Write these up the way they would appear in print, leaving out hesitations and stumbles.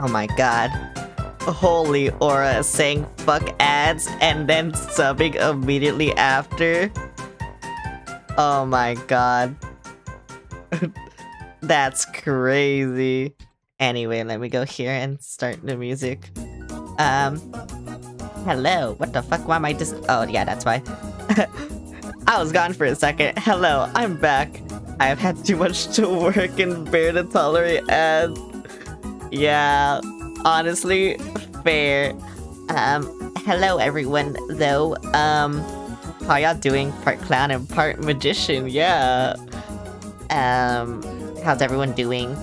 Oh my god. Holy Aura saying fuck ads and then subbing immediately after. Oh my god. That's crazy. Anyway, let me go here and start the music. Hello. What the fuck? Why am I just... Oh, yeah, that's why. I was gone for a second. Hello, I'm back. I've had too much to work and bear to tolerate ads. Yeah, honestly, fair. Hello everyone, though. How y'all doing? Part clown and part magician, yeah. How's everyone doing?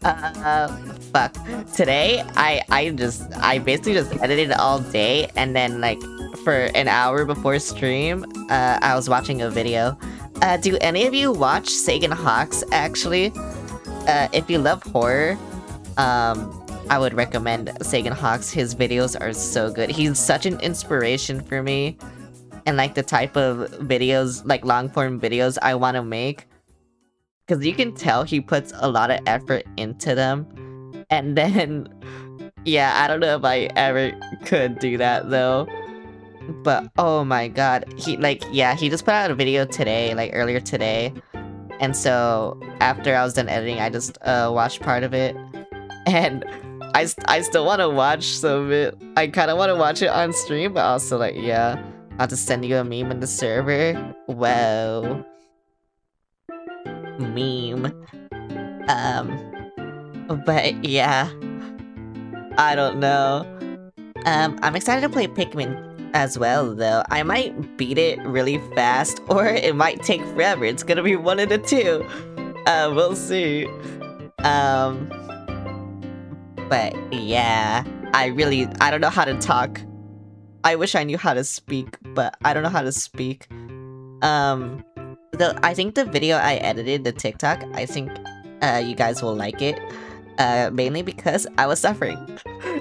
Fuck. Today, I basically just edited all day, and then, like, for an hour before stream, I was watching a video. Do any of you watch Sagan Hawks, actually? If you love horror, I would recommend Sagan Hawks. His videos are so good. He's such an inspiration for me, and, like, the type of videos, like, long-form videos I want to make. Because you can tell he puts a lot of effort into them. And then, yeah, I don't know if I ever could do that, though. But, oh my god. He just put out a video today, like, earlier today. And so, after I was done editing, I just, watched part of it. And I still want to watch some of it. I kind of want to watch it on stream, but also, like, yeah. I'll just send you a meme in the server. Whoa. Meme. But yeah, I don't know. I'm excited to play Pikmin as well, though. I might beat it really fast, or it might take forever. It's gonna be one of the two. We'll see. But yeah, I don't know how to talk. I wish I knew how to speak, but I don't know how to speak. I think the video I edited, the TikTok, I think you guys will like it. Mainly because I was suffering.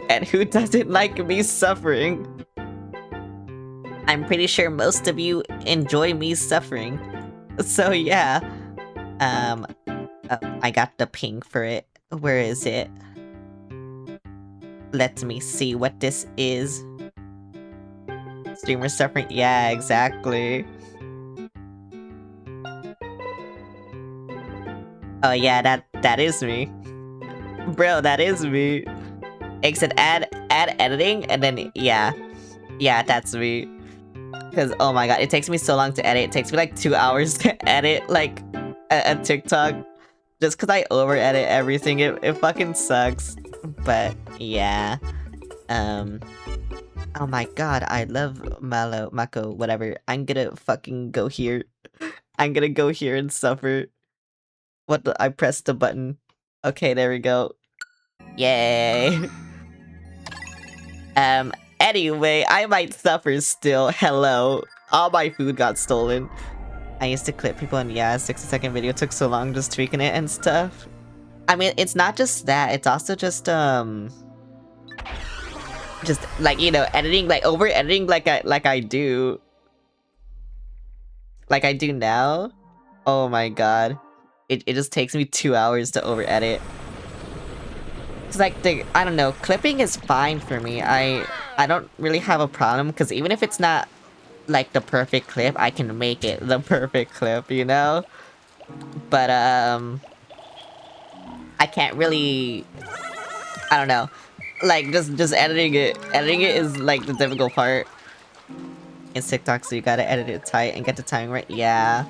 And who doesn't like me suffering? I'm pretty sure most of you enjoy me suffering. So yeah. I got the ping for it. Where is it? Let me see what this is. Streamer suffering? Yeah, exactly. Oh yeah, that is me. Bro, that is me. Except add editing, and then, yeah. Yeah, that's me. Because, oh my god, it takes me so long to edit. It takes me like 2 hours to edit, like, a TikTok. Just because I over-edit everything. It fucking sucks. But, yeah. Oh my god, I love Mako, whatever. I'm gonna fucking go here. I'm gonna go here and suffer. I pressed the button. Okay, there we go. Yay. Anyway, I might suffer still. Hello. All my food got stolen. I used to clip people, and yeah, 60-second video took so long just tweaking it and stuff. I mean, it's not just that, it's also just like, you know, editing, like over editing like I do. Like I do now. Oh my god. It just takes me 2 hours to over edit. It's like I don't know, clipping is fine for me. I don't really have a problem, because even if it's not like the perfect clip, I can make it the perfect clip, you know? But I can't really, I don't know. Like just editing it is like the difficult part. It's TikTok, so you gotta edit it tight and get the timing right. Yeah.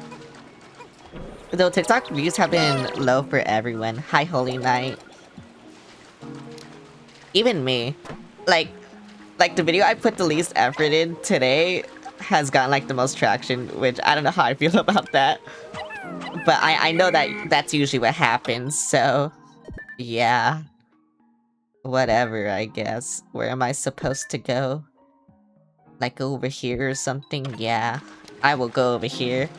Though TikTok views have been low for everyone. Hi, Holy Night. Even me. Like the video I put the least effort in today has gotten like the most traction, which I don't know how I feel about that. But I know that's usually what happens, so yeah. Whatever, I guess. Where am I supposed to go? Like over here or something? Yeah. I will go over here.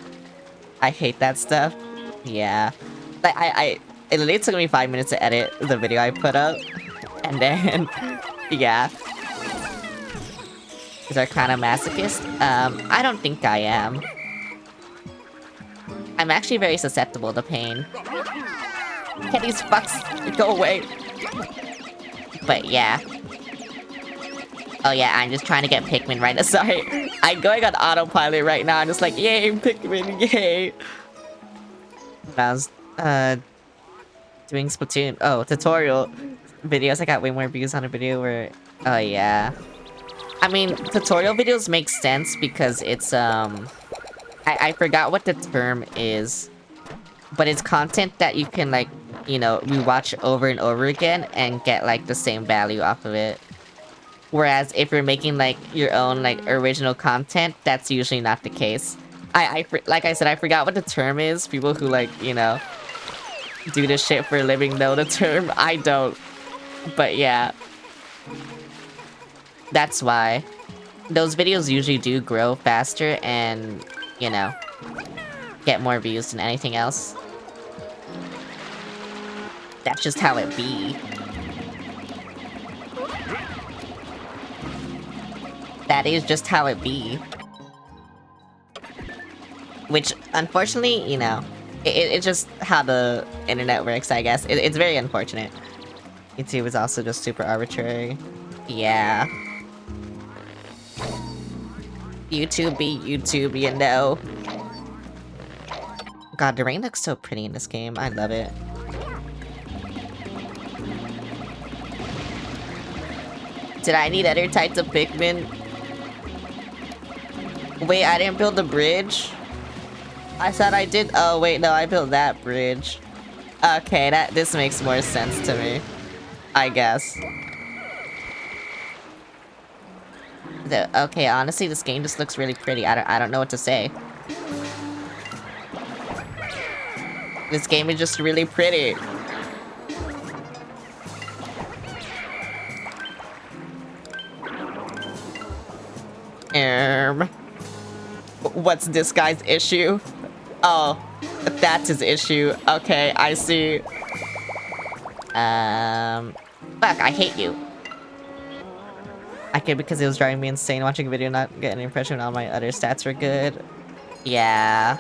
I hate that stuff. Yeah. Like, it literally took me 5 minutes to edit the video I put up. And then, yeah. Is that kind of masochist? I don't think I am. I'm actually very susceptible to pain. Can these fucks go away? But yeah. Oh yeah, I'm just trying to get Pikmin right now. Sorry, I'm going on autopilot right now. I'm just like, yay, Pikmin, yay. I was, doing Splatoon. Oh, tutorial videos. I got way more views on a video where... Oh yeah. I mean, tutorial videos make sense because it's, I forgot what the term is. But it's content that you can, like, you know, rewatch over and over again and get, like, the same value off of it. Whereas if you're making, like, your own, like, original content, that's usually not the case. Like I said, I forgot what the term is. People who, like, you know, do this shit for a living know the term. I don't. But yeah. That's why. Those videos usually do grow faster and, you know, get more views than anything else. That's just how it be. That is just how it be. Which, unfortunately, you know, it's just how the internet works, I guess. It's very unfortunate. YouTube is also just super arbitrary. Yeah. YouTube be YouTube, you know. God, the rain looks so pretty in this game. I love it. Did I need other types of Pikmin? Wait, I didn't build the bridge? I thought I did. Oh, wait, no, I built that bridge. Okay, this makes more sense to me. I guess. Okay, honestly, this game just looks really pretty. I don't know what to say. This game is just really pretty. What's this guy's issue? Oh, that's his issue. Okay, I see. Fuck, I hate you. Okay, because it was driving me insane watching a video, not getting an impression all my other stats were good. Yeah.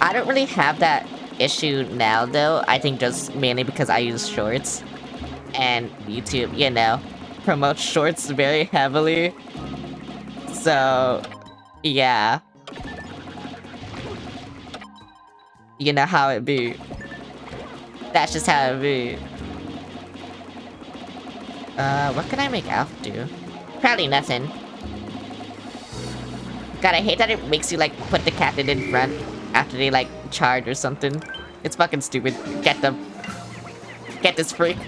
I don't really have that issue now, though. I think just mainly because I use shorts. And YouTube, you know, promotes shorts very heavily. So, yeah. You know how it be. That's just how it be. What can I make Alf do? Probably nothing. God, I hate that it makes you, like, put the captain in front after they, like, charge or something. It's fucking stupid. Get them. Get this freak.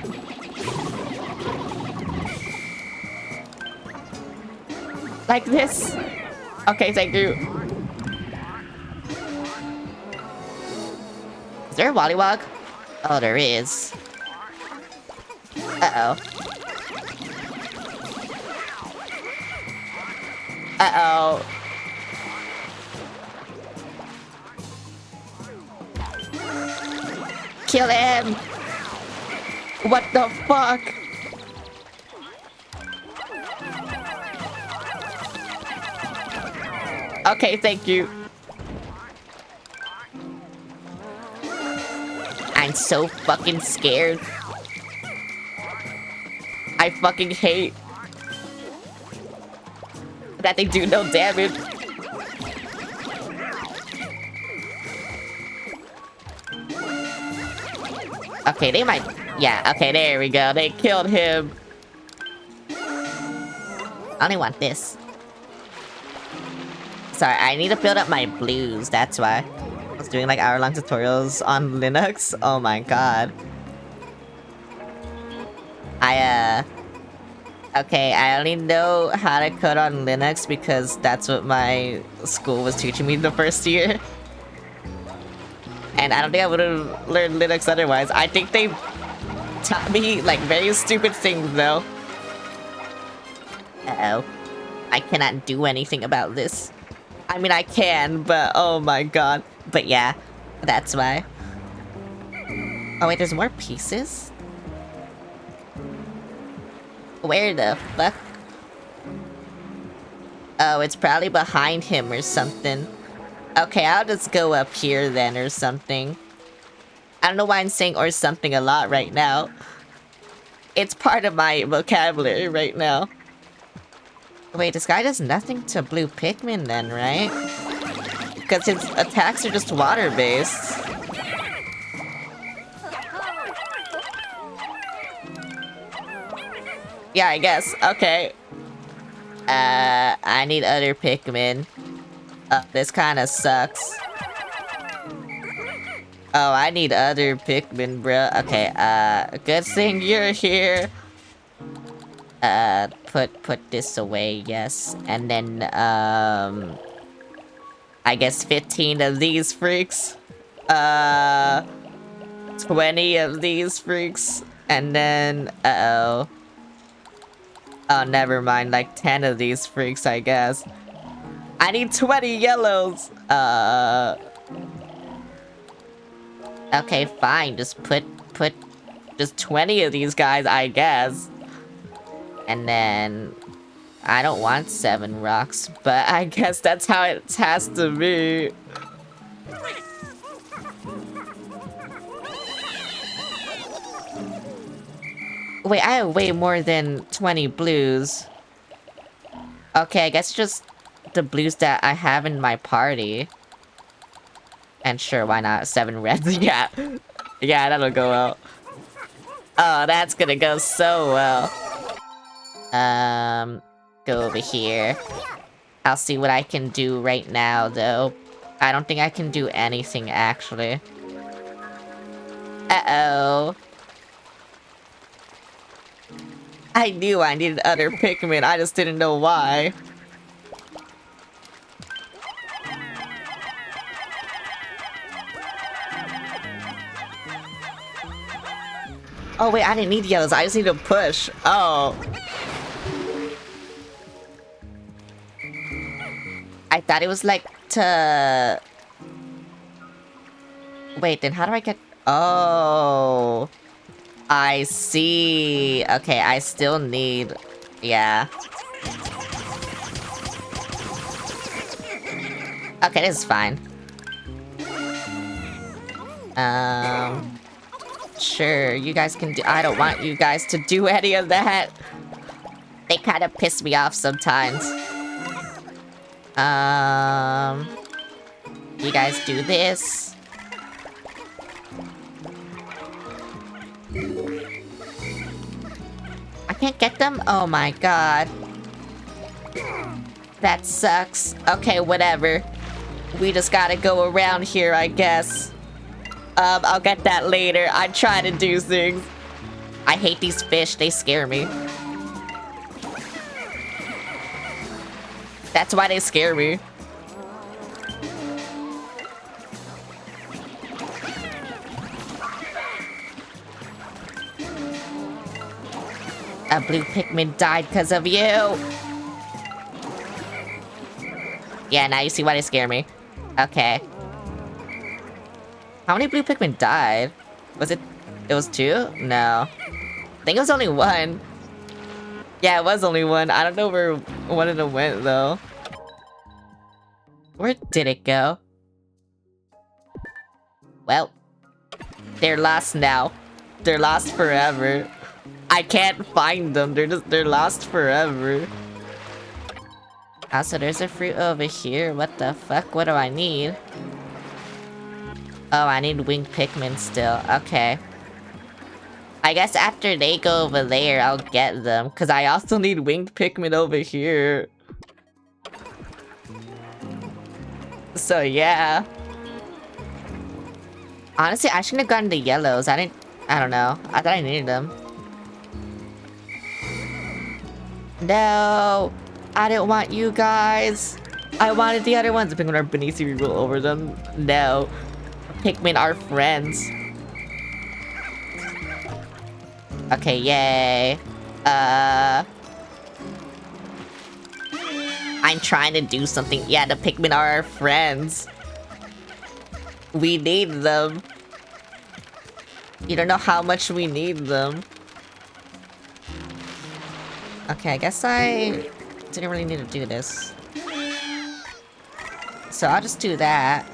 Like this. Okay, thank you. Is there a Wollywog? Oh, there is. Uh-oh. Uh-oh. Kill him! What the fuck? Okay, thank you. I'm so fucking scared. I fucking hate that they do no damage. Okay, they might... Yeah, okay, there we go. They killed him. I only want this. Sorry, I need to build up my blues, that's why. I was doing like hour-long tutorials on Linux. Oh my god. Okay, I only know how to code on Linux because that's what my school was teaching me the first year. And I don't think I would have learned Linux otherwise. I think they taught me, like, very stupid things, though. Uh-oh. I cannot do anything about this. I mean, I can, but oh my god. But yeah, that's why. Oh wait, there's more pieces? Where the fuck? Oh, it's probably behind him or something. Okay, I'll just go up here then or something. I don't know why I'm saying or something a lot right now. It's part of my vocabulary right now. Wait, this guy does nothing to blue Pikmin then, right? Because his attacks are just water-based. Yeah, I guess. Okay. I need other Pikmin. This kinda sucks. Oh, I need other Pikmin, bruh. Okay, good thing you're here. Put this away, yes. And then, I guess 15 of these freaks. 20 of these freaks. And then, uh-oh. Oh, never mind, like 10 of these freaks, I guess. I need 20 yellows! Okay, fine, just put just 20 of these guys, I guess. And then... I don't want 7 rocks, but I guess that's how it has to be. Wait, I have way more than 20 blues. Okay, I guess just the blues that I have in my party. And sure, why not 7 reds? Yeah. Yeah, that'll go well. Oh, that's gonna go so well. Go over here. I'll see what I can do right now, though. I don't think I can do anything, actually. Uh-oh. I knew I needed other Pikmin, I just didn't know why. Oh wait, I didn't need yellows, I just need to push. Oh. I thought it was like to... Wait, then how do I get... Oh... I see. Okay, I still need... Yeah. Okay, this is fine. Sure, you guys can do... I don't want you guys to do any of that. They kind of piss me off sometimes. You guys do this. I can't get them? Oh my god. That sucks. Okay, whatever. We just gotta go around here, I guess. I'll get that later. I try to do things. I hate these fish, they scare me. That's why they scare me. A blue Pikmin died because of you. Yeah, now you see why they scare me. Okay. How many blue Pikmin died? Was it... It was 2? No. I think it was only 1. Yeah, it was only 1. I don't know where one of them went, though. Where did it go? Well. They're lost now. They're lost forever. I can't find them. They're lost forever. Also, there's a fruit over here. What the fuck? What do I need? Oh, I need winged Pikmin still. Okay. I guess after they go over there, I'll get them. Because I also need winged Pikmin over here. So, yeah. Honestly, I shouldn't have gotten the yellows. I don't know. I thought I needed them. No, I didn't want you guys. I wanted the other ones. The Pikmin are beneath you, rule over them. No, Pikmin are friends. Okay, yay. I'm trying to do something. Yeah, the Pikmin are our friends. We need them. You don't know how much we need them. Okay, I guess I didn't really need to do this. So I'll just do that.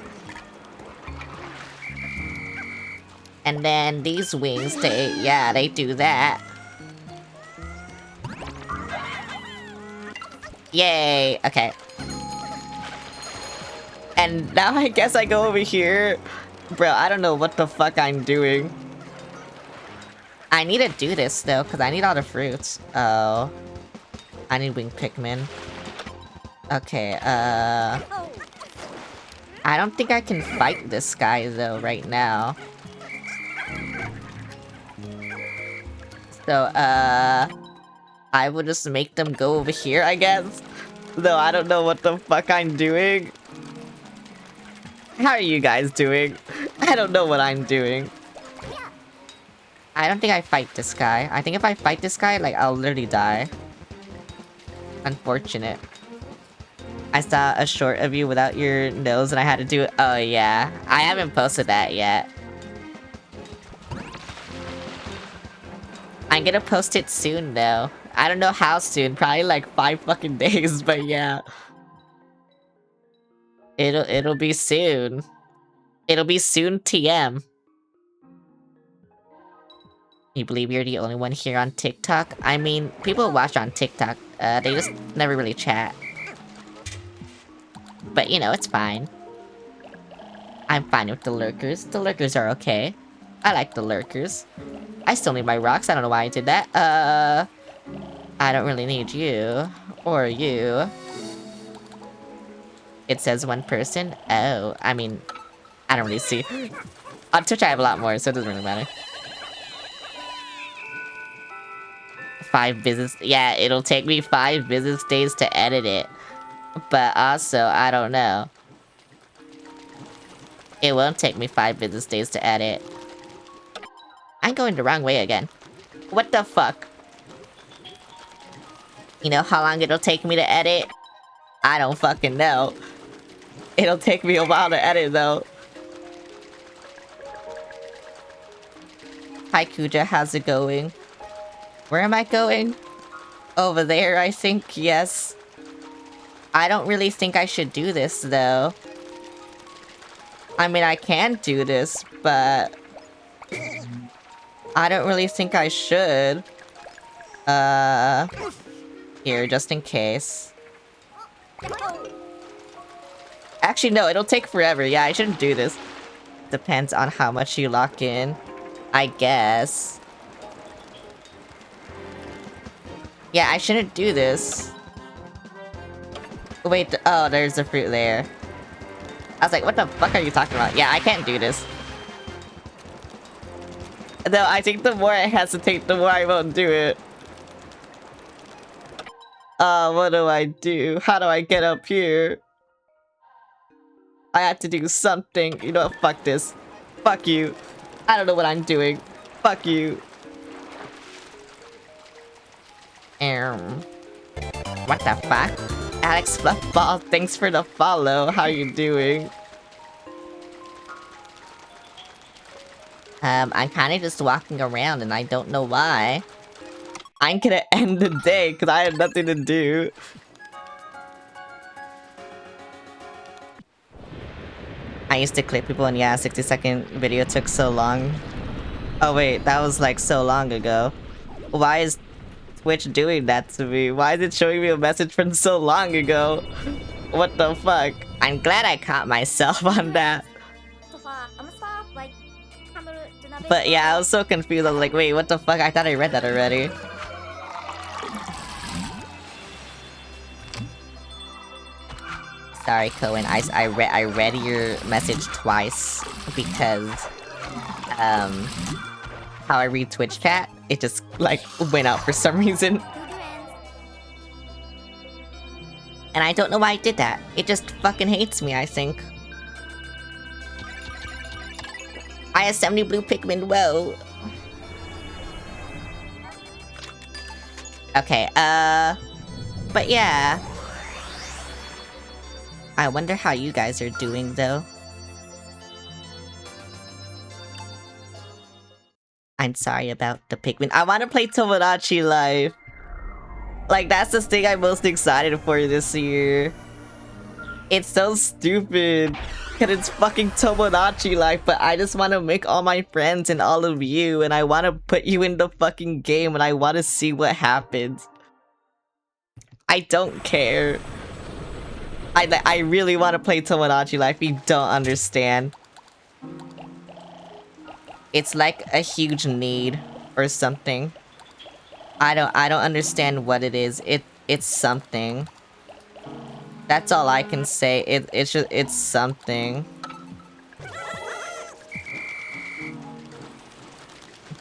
And then these wings, they do that. Yay! Okay. And now I guess I go over here. Bro, I don't know what the fuck I'm doing. I need to do this, though, because I need all the fruits. Oh. I need winged Pikmin. Okay, I don't think I can fight this guy, though, right now. So, I will just make them go over here, I guess. Though I don't know what the fuck I'm doing. How are you guys doing? I don't know what I'm doing. I don't think I fight this guy. I think if I fight this guy, like, I'll literally die. Unfortunate. I saw a short of you without your nose and I had to do it. Oh, yeah. I haven't posted that yet. I'm gonna post it soon, though. I don't know how soon. Probably like 5 fucking days, but yeah. It'll be soon. It'll be soon TM. You believe you're the only one here on TikTok? I mean, people watch on TikTok. They just never really chat. But, you know, it's fine. I'm fine with the lurkers. The lurkers are okay. I like the lurkers. I still need my rocks. I don't know why I did that. I don't really need you. Or you. It says one person? Oh, I mean, I don't really see. On Twitch I have a lot more, so it doesn't really matter. 5 business... Yeah, it'll take me 5 business days to edit it. But also, I don't know. It won't take me 5 business days to edit. I'm going the wrong way again. What the fuck? You know how long it'll take me to edit? I don't fucking know. It'll take me a while to edit, though. Hi, Kuja. How's it going? Where am I going? Over there, I think. Yes. I don't really think I should do this, though. I mean, I can do this, but... I don't really think I should. Here, just in case. Actually, no, it'll take forever. Yeah, I shouldn't do this. Depends on how much you lock in. I guess. Yeah, I shouldn't do this. Wait, oh, there's a fruit there. I was like, what the fuck are you talking about? Yeah, I can't do this. Though, I think the more I hesitate, the more I won't do it. What do I do? How do I get up here? I have to do something. You know what? Fuck this. Fuck you. I don't know what I'm doing. Fuck you. What the fuck? Alex Fluffball, thanks for the follow. How you doing? I'm kinda just walking around and I don't know why. I'm gonna end the day because I have nothing to do. I used to clip people and yeah, 60-second video took so long. Oh wait, that was like so long ago. Why is Twitch doing that to me? Why is it showing me a message from so long ago? What the fuck? I'm glad I caught myself on that. But yeah, I was so confused. I was like, wait, what the fuck? I thought I read that already. Sorry, Cohen. I read your message twice because how I read Twitch chat, it just like went out for some reason. And I don't know why I did that. It just fucking hates me, I think. I have 70 blue Pikmin, whoa. Okay, but yeah. I wonder how you guys are doing, though. I'm sorry about the Pikmin. I want to play Tomodachi Life. Like, that's the thing I'm most excited for this year. It's so stupid. Because it's fucking Tomodachi Life, but I just want to make all my friends and all of you, and I want to put you in the fucking game, and I want to see what happens. I don't care. I really want to play Tomodachi Life. You don't understand. It's like a huge need or something. I don't understand what it is. It's something. That's all I can say. It's something.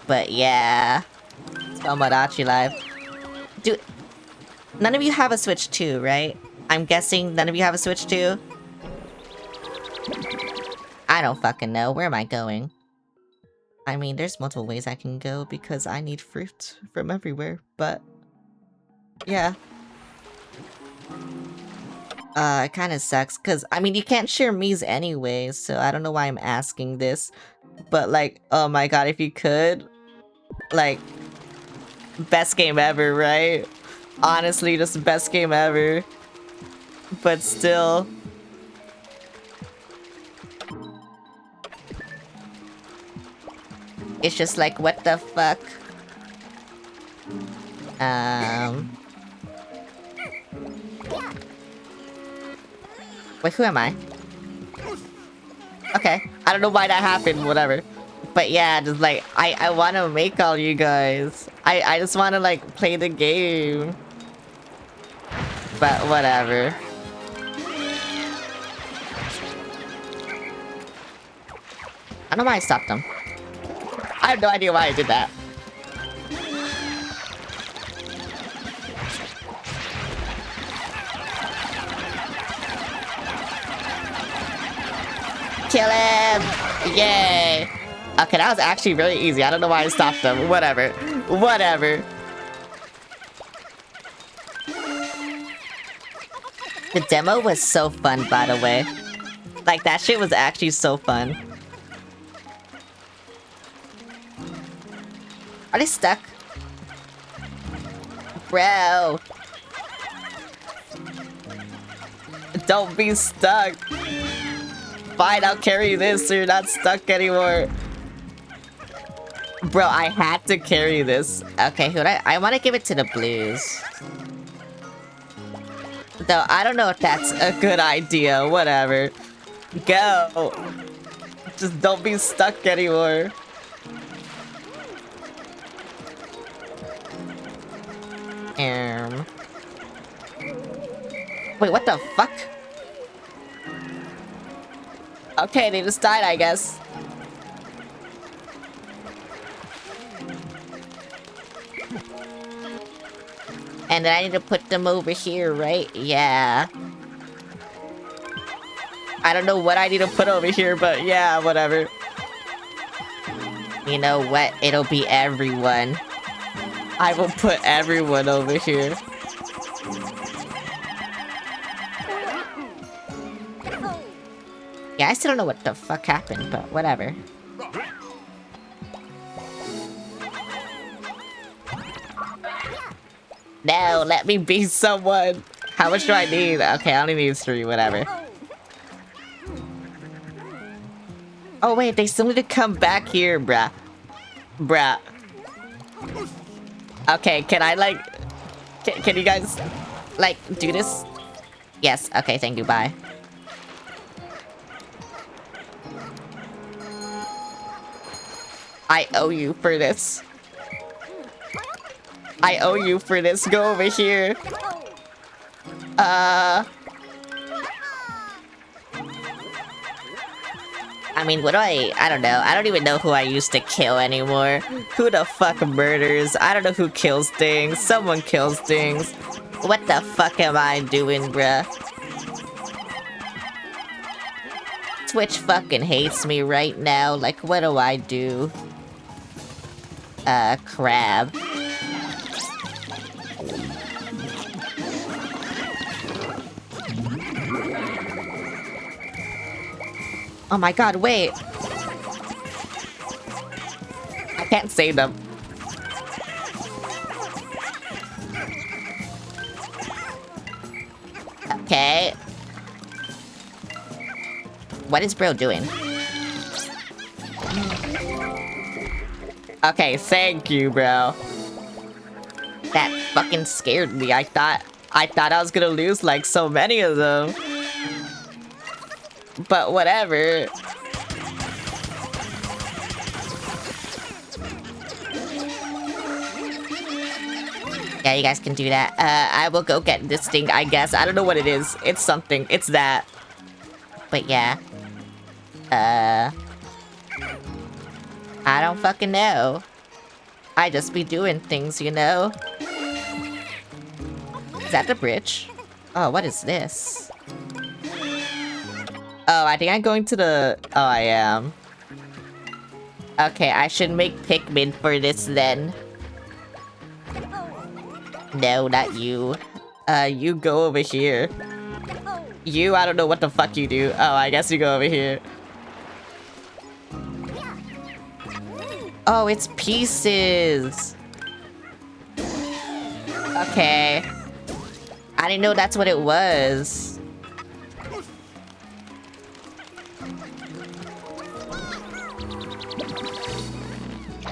But yeah. Tomodachi Life. Dude, none of you have a Switch 2, right? I'm guessing none of you have a Switch 2? I don't fucking know. Where am I going? I mean, there's multiple ways I can go because I need fruit from everywhere, but... yeah. It kinda sucks, cause, I mean, you can't share Mii's anyways, so I don't know why I'm asking this. But, like, oh my god, if you could... like... best game ever, right? Honestly, just the best game ever. But still... it's just like, what the fuck? Wait, who am I? Okay, I don't know why that happened, whatever. But yeah, just like, I wanna make all you guys. I just wanna like, play the game. But whatever. I don't know why I stopped them. I have no idea why I did that. Kill him! Yay! Okay, that was actually very easy. I don't know why I stopped them. Whatever. Whatever. The demo was so fun, by the way. Like, that shit was actually so fun. Are they stuck? Bro! Don't be stuck! Fine, I'll carry this so you're not stuck anymore. Bro, I had to carry this. Okay, who'd I want to give it to the blues. Though, I don't know if that's a good idea. Whatever. Go! Just don't be stuck anymore. Wait, what the fuck? Okay, they just died, I guess. And then I need to put them over here, right? Yeah. I don't know what I need to put over here, but yeah, whatever. You know what? It'll be everyone. I will put everyone over here. Yeah, I still don't know what the fuck happened, but whatever. No, let me be someone. How much do I need? Okay, I only need 3, whatever. Oh wait, they still need to come back here, bruh. Bruh. Okay, can I like... Can you guys, like, do this? Yes, okay, thank you, bye. I owe you for this. I owe you for this. Go over here. I mean, what do I don't know. I don't even know who I used to kill anymore. Who the fuck murders? I don't know who kills things. Someone kills things. What the fuck am I doing, bruh? Twitch fucking hates me right now. Like, what do I do? Crab. Oh my god, wait. I can't save them. Okay. What is bro doing? Okay, thank you, bro. That fucking scared me. I thought I thought I was gonna lose like so many of them. But whatever. Yeah, you guys can do that. I will go get this thing, I guess. I don't know what it is. It's something. It's that. But yeah. I don't fucking know. I just be doing things, you know? Is that the bridge? Oh, what is this? Oh, I think I'm going to the... Oh, I am. Okay, I should make Pikmin for this then. No, not you. You go over here. You, I don't know what the fuck you do. Oh, I guess you go over here. Oh, it's pieces. Okay. I didn't know that's what it was.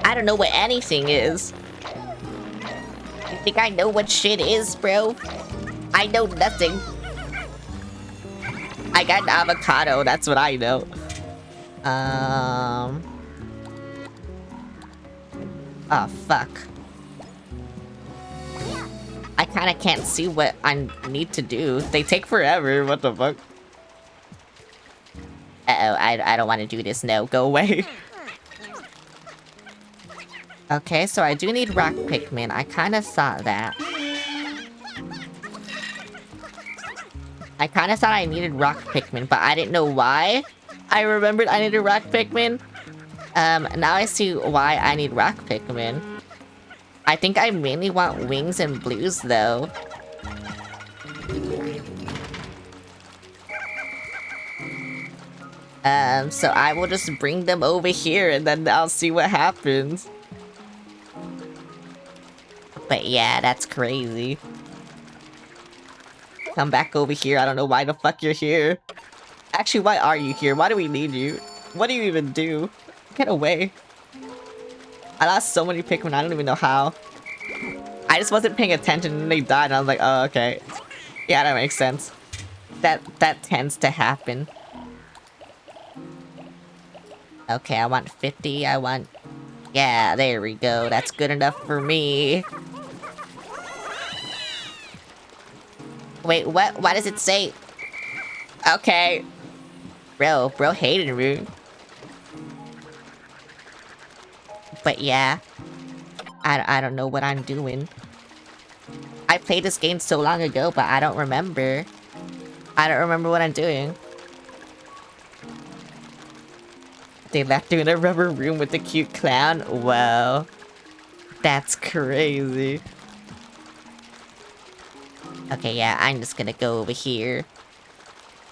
I don't know what anything is. You think I know what shit is, bro? I know nothing. I got an avocado, that's what I know. Oh, fuck. I kinda can't see what I need to do. They take forever, what the fuck? Uh-oh, I don't want to do this, no, go away. Okay, so I do need rock Pikmin. I kind of thought that. I kind of thought I needed rock Pikmin, but I didn't know why. I remembered I needed rock Pikmin. Now I see why I need rock Pikmin. I think I mainly want wings and blues, though. So I will just bring them over here, and then I'll see what happens. But yeah, that's crazy. Come back over here. I don't know why the fuck you're here. Actually, why are you here? Why do we need you? What do you even do? Get away. I lost so many Pikmin, I don't even know how. I just wasn't paying attention and they died and I was like, oh, okay. Yeah, that makes sense. That tends to happen. Okay, I want 50, I want... Yeah, there we go. That's good enough for me. Wait, what? Why does it say? Okay. Bro hated me. But yeah. I don't know what I'm doing. I played this game so long ago, but I don't remember. I don't remember what I'm doing. They left you in a rubber room with the cute clown? Wow. That's crazy. Okay, yeah, I'm just gonna go over here.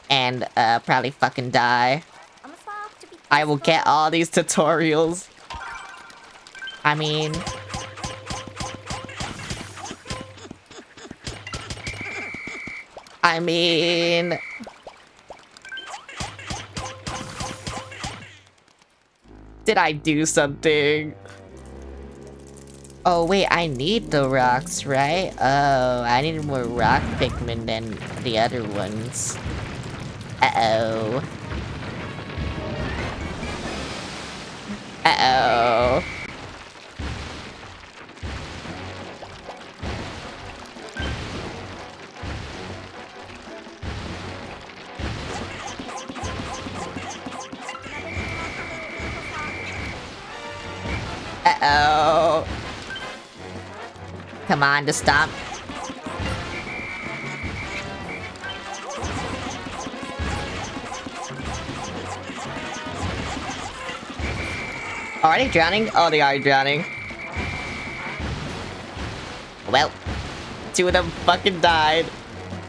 And, probably fucking die. I will get all these tutorials. I mean... Did I do something? Oh, wait, I need the rocks, right? Oh, I need more rock Pikmin than the other ones. Uh-oh. Uh-oh. Uh-oh. Come on, just stop. Are they drowning? Oh, they are drowning. Well, 2 of them fucking died.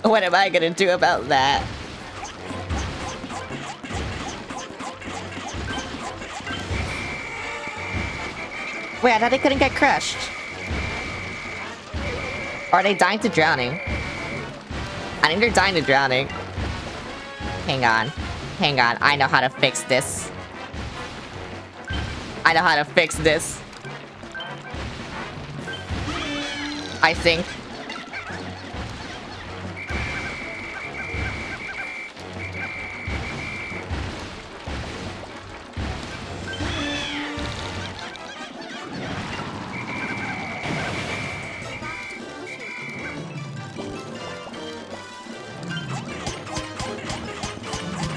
What am I gonna do about that? Wait, I thought they couldn't get crushed. Are they dying to drowning? I think they're dying to drowning. Hang on. Hang on. I know how to fix this. I know how to fix this. I think.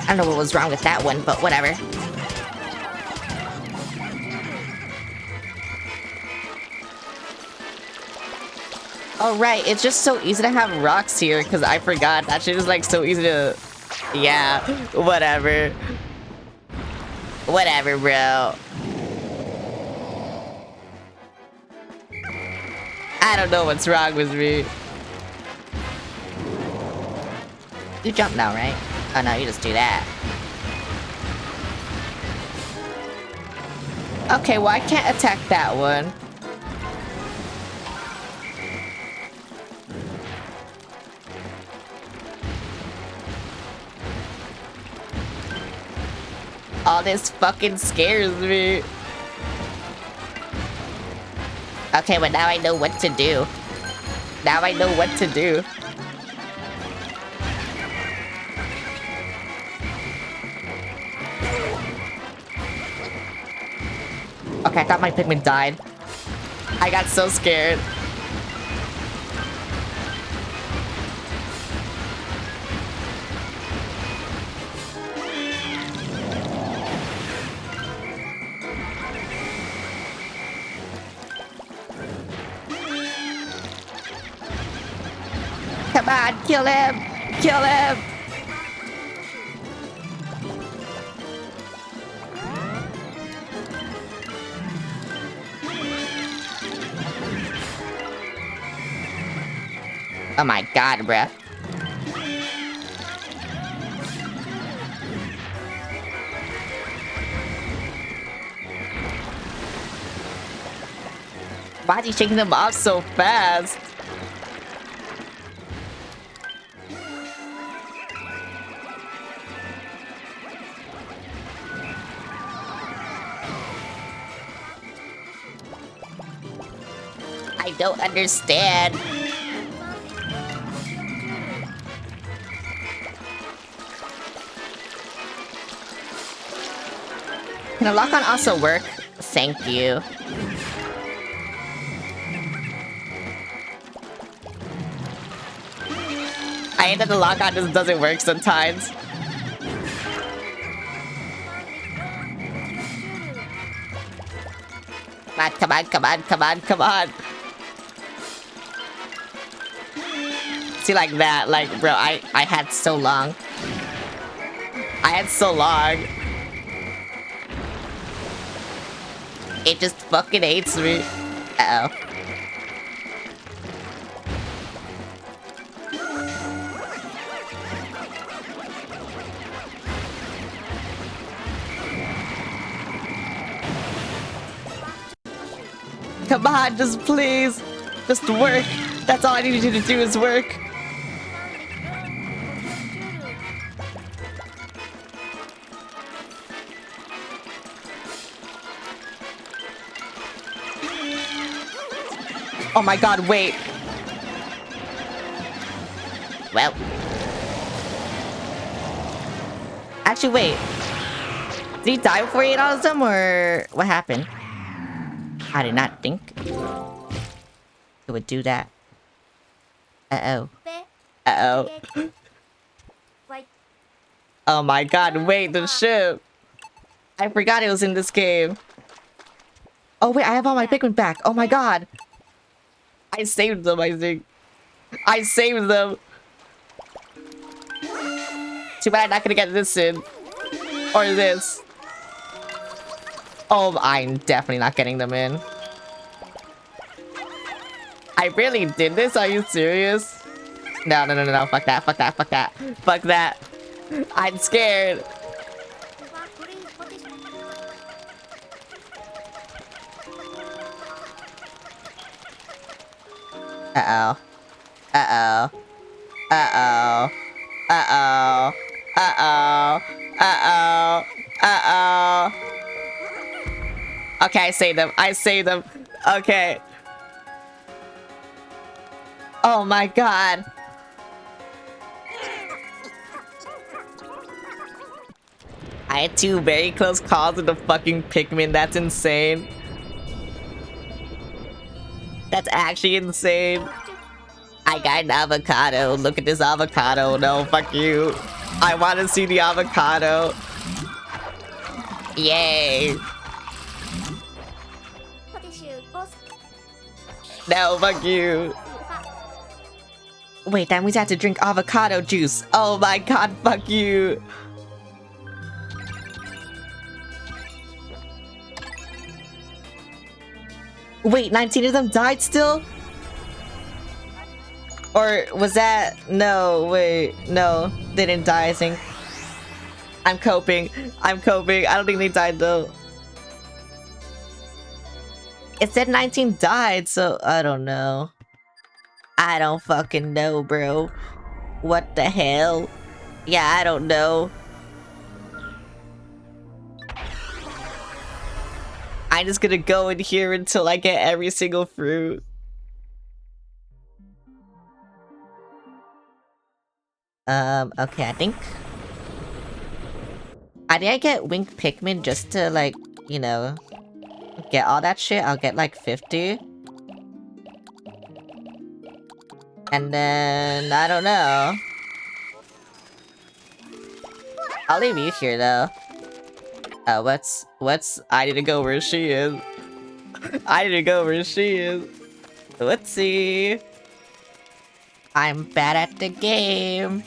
I don't know what was wrong with that one, but whatever. Oh, right. It's just so easy to have rocks here, because I forgot. That shit is, like, so easy to... Yeah, whatever. Whatever, bro. I don't know what's wrong with me. You jump now, right? Oh, no, you just do that. Okay, well, I can't attack that one. All this fucking scares me. Okay, but now I know what to do. Now I know what to do. Okay, I thought my Pikmin died. I got so scared. Come on, kill him! Kill him! Oh my god, bruh. Why is he shaking them off so fast? I don't understand. Can a lock-on also work? Thank you. I hate that the lock-on just doesn't work sometimes. Come on, come on, come on, come on. See, like that, like, bro, I had so long. I had so long. It just fucking hates me. Uh-oh. Come on, just please. Just work. That's all I need you to do is work. Oh my god, wait. Well. Actually, wait. Did he die before he ate all of them, or what happened? I did not think it would do that. Uh-oh. Uh-oh. Oh my god, wait, the ship. I forgot it was in this game. Oh wait, I have all my Pikmin back. Oh my god. I saved them, I think. I saved them. Too bad I'm not gonna get this in. Or this. Oh, I'm definitely not getting them in. I really did this? Are you serious? No, no, no, no, no. Fuck that, fuck that, fuck that. Fuck that. I'm scared. Uh-oh. Uh-oh. Uh-oh. Uh-oh. Uh-oh. Uh-oh. Uh-oh. Okay, I saved them. I saved them. Okay. Oh my god. I had 2 very close calls with the fucking Pikmin. That's insane. That's actually insane. I got an avocado. Look at this avocado. No, fuck you. I want to see the avocado. Yay. No, fuck you. Wait, that means I have to drink avocado juice. Oh my god, fuck you. Wait, 19 of them died still? Or was that... No, wait. No, they didn't die, I think. I'm coping. I'm coping. I don't think they died, though. It said 19 died, so I don't know. I don't fucking know, bro. What the hell? Yeah, I don't know. I'm just gonna go in here until I get every single fruit. Okay, I think I get winged Pikmin just to, like, you know, get all that shit. I'll get, like, 50. And then, I don't know. I'll leave you here, though. I need to go where she is. I need to go where she is. Let's see. I'm bad at the game.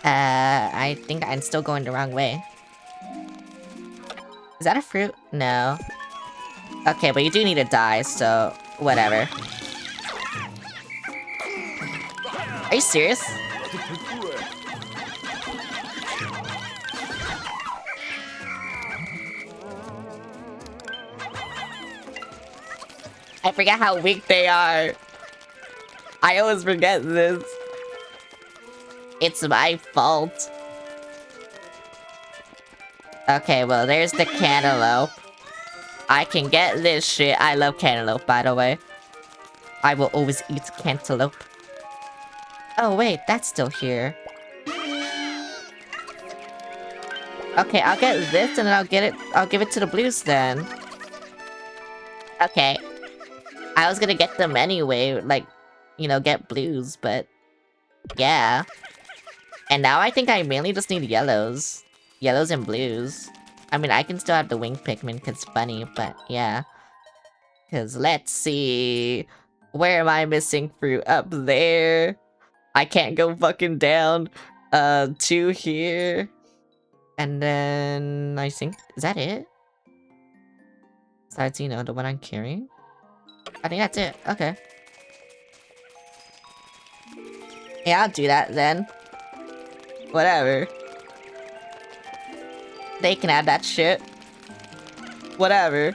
I think I'm still going the wrong way. Is that a fruit? No. Okay, but you do need to die, so whatever. Are you serious? I forget how weak they are. I always forget this. It's my fault. Okay, well, there's the cantaloupe. I can get this shit. I love cantaloupe, by the way. I will always eat cantaloupe. Oh, wait, that's still here. Okay, I'll get this and then I'll give it to the blues then. Okay. I was gonna get them anyway, like, you know, get blues, but yeah. And now I think I mainly just need yellows. Yellows and blues. I mean, I can still have the winged Pikmin because it's funny, but yeah. Because let's see. Where am I missing fruit? Up there. I can't go fucking down. 2 here. And then I think, is that it? Besides, you know, the one I'm carrying? I think that's it. Okay. Yeah, I'll do that then. Whatever. They can have that shit. Whatever.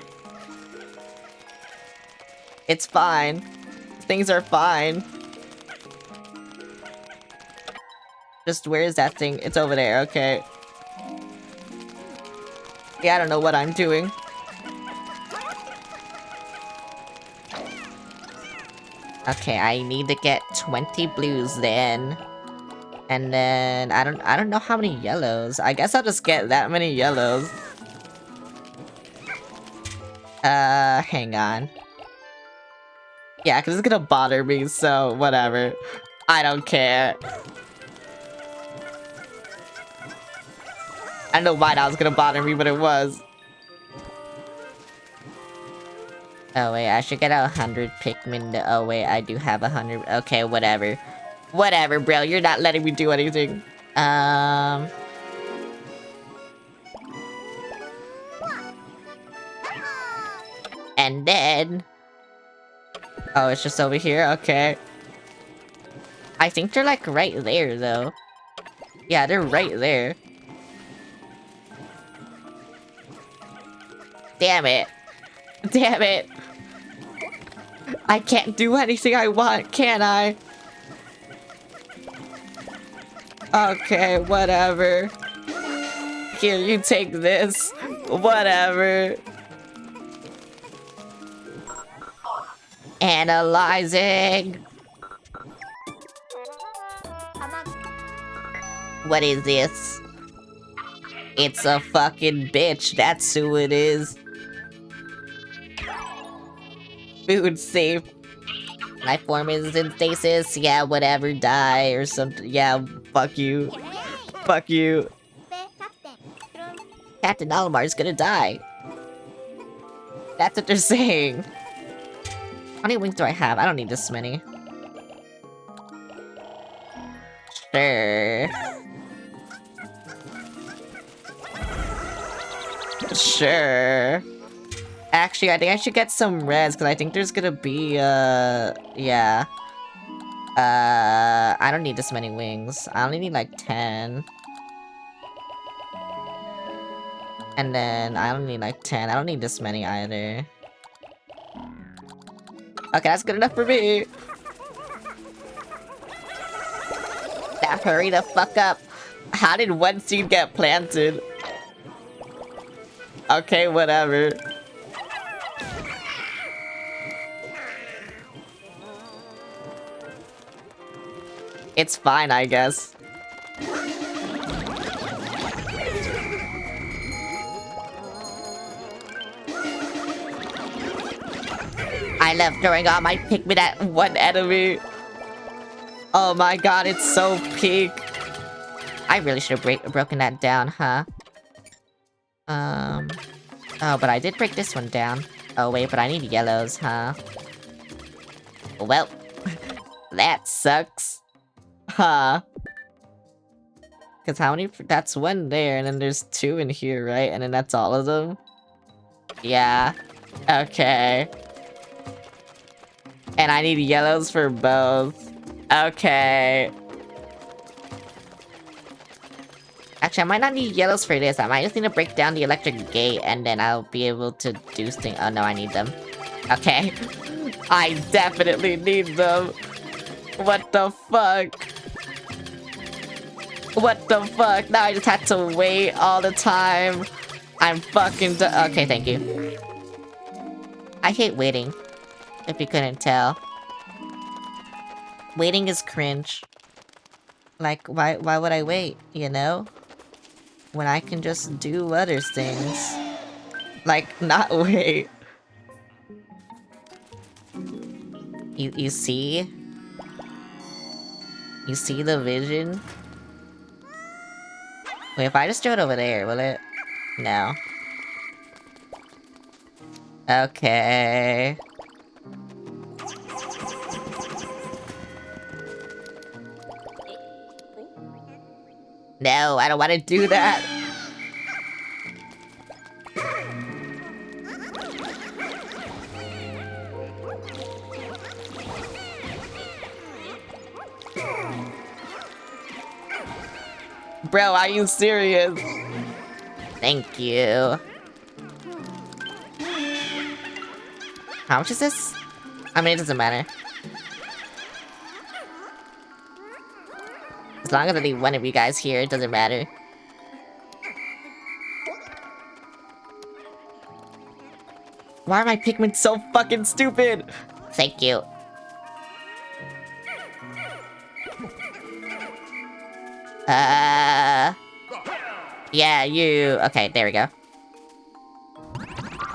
It's fine. Things are fine. Just where is that thing? It's over there, okay. Yeah, I don't know what I'm doing. Okay, I need to get 20 blues then. And then I don't know how many yellows. I guess I'll just get that many yellows. Hang on. Yeah, cause it's gonna bother me, so whatever. I don't care. I don't know why that was gonna bother me, but it was. Oh wait, I should get 100 Pikmin. Oh wait, I do have 100. Okay, whatever. Whatever, bro. You're not letting me do anything. And then... Oh, it's just over here? Okay. I think they're like right there, though. Yeah, they're right there. Damn it. Damn it. I can't do anything I want, can I? Okay, whatever. Here, you take this. Whatever. Analyzing. What is this? It's a fucking bitch. That's who it is. Food safe. My form is in stasis. Yeah, whatever, die or something. Yeah, fuck you. Fuck you. Captain Olimar's gonna die. That's what they're saying. How many wings do I have? I don't need this many. Sure. Sure. Actually, I think I should get some reds, because I think there's gonna be, yeah. I don't need this many wings. I only need, like, 10. And then, I don't need, like, 10. I don't need this many either. Okay, that's good enough for me. Now hurry the fuck up. How did one seed get planted? Okay, whatever. It's fine, I guess. I love throwing all my Pikmin at one enemy. Oh my god, it's so peak. I really should have broken that down, huh? Oh, but I did break this one down. Oh wait, but I need yellows, huh? Well, that sucks. Huh. Cause how many, that's one there, and then there's 2 in here, right? And then that's all of them? Yeah. Okay. And I need yellows for both. Okay. Actually, I might not need yellows for this. I might just need to break down the electric gate, and then I'll be able to do things. Oh no, I need them. Okay. I definitely need them. What the fuck? What the fuck? Now I just had to wait all the time. I'm fucking okay, thank you. I hate waiting. If you couldn't tell. Waiting is cringe. Like, why would I wait, you know? When I can just do other things. Like, not wait. You see? You see the vision? Wait, if I just throw it over there, will it? No. Okay. No, I don't want to do that. Bro, are you serious? Thank you. How much is this? I mean, it doesn't matter. As long as I need one of you guys here, it doesn't matter. Why are my Pikmin so fucking stupid? Thank you. Yeah, you... Okay, there we go.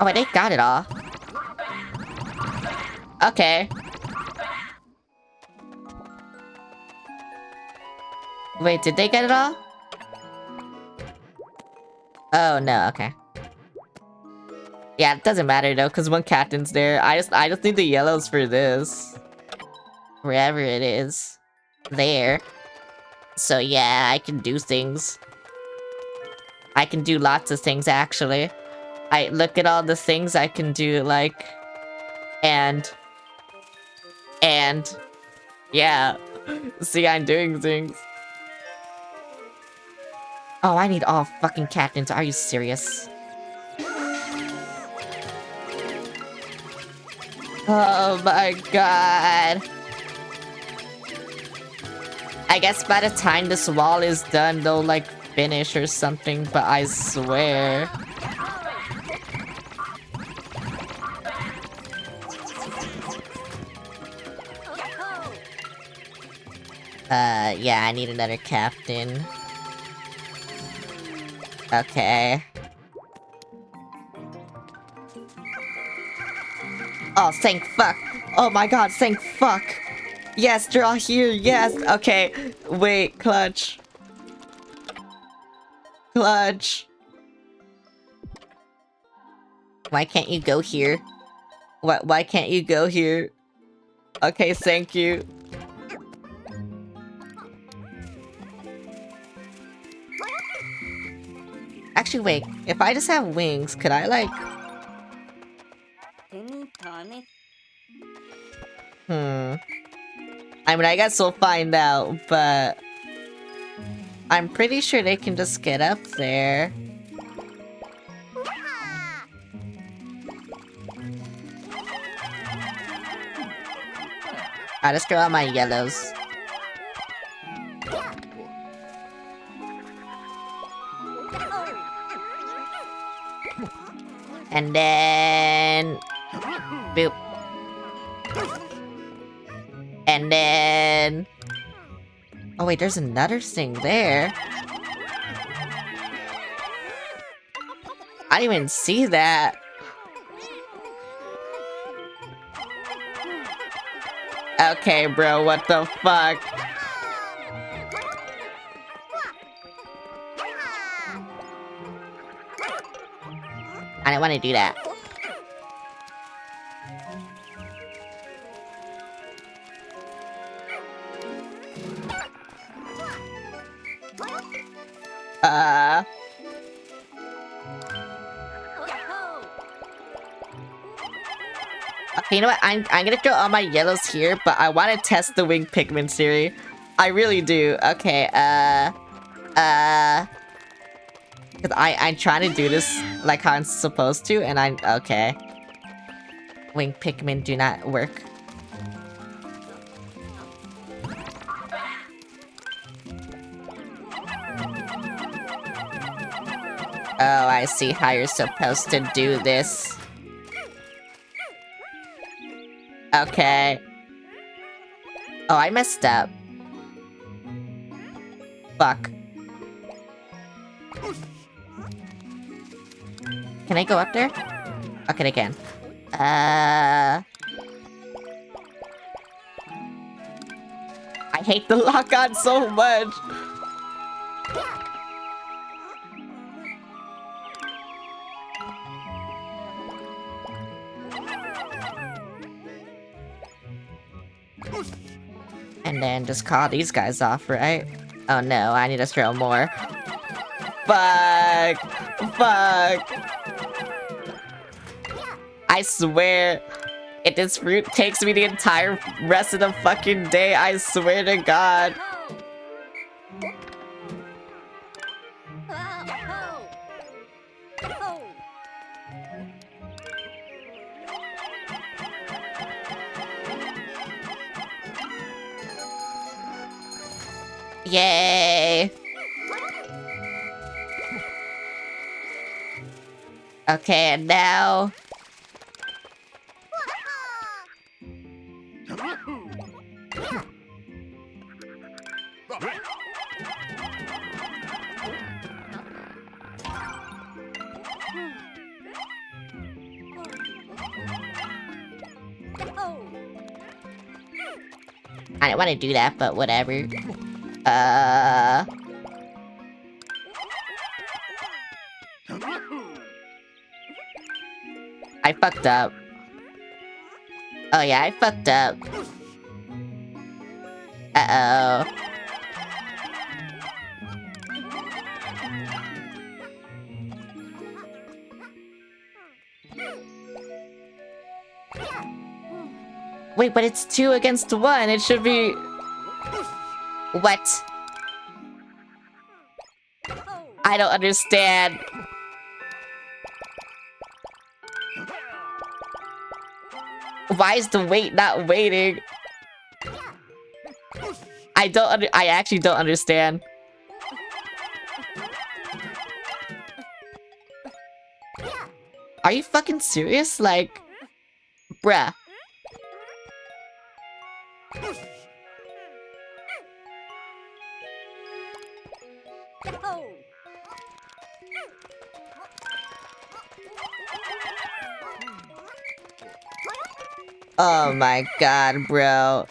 Oh, wait, they got it all. Okay. Wait, did they get it all? Oh, no, okay. Yeah, it doesn't matter, though, because one captain's there. I just need the yellows for this. Wherever it is. There. So, yeah, I can do things. I can do lots of things, actually. I look at all the things I can do, like... And... Yeah. See, I'm doing things. Oh, I need all fucking captains. Are you serious? Oh my god. I guess by the time this wall is done, they'll, like, finish or something, but I swear. Yeah, I need another captain. Okay. Oh, thank fuck. Oh my god, thank fuck. Yes, draw here, yes. Okay, wait, clutch. Clutch. Why can't you go here? Why can't you go here? Okay, thank you. Actually, wait. If I just have wings, could I, like... I mean, I guess we'll find out, but... I'm pretty sure they can just get up there. I'll just draw out my yellows. And then... Boop. And then... Oh wait, there's another thing there. I didn't even see that. Okay, bro, what the fuck? I didn't want to do that. Okay, you know what? I'm gonna throw all my yellows here, but I want to test the winged Pikmin theory. I really do. Okay, because I'm trying to do this like how I'm supposed to, and okay. Winged Pikmin do not work. Oh, I see how you're supposed to do this. Okay. Oh, I messed up. Fuck. Can I go up there? Okay, I can. I hate the lock-on so much. And then just call these guys off, right? Oh no, I need to throw more. Fuck! Fuck! I swear, if this fruit takes me the entire rest of the fucking day, I swear to God. Yay! Okay, and now... I didn't want to do that, but whatever. I fucked up. Oh yeah, I fucked up. Uh-oh. Wait, but it's 2 against 1. It should be... What? I don't understand. Why is the wait not waiting? I actually don't understand. Are you fucking serious? Like, bruh. Oh my god, bro.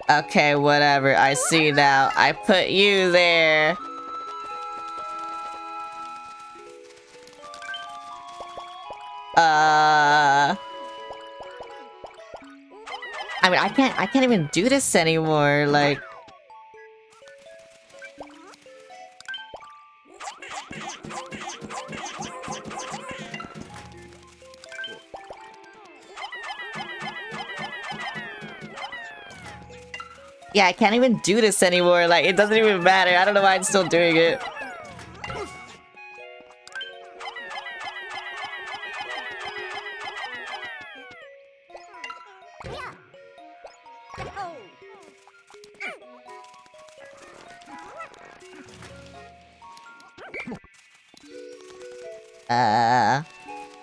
Okay, whatever. I see now. I put you there. I mean, I can't even do this anymore. Like, yeah, I can't even do this anymore. Like, it doesn't even matter. I don't know why I'm still doing it.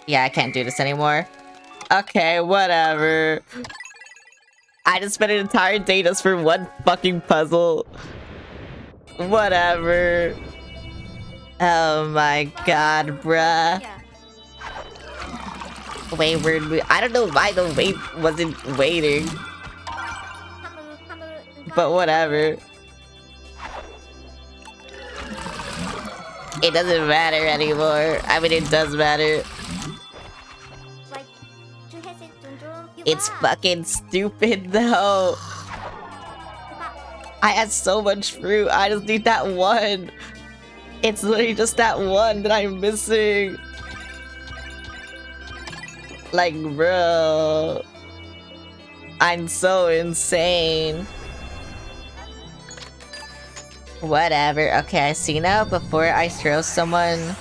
Yeah, I can't do this anymore. Okay, whatever. I just spent an entire day just for one fucking puzzle. Whatever. Oh my god, bruh. Wayward. I don't know why the wait wasn't waiting. But whatever. It doesn't matter anymore. I mean, it does matter. It's fucking stupid though. I had so much fruit. I just need that one. It's literally just that one that I'm missing. Like, bro. I'm so insane. Whatever. Okay, I see now. Before I throw someone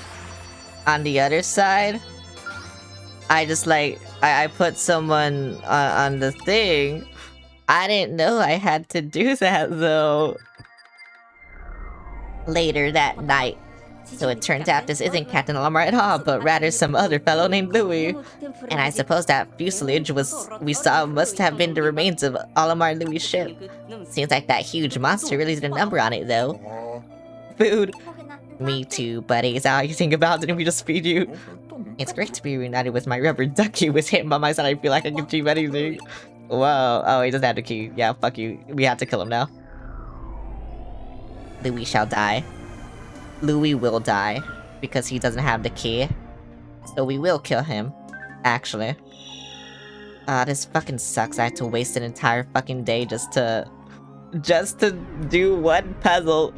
on the other side, I just like, I put someone on the thing. I didn't know I had to do that though. Later that night. So it turns out this isn't Captain Olimar at all, but rather some other fellow named Louis. And I suppose that fuselage we saw must have been the remains of Olimar Louis' ship. Seems like that huge monster really did a number on it though. Food. Me too, buddy. Is that how you think about it? Didn't we just feed you? It's great to be reunited with my rubber ducky. With him by my side, I feel like I can achieve anything. Whoa. Oh, he doesn't have the key. Yeah, fuck you. We have to kill him now. Louis shall die. Louis will die. Because he doesn't have the key. So we will kill him. Actually. This fucking sucks. I had to waste an entire fucking day just to do one puzzle.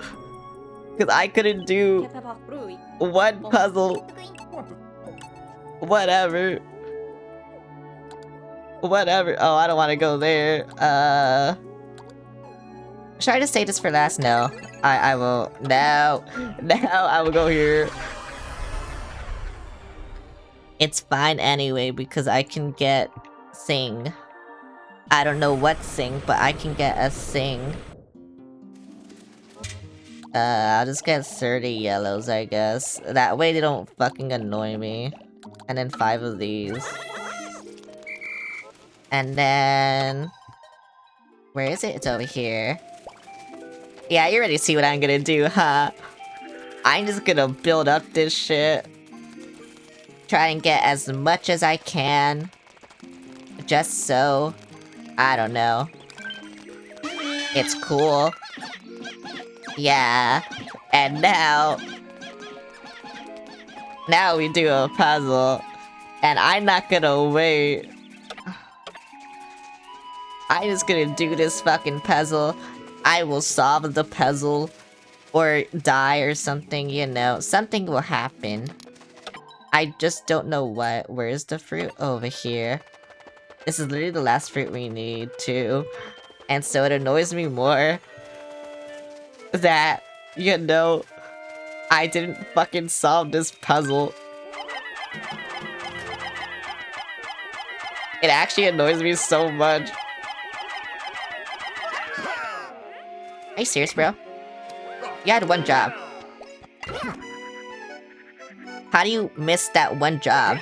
Because I couldn't do one puzzle. Whatever. Whatever. Oh, I don't want to go there. Should I just say this for last? No. I will. No. No, I will go here. It's fine anyway, because I can get Sing. I don't know what Sing, but I can get a Sing. I'll just get 30 yellows, I guess. That way they don't fucking annoy me. And then 5 of these. And then... where is it? It's over here. Yeah, you already see what I'm gonna do, huh? I'm just gonna build up this shit. Try and get as much as I can. Just so... I don't know. It's cool. Yeah. And now... now we do a puzzle. And I'm not gonna wait. I'm just gonna do this fucking puzzle. I will solve the puzzle. Or die or something, you know. Something will happen. I just don't know what. Where's the fruit? Over here. This is literally the last fruit we need, too. And so it annoys me more that, you know, I didn't fucking solve this puzzle. It actually annoys me so much. Are you serious, bro? You had one job. How do you miss that one job?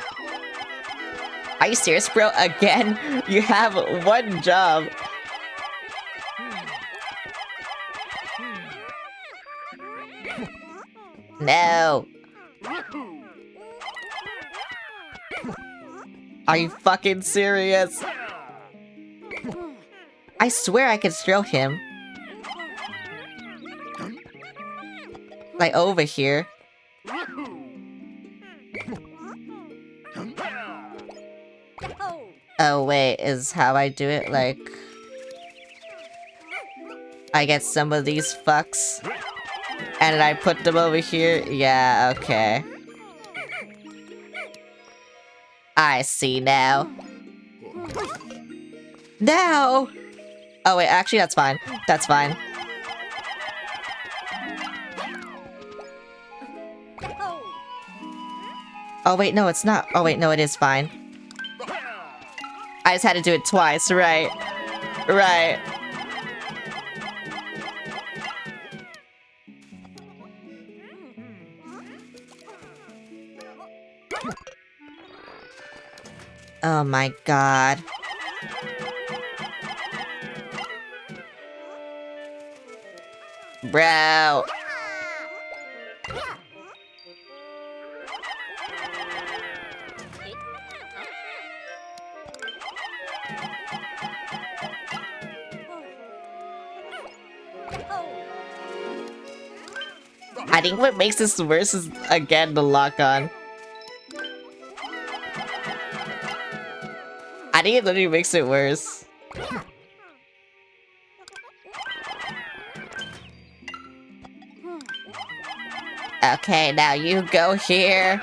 Are you serious, bro? Again? You have one job. No. Are you fucking serious? I swear I could throw him. Like, over here. Oh, wait, is how I do it, like... I get some of these fucks. And then I put them over here? Yeah, okay. I see now. No! Oh wait, actually that's fine. That's fine. Oh wait, no it's not. Oh wait, no it is fine. I just had to do it twice, right. Right. Oh my god. Bro. I think what makes this worse is, again, the lock-on. I think it literally makes it worse. Okay, now you go here.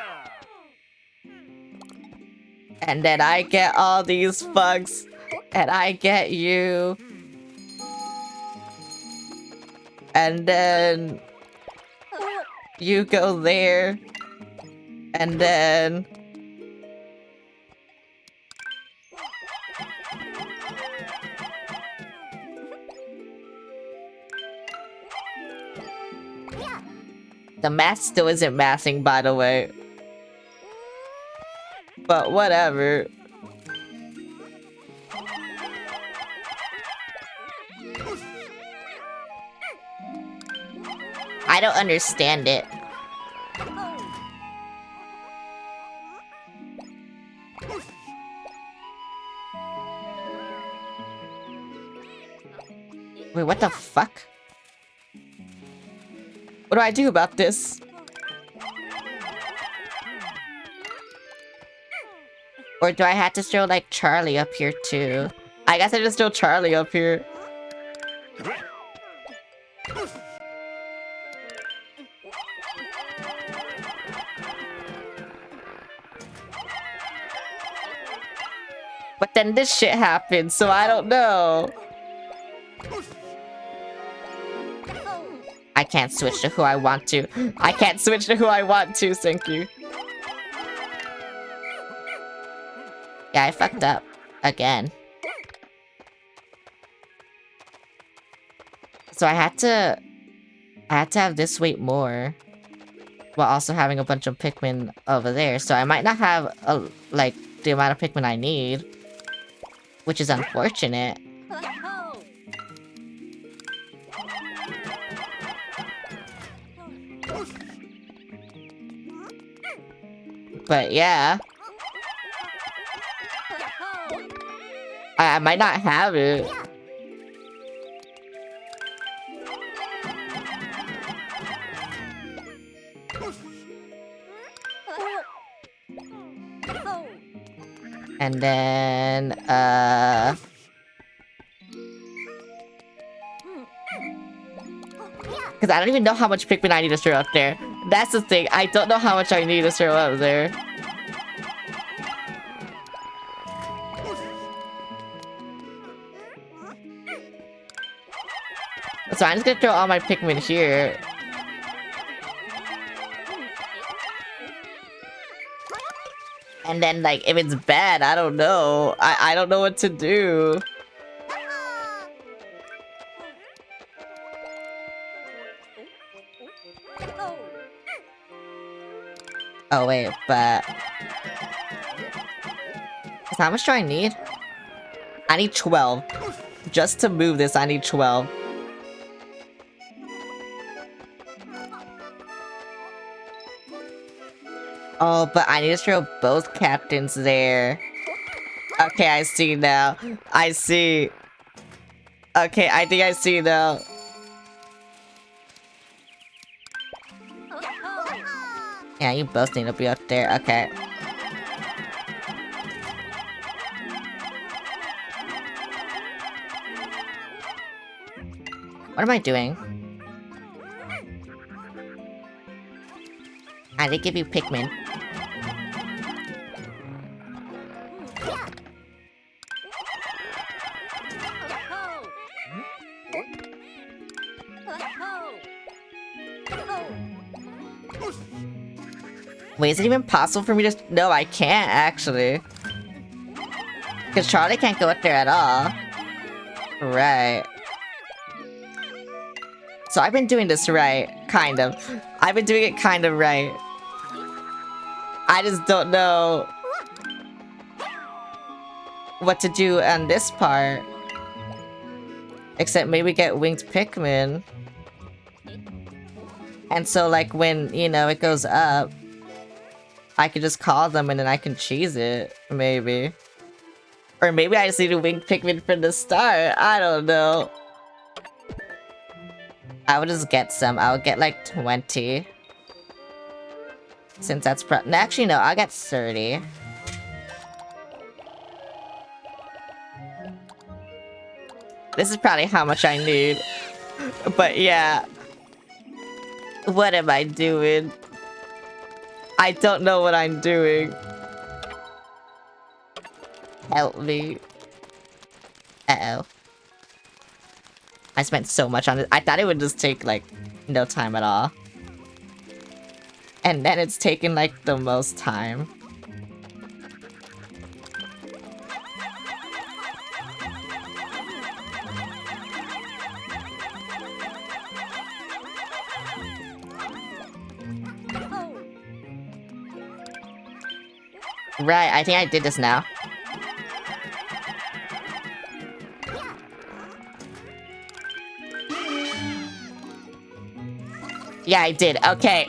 And then I get all these fucks. And I get you. And then... you go there. And then... the math still isn't mathing, by the way. But whatever. I don't understand it. Wait, what the fuck? What do I do about this? Or do I have to throw, like, Charlie up here, too? I guess I just throw Charlie up here. But then this shit happened, so I don't know. I can't switch to who I want to. I can't switch to who I want to, thank you. Yeah, I fucked up. Again. So I had to have this weight more. While also having a bunch of Pikmin over there. So I might not have, like, the amount of Pikmin I need. Which is unfortunate. But yeah. I might not have it. And then, because I don't even know how much Pikmin I need to throw up there. That's the thing, I don't know how much I need to throw up there. So I'm just gonna throw all my Pikmin here. And then, like, if it's bad, I don't know. I don't know what to do. Oh, wait, but... so how much do I need? I need 12. Just to move this, I need 12. Oh, but I need to throw both captains there. Okay, I see now. I see. Okay, I think I see now. Yeah, you both need to be up there. Okay. What am I doing? I did give you Pikmin. Wait, is it even possible for me to... No, I can't, actually. Because Charlie can't go up there at all. Right. So I've been doing this right. Kind of. I've been doing it kind of right. I just don't know what to do on this part. Except maybe get winged Pikmin. And so, like, when, you know, it goes up, I can just call them and then I can cheese it, maybe. Or maybe I just need a winged Pikmin from the start. I don't know. I would just get some. I would get like 20. Since that's actually, no, I'll get 30. This is probably how much I need. But yeah. What am I doing? I don't know what I'm doing. Help me. Uh-oh. I spent so much on it. I thought it would just take, like, no time at all. And then it's taken, like, the most time. Right, I think I did this now. Yeah, I did. Okay.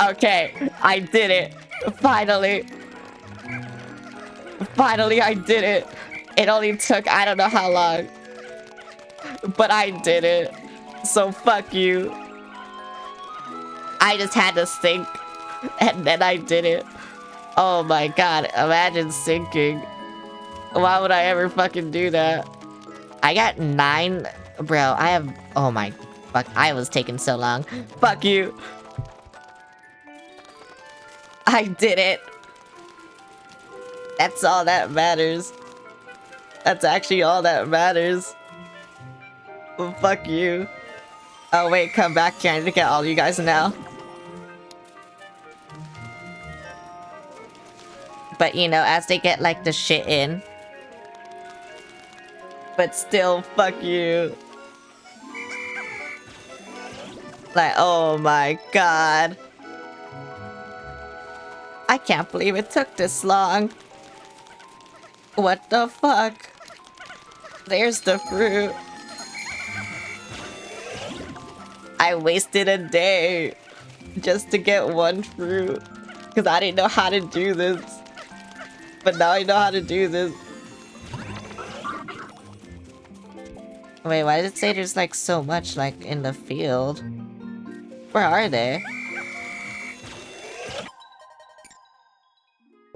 Okay. I did it. Finally. Finally, I did it. It only took I don't know how long. But I did it. So fuck you. I just had to sink. And then I did it. Oh my god. Imagine sinking. Why would I ever fucking do that? I got 9. Bro, I have... Oh my... Fuck, I was taking so long. Fuck you. I did it. That's all that matters. That's actually all that matters. Well, fuck you. Oh wait, come back here. I need to get all you guys now. But you know, as they get like the shit in. But still, fuck you. Like, oh my god. I can't believe it took this long. What the fuck? There's the fruit. I wasted a day just to get one fruit. Because I didn't know how to do this. But now I know how to do this. Wait, why did it say there's like so much like in the field? Where are they?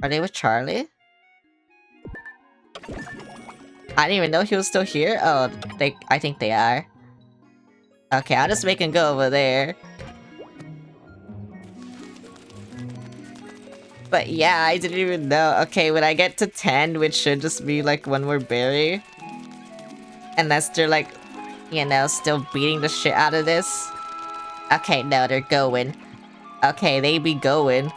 Are they with Charlie? I didn't even know he was still here. Oh, I think they are. Okay, I'll just make him go over there. But yeah, I didn't even know. Okay, when I get to 10, which should just be like one more berry. Unless they're like, you know, still beating the shit out of this. Okay, no, they're going. Okay, they be going.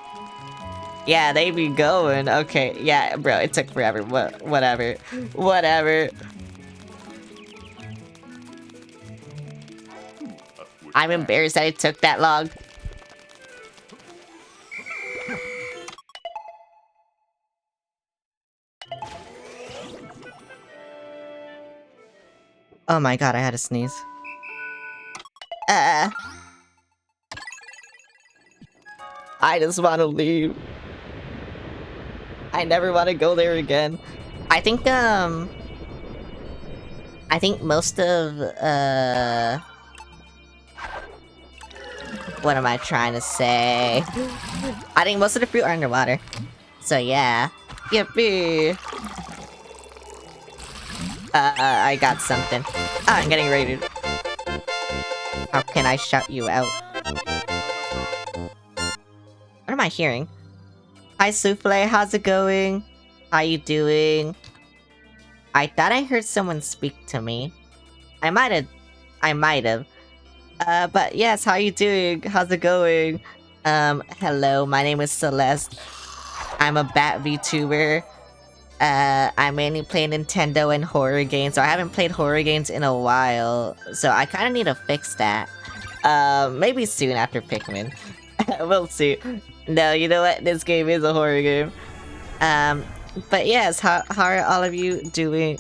Yeah, they be going. Okay, yeah, bro, it took forever. Whatever. Whatever. I'm embarrassed that it took that long. Oh my god, I had to sneeze. I just want to leave. I never want to go there again. I think most of, what am I trying to say? I think most of the fruit are underwater. So yeah. Yippee! I got something. Ah, I'm getting raided. How can I shout you out? What am I hearing? Hi, Souffle, how's it going? How you doing? I thought I heard someone speak to me. I might have. But yes, how you doing? How's it going? Hello, my name is Celeste. I'm a Bat VTuber. I mainly play Nintendo and horror games, so I haven't played horror games in a while, so I kinda need to fix that. Maybe soon after Pikmin. We'll see. No, you know what? This game is a horror game. But yes, how are all of you doing?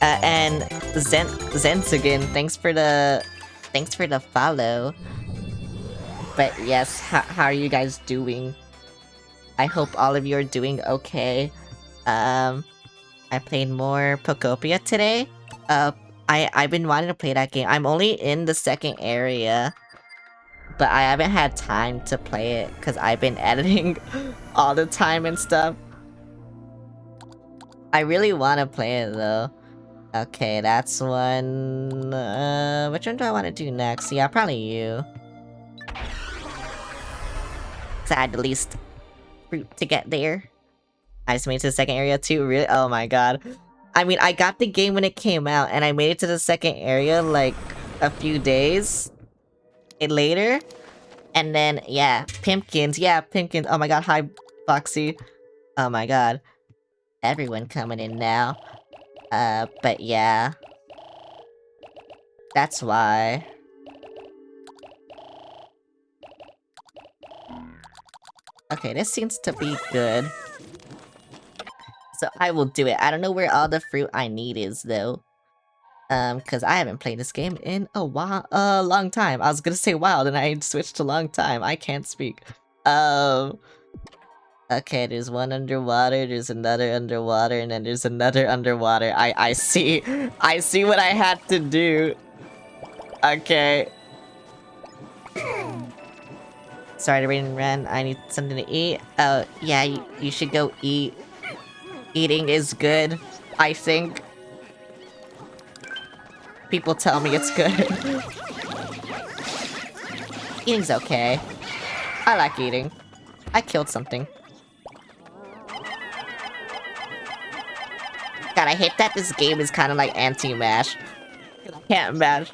And Zensugen, thanks for the follow. But yes, how are you guys doing? I hope all of you are doing okay. I played more Pokopia today. I've been wanting to play that game. I'm only in the second area, but I haven't had time to play it because I've been editing all the time and stuff. I really want to play it though. Okay, that's one. Which one do I want to do next? Yeah, probably you. Cause I had the least fruit to get there. I just made it to the second area too, really? Oh my god. I mean, I got the game when it came out, and I made it to the second area, like, a few days later. And then, yeah, Pimpkins. Yeah, Pimpkins. Oh my god, hi, Foxy. Oh my god. Everyone coming in now. But yeah. That's why. Okay, this seems to be good. So I will do it. I don't know where all the fruit I need is, though. Cause I haven't played this game in a while, long time. I was gonna say wild, and I switched to long time. I can't speak. Okay, there's one underwater, there's another underwater, and then there's another underwater. I see. I see what I had to do. Okay. Sorry to rain and run. I need something to eat. Oh, yeah, you should go eat. Eating is good, I think. People tell me it's good. Eating's okay. I like eating. I killed something. God, I hate that this game is kind of like anti-mash. I can't mash.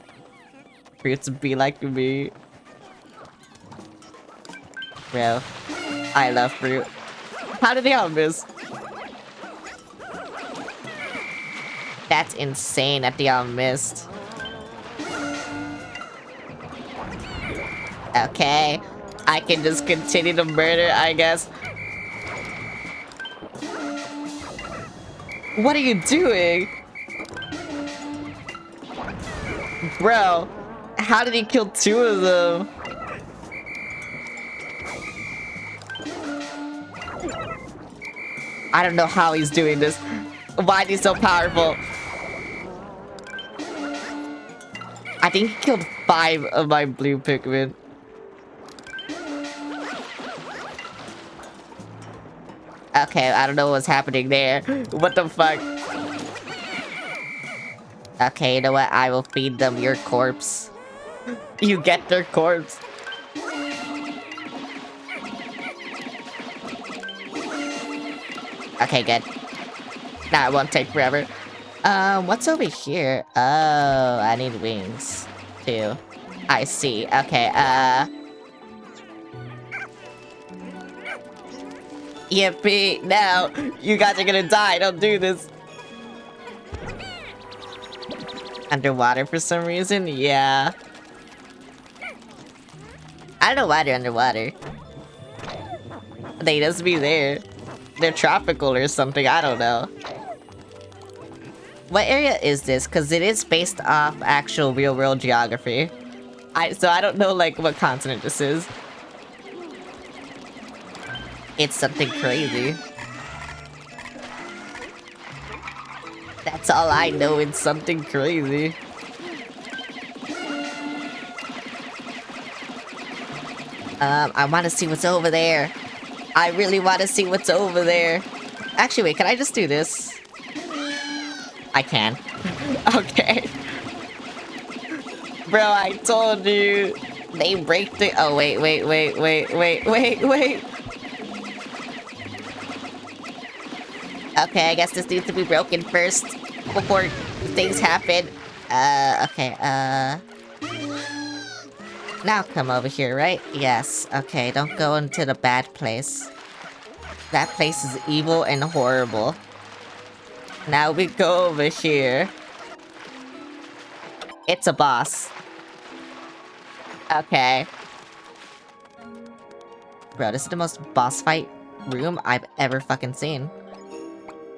Fruits be like me. Bro, I love fruit. How did y'all miss? That's insane that y'all missed. Okay, I can just continue to murder, I guess. What are you doing? Bro, how did he kill two of them? I don't know how he's doing this. Why is he so powerful? I think he killed 5 of my blue Pikmin. Okay, I don't know what's happening there. What the fuck? Okay, you know what? I will feed them your corpse. You get their corpse. Okay, good. Now it won't take forever. What's over here? Oh, I need wings, too. I see. Okay, Yippee! No! You guys are gonna die! Don't do this! Underwater for some reason? Yeah. I don't know why they're underwater. They just be there. They're tropical or something, I don't know. What area is this? Because it is based off actual real-world geography. So I don't know, like, what continent this is. It's something crazy. That's all I know. It's something crazy. I want to see what's over there. I really want to see what's over there. Actually, wait, can I just do this? I can. Okay. Bro, I told you. They break the... Oh, wait. Okay, I guess this needs to be broken first before things happen. Okay, Now come over here, right? Yes, okay, don't go into the bad place. That place is evil and horrible. Now we go over here. It's a boss. Okay. Bro, this is the most boss fight room I've ever fucking seen.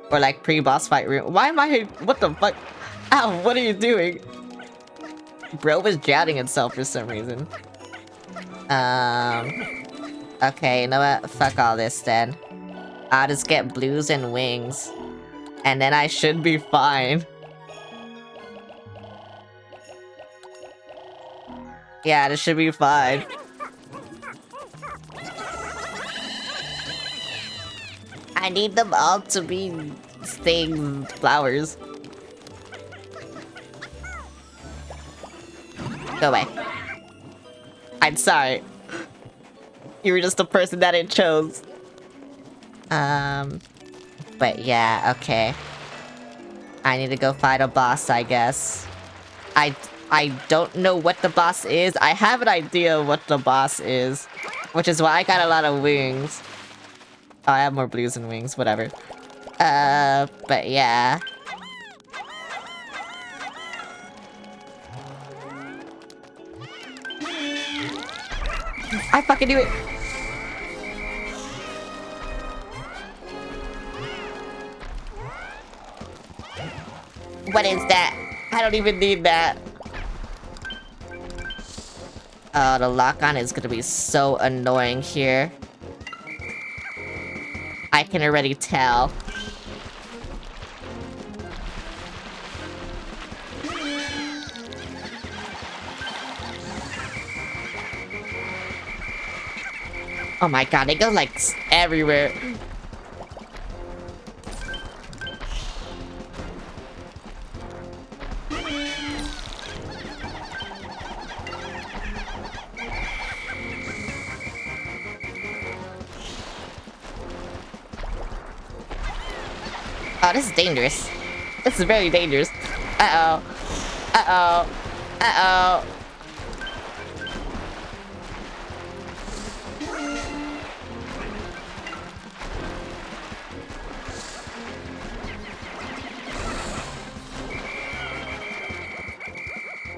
Or like pre-boss fight room. Why am I... What the fuck? Ow, what are you doing? Bro was drowning himself for some reason. Okay, you know what? Fuck all this then. I'll just get blues and wings. And then I should be fine. Yeah, this should be fine. I need them all to be staying flowers. Go away. I'm sorry. You were just the person that it chose. But yeah, okay. I need to go fight a boss, I guess. I don't know what the boss is. I have an idea what the boss is. Which is why I got a lot of wings. Oh, I have more blues and wings, whatever. But yeah. I fucking knew it! What is that? I don't even need that. Oh, the lock-on is gonna be so annoying here. I can already tell. Oh my god, they go like everywhere. Oh, this is dangerous. This is very dangerous. Uh-oh. Uh-oh. Uh-oh.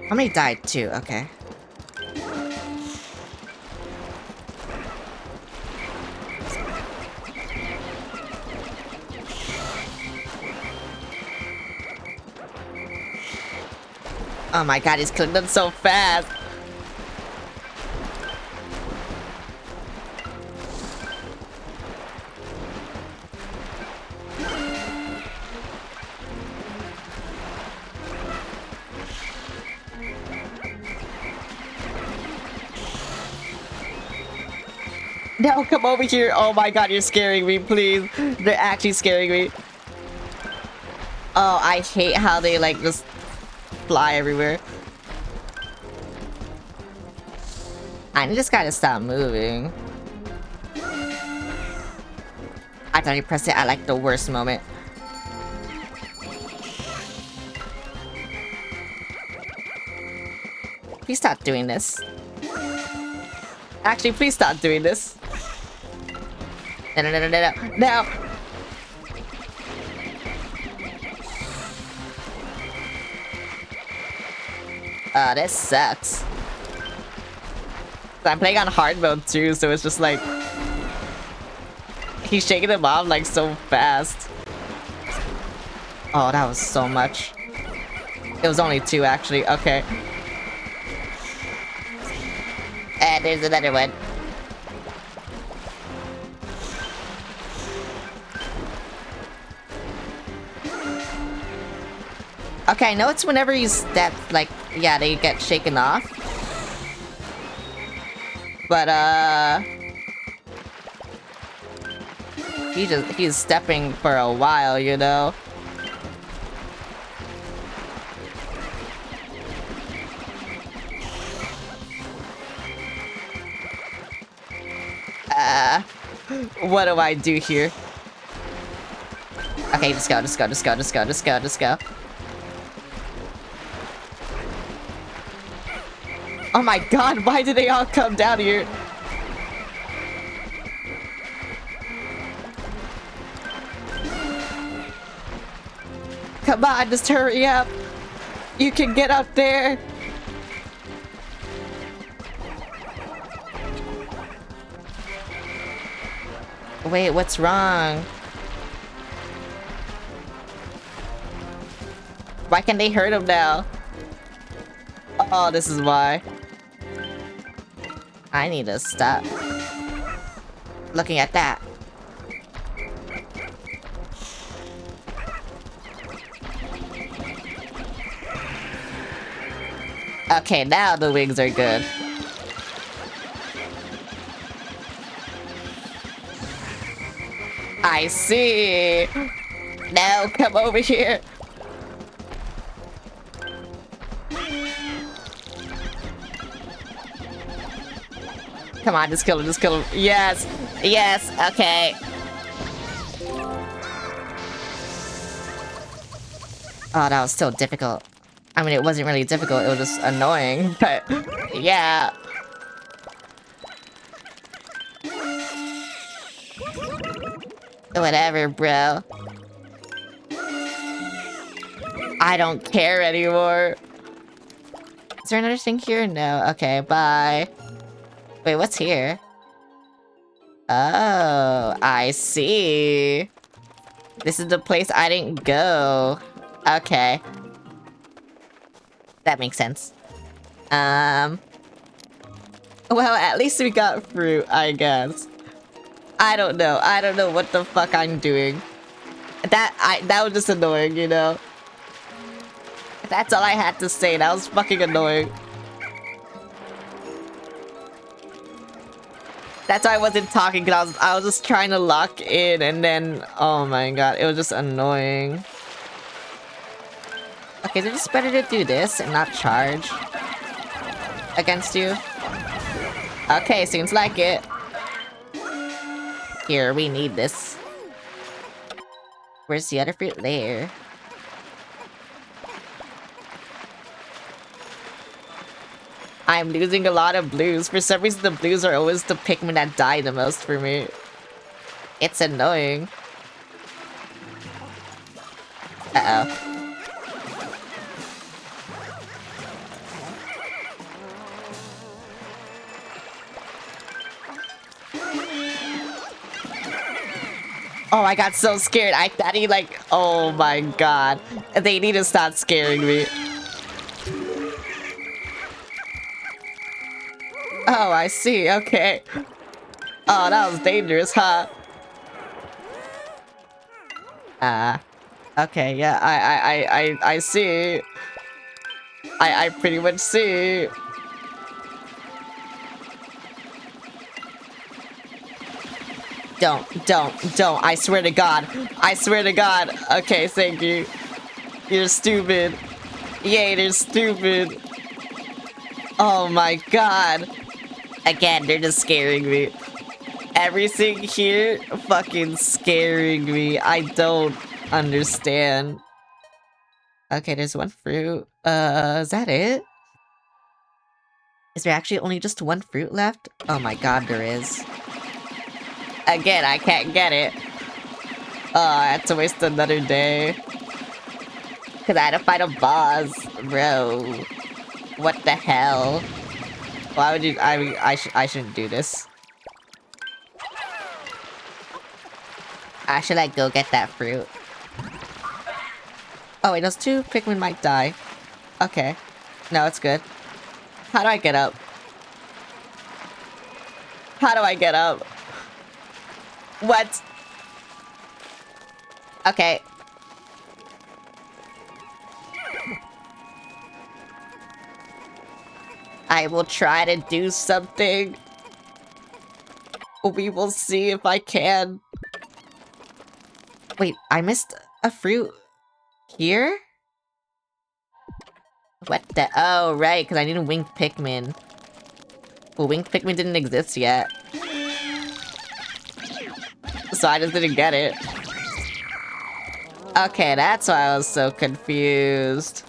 How many died too? Okay. Oh my god, he's killing them so fast! No, come over here! Oh my god, you're scaring me, please! They're actually scaring me. Oh, I hate how they like just fly everywhere. I just gotta stop moving. I thought you pressed it at like the worst moment. Please stop doing this. Actually, please stop doing this. No! This sucks. I'm playing on hard mode too, so it's just like... He's shaking them off like so fast. Oh, that was so much. It was only 2 actually, okay. And there's another one. Okay, I know it's whenever you step, like, yeah, they get shaken off. But, he's stepping for a while, you know? What do I do here? Okay, just go, just go, just go, just go, just go, just go. Oh my god, why did they all come down here? Come on, just hurry up. You can get up there. Wait, what's wrong? Why can't they hurt him now? Oh, this is why. I need to stop looking at that. Okay, now the wings are good. I see. Now come over here. Come on, just kill him, just kill him. Yes, yes, okay. Oh, that was still difficult. I mean, it wasn't really difficult, it was just annoying, but yeah. Whatever, bro. I don't care anymore. Is there another thing here? No. Okay, bye. Wait, what's here? Oh, I see. This is the place I didn't go. Okay. That makes sense. Well, at least we got fruit, I guess. I don't know. I don't know what the fuck I'm doing. That was just annoying, you know? That's all I had to say. That was fucking annoying. That's why I wasn't talking, because I was just trying to lock in, and then... Oh my god, it was just annoying. Okay, is it just better to do this and not charge against you? Okay, seems like it. Here, we need this. Where's the other fruit? There. I'm losing a lot of blues. For some reason, the blues are always the Pikmin that die the most for me. It's annoying. Uh-oh. Oh, I got so scared. I thought he like... Oh my god. They need to stop scaring me. Oh, I see. Okay. Oh, that was dangerous, huh? Okay, yeah, I see. I pretty much see. Don't. I swear to God. I swear to God. Okay, thank you. You're stupid. Yay, they're stupid. Oh my god. Again, they're just scaring me. Everything here fucking scaring me. I don't understand. Okay, there's one fruit. Is that it? Is there actually only just one fruit left? Oh my god, there is. Again, I can't get it. Oh, I had to waste another day. Cause I had to fight a boss, bro. What the hell? Why would you? I mean, I shouldn't do this. I should like go get that fruit. Oh wait, those two Pikmin might die. Okay, no, it's good. How do I get up? How do I get up? What? Okay. I will try to do something. We will see if I can. Wait, I missed a fruit here? What the? Oh, right, because I need a winged Pikmin. Well, winged Pikmin didn't exist yet. So I just didn't get it. Okay, that's why I was so confused.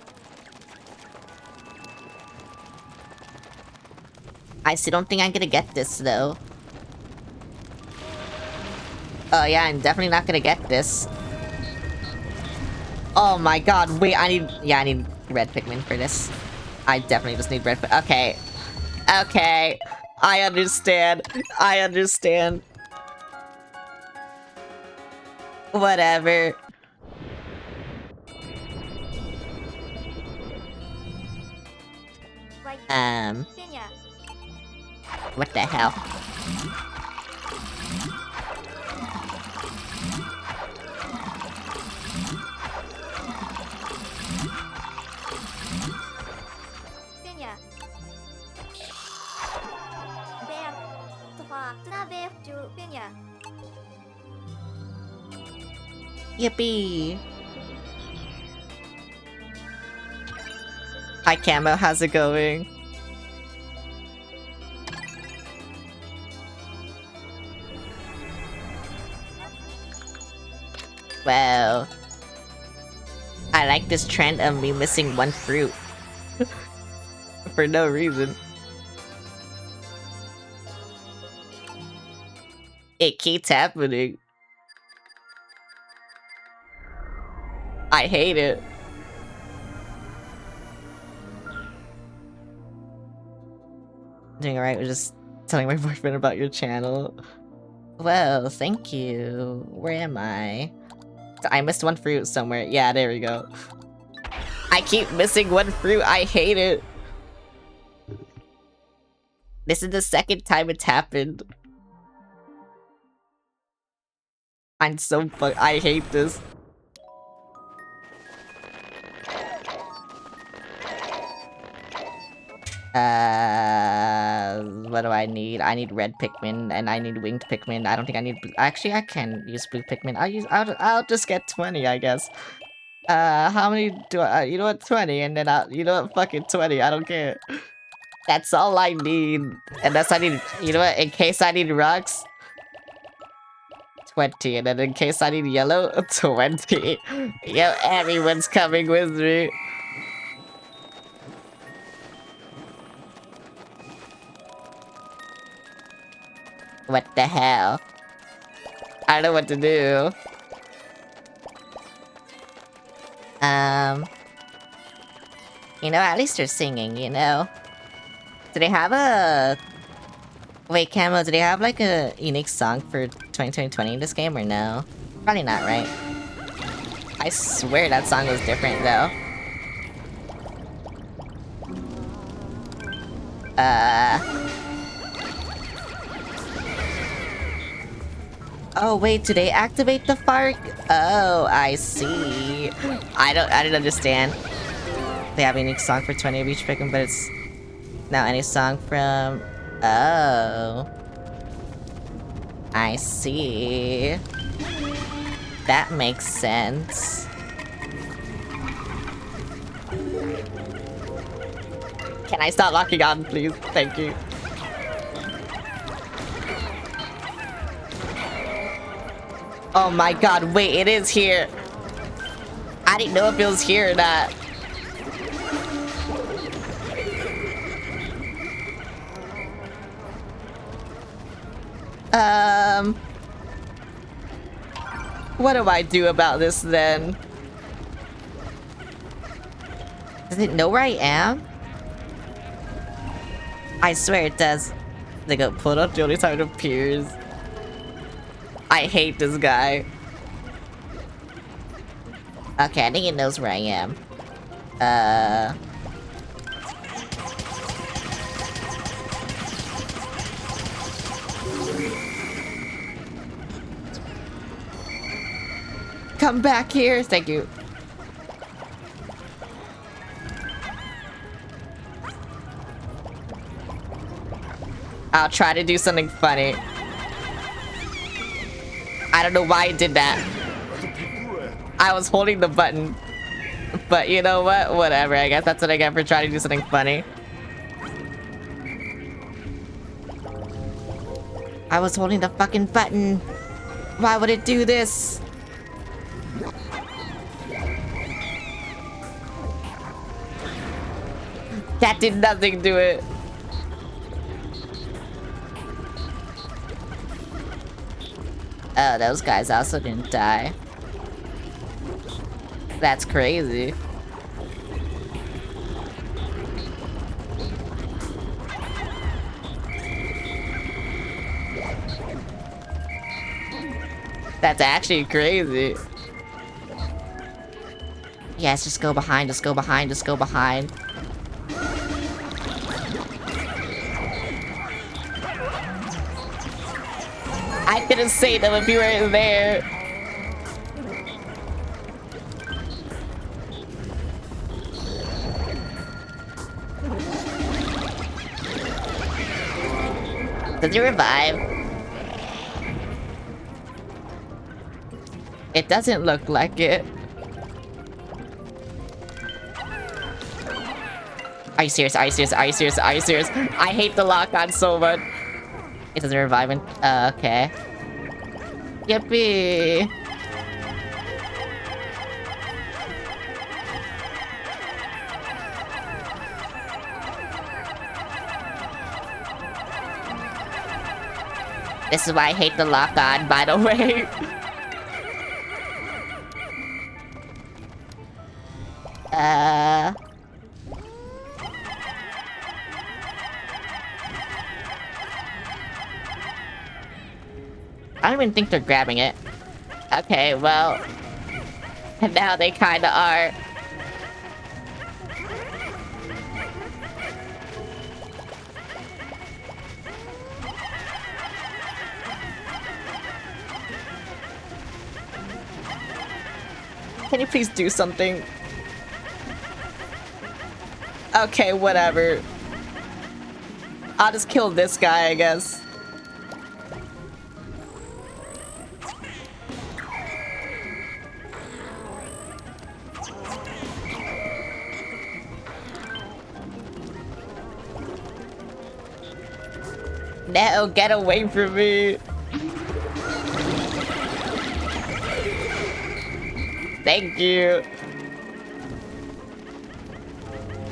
I still don't think I'm gonna get this, though. Oh, yeah, I'm definitely not gonna get this. Oh my god, wait, I need red Pikmin for this. I definitely just need red Pikmin. Okay. Okay. I understand. I understand. Whatever. What the hell? Yippee! Hi Camo, how's it going? Well, I like this trend of me missing one fruit. For no reason. It keeps happening. I hate it. Doing alright, we're just telling my boyfriend about your channel. Well, thank you. Where am I? I missed one fruit somewhere. Yeah, there we go. I keep missing one fruit. I hate it. This is the second time it's happened. I'm so I hate this. What do I need? I need red Pikmin and I need winged Pikmin. I don't think I need actually I can use blue Pikmin. I'll just get 20, I guess. How many do I you know what, 20, and then you know what, fucking 20, I don't care. That's all I need. Unless I need, you know what, in case I need rocks, 20, and then in case I need yellow, 20. Yo, everyone's coming with me. What the hell? I don't know what to do. You know, at least they're singing, you know? Do they have a... Wait, Camo, do they have like a unique song for 2020 in this game or no? Probably not, right? I swear that song was different though. Oh wait, do they activate the fire? Oh, I see. I didn't understand. They have a unique song for 20 of each Pikmin, but it's now any song from... Oh. I see. That makes sense. Can I start locking on, please? Thank you. Oh my god, wait, it is here. I didn't know if it was here or not. What do I do about this then? Does it know where I am? I swear it does. They got pulled up the only time it appears. I hate this guy. Okay, I think it knows where I am. Come back here. Thank you. I'll try to do something funny. I don't know why I did that. I was holding the button. But you know what? Whatever. I guess that's what I get for trying to do something funny. I was holding the fucking button. Why would it do this? That did nothing to it. Oh, those guys also didn't die. That's crazy. That's actually crazy. Yes, just go behind, just go behind, just go behind. I couldn't say them if you weren't there. Does it revive? It doesn't look like it. Are you serious? Are you serious? Are you serious? Are you serious? I hate the lock-on so much. It doesn't revive in... okay. Yippee! This is why I hate the lock-on, by the way. I don't even think they're grabbing it. Okay, well... now they kinda are. Can you please do something? Okay, whatever. I'll just kill this guy, I guess. No, get away from me. Thank you.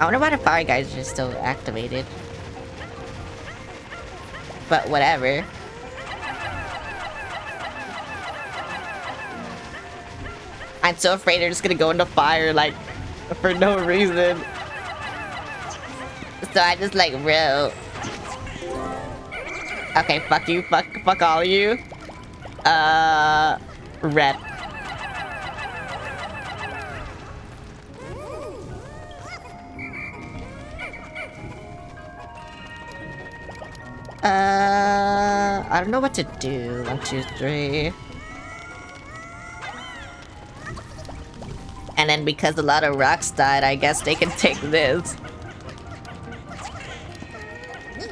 I wonder why the fire guys are still activated. But whatever. I'm so afraid they're just gonna go into fire, like, for no reason. So I just like, bro. Okay, fuck you, fuck all of you. Red. I don't know what to do. 1, 2, 3. And then because a lot of rocks died, I guess they can take this.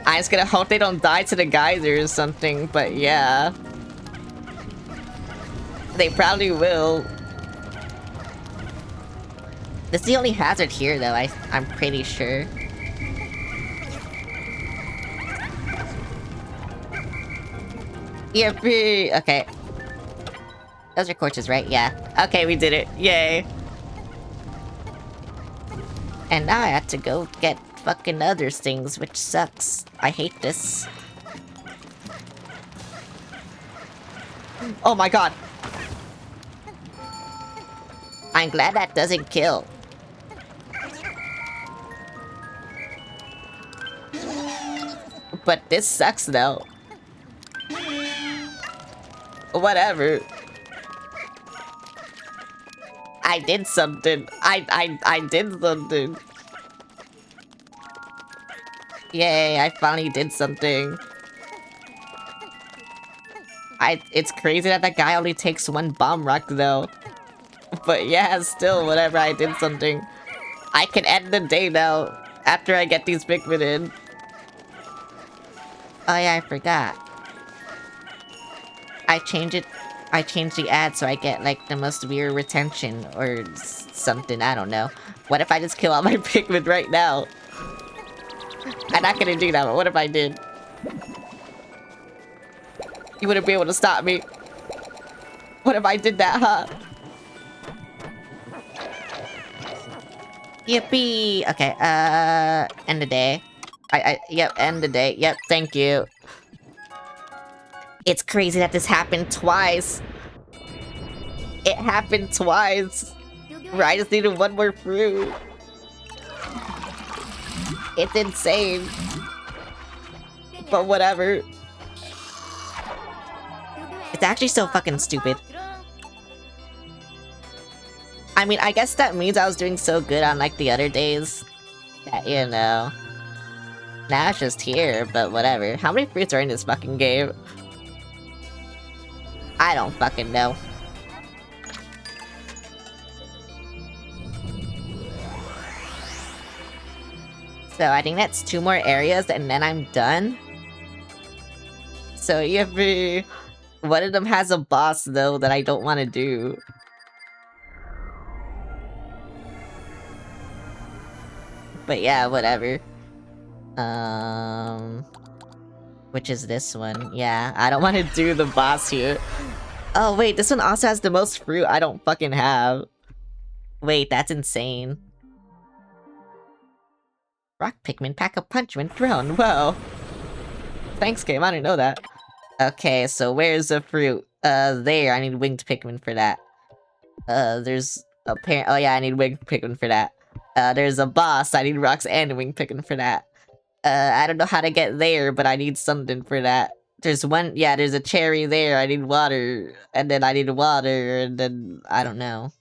I'm just gonna hope they don't die to the geyser or something, but yeah. They probably will. This is the only hazard here, though, I'm pretty sure. Yippee! Okay. Those are corpses, right? Yeah. Okay, we did it. Yay. And now I have to go get fucking other things, which sucks. I hate this. Oh my god. I'm glad that doesn't kill. But this sucks though. Whatever. I did something. I did something. Yay, I finally did something. It's crazy that guy only takes 1 bomb rock though. But yeah, still, whatever, I did something. I can end the day now, after I get these Pikmin in. Oh yeah, I forgot. I changed the ad so I get, like, the most weird retention or something, I don't know. What if I just kill all my Pikmin right now? I'm not gonna do that, but what if I did? You wouldn't be able to stop me. What if I did that, huh? Yippee! Okay, end the day. Yep, end the day. Yep, thank you. It's crazy that this happened twice. It happened twice. Where I just needed one more fruit. It's insane. But whatever. It's actually so fucking stupid. I mean, I guess that means I was doing so good on, like, the other days. That, you know. Now it's just here, but whatever. How many fruits are in this fucking game? I don't fucking know. So I think that's 2 more areas and then I'm done. So yippee. One of them has a boss though that I don't want to do. But yeah, whatever. Which is this one? Yeah, I don't want to do the boss here. Oh wait, this one also has the most fruit I don't fucking have. Wait, that's insane. Rock Pikmin pack a punch when thrown. Whoa. Thanks, game. I didn't know that. Okay, so where's the fruit? There. I need winged Pikmin for that. There's a pair. Oh yeah, I need winged Pikmin for that. There's a boss. I need rocks and winged Pikmin for that. I don't know how to get there, but I need something for that. There's one. Yeah, there's a cherry there. I need water, and then I need water, and then I don't know.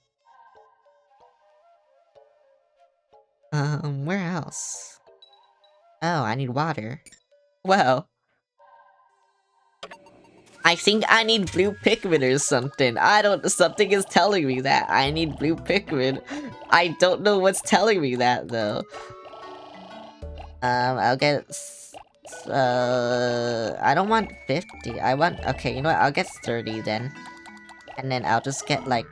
Where else? Oh, I need water. Well. I think I need blue Pikmin or something. I don't- something is telling me that I need blue Pikmin. I don't know what's telling me that, though. I'll get... I don't want 50. I want... Okay, you know what? I'll get 30 then. And then I'll just get, like...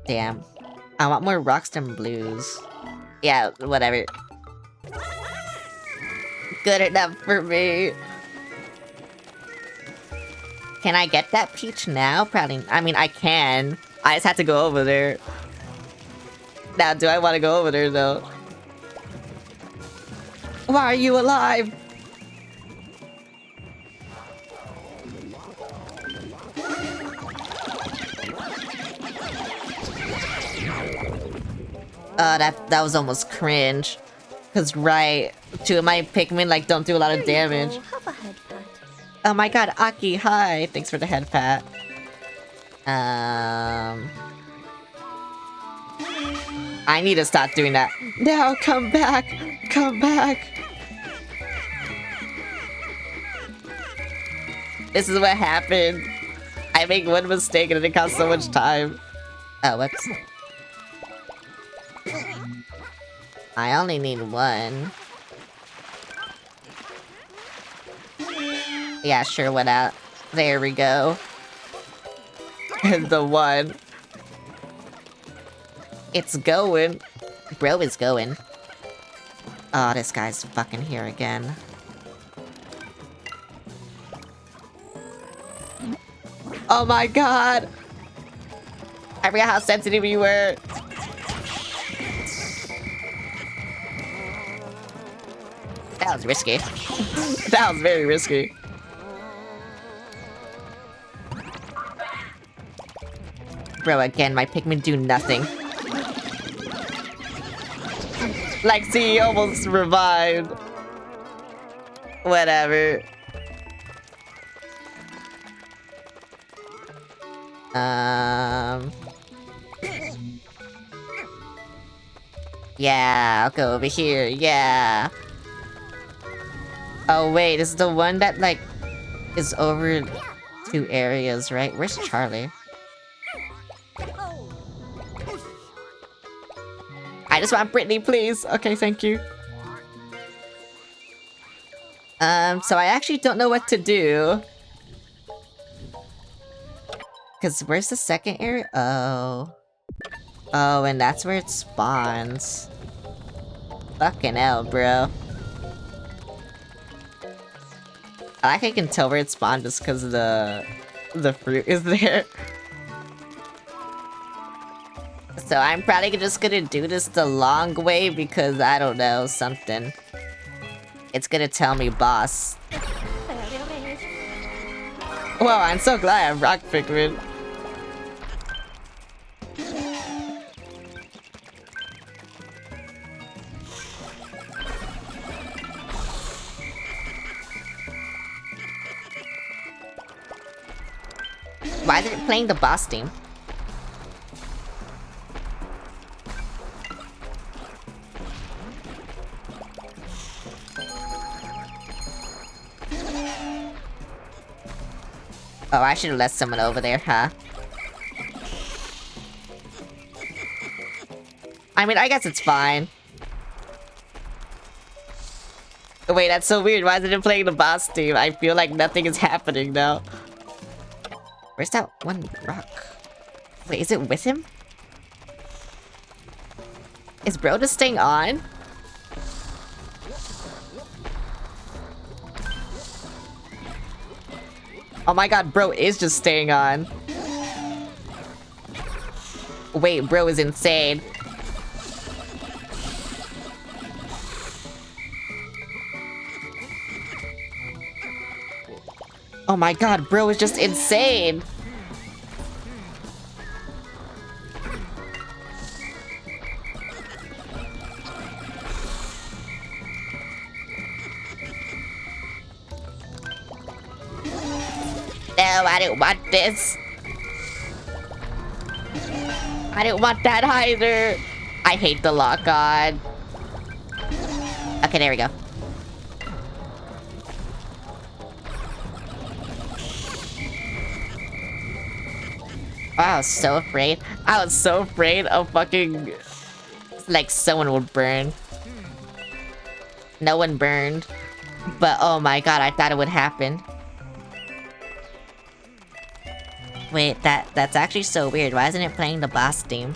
Damn. I want more rocks than blues. Yeah, whatever. Good enough for me. Can I get that peach now? Probably. I mean, I can. I just have to go over there. Now, do I want to go over there, though? Why are you alive? That was almost cringe. Cause right, 2 of my Pikmin like don't do a lot of damage. Oh my god, Aki, hi! Thanks for the head pat. I need to stop doing that. Now, come back! Come back! This is what happened. I make one mistake and it costs so much time. Oh, whoops. I only need 1. Yeah, sure, went out. There we go. And the 1. It's going. Bro is going. Oh, this guy's fucking here again. Oh my god! I forgot how sensitive you were. That was risky. That was very risky. Bro, again, my Pikmin do nothing. Like, see, he almost revived. Whatever. Yeah, I'll go over here, yeah. Oh wait, this is the one that, like, is over 2 areas, right? Where's Charlie? I just want Brittany, please. Okay, thank you. So I actually don't know what to do. Cause where's the second area? Oh. Oh, and that's where it spawns. Fucking hell, bro. I like I can tell where it spawned just because the fruit is there. So I'm probably just gonna do this the long way because I don't know, something. It's gonna tell me boss. Wow, I'm so glad I have rock Pikmin. Why is it playing the boss theme? Oh, I should have let someone over there, huh? I mean, I guess it's fine. Wait, that's so weird. Why isn't it playing the boss theme? I feel like nothing is happening now. Where's that one rock? Wait, is it with him? Is bro just staying on? Oh my god, bro is just staying on. Wait, bro is insane. Oh my god, bro is just insane. No, I didn't want this. I didn't want that either. I hate the lock on. Okay, there we go. I was so afraid. I was so afraid of fucking... like, someone would burn. No one burned. But, oh my god, I thought it would happen. Wait, that's actually so weird. Why isn't it playing the boss theme?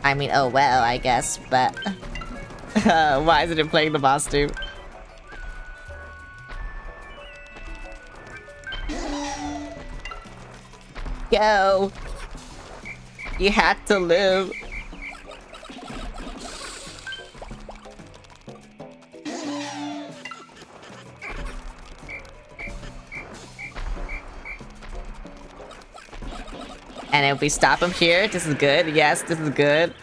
I mean, oh well, I guess, but... why isn't it playing the boss theme? Go! You had to live. And if we stop him here, this is good. Yes, this is good.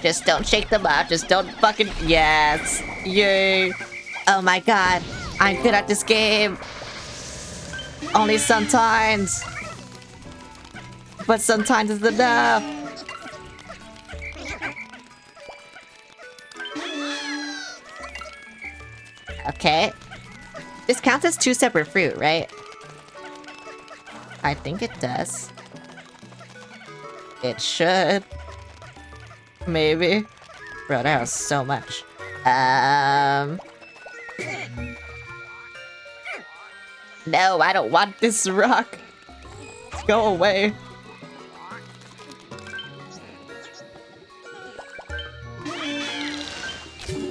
Just don't shake them up. Just don't fucking... Yes. Yay. Oh my god. I'm good at this game. Only sometimes. But sometimes it's enough. Okay. This counts as 2 separate fruit, right? I think it does. It should. Maybe. Bro, that was so much. No, I don't want this rock. Go away.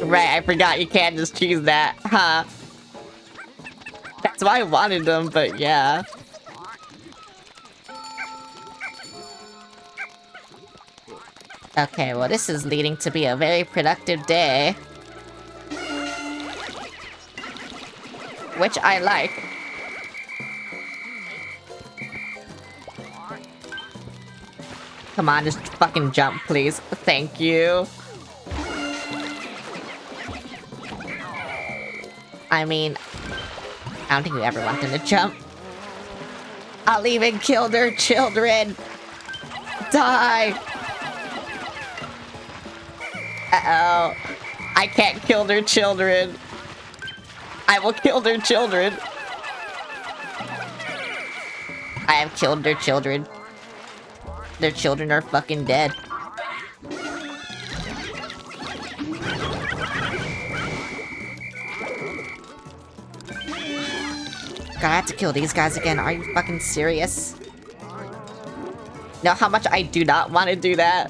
Right, I forgot you can't just choose that, huh? That's why I wanted them, but yeah. Okay, well this is leading to be a very productive day. Which I like. Come on, just fucking jump, please. Thank you. I mean, I don't think we ever want them to jump. I'll even kill their children. Die. Uh-oh. I can't kill their children. I will kill their children. I have killed their children. Their children are fucking dead. God, I have to kill these guys again. Are you fucking serious? Know how much I do not want to do that?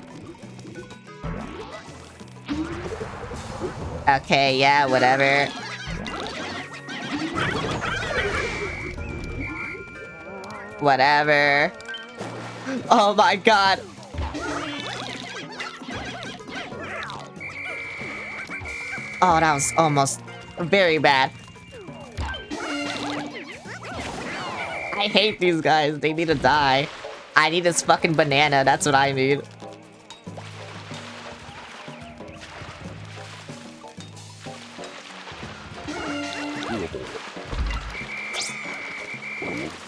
Okay, yeah, whatever. Whatever. Oh my god. Oh, that was almost very bad. I hate these guys. They need to die. I need this fucking banana. That's what I need.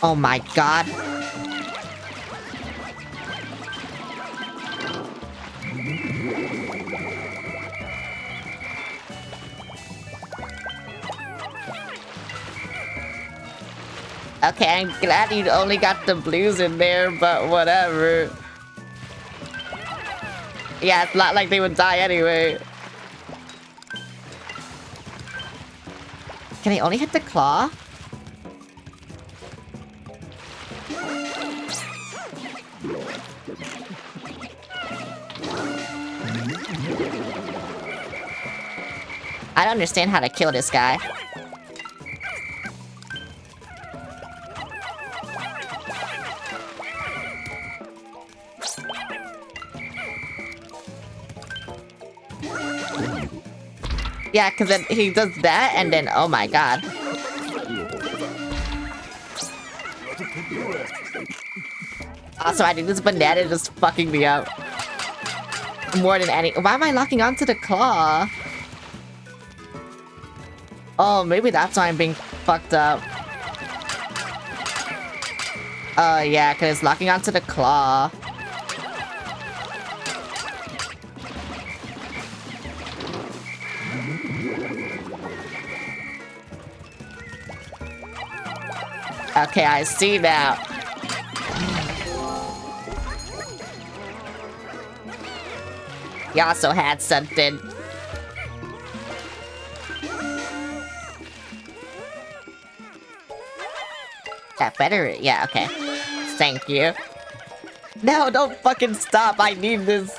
Oh my god. Okay, I'm glad you only got the blues in there, but whatever. Yeah, it's not like they would die anyway. Can I only hit the claw? I don't understand how to kill this guy. Yeah, because then he does that, and then, oh my god. Also, I think this banana is just fucking me up. More than any- Why am I locking onto the claw? Oh, maybe that's why I'm being fucked up. Oh, yeah, because it's locking onto the claw. Okay, I see now. You also had something. That better? Yeah, okay. Thank you. No, don't fucking stop. I need this.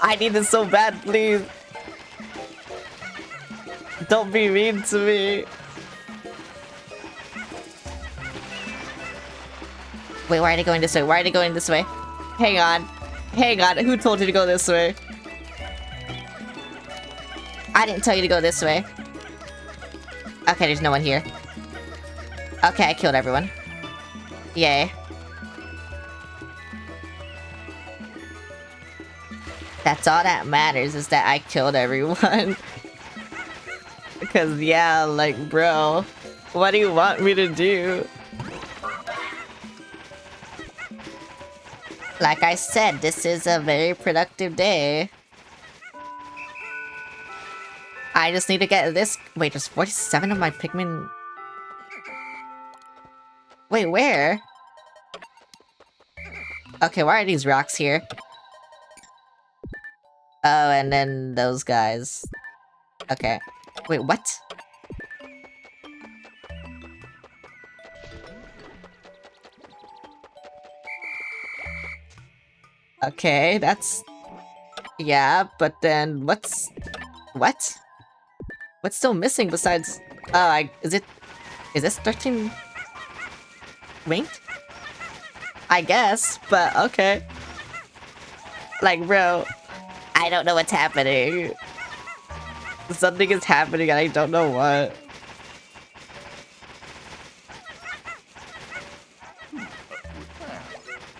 I need this so bad, please. Don't be mean to me. Wait, why are they going this way? Why are they going this way? Hang on. Hang on. Who told you to go this way? I didn't tell you to go this way. Okay, there's no one here. Okay, I killed everyone. Yay. That's all that matters, is that I killed everyone. Because, yeah, like, bro. What do you want me to do? Like I said, this is a very productive day. I just need to get this- Wait, there's 47 of my Pikmin- Wait, where? Okay, why are these rocks here? Oh, and then those guys. Okay. Wait, what? Okay, that's... Yeah, but then what's... What? What's still missing besides... Oh, is it... Is this 13... Winged? I guess, but okay. Like, bro, I don't know what's happening. Something is happening and I don't know what.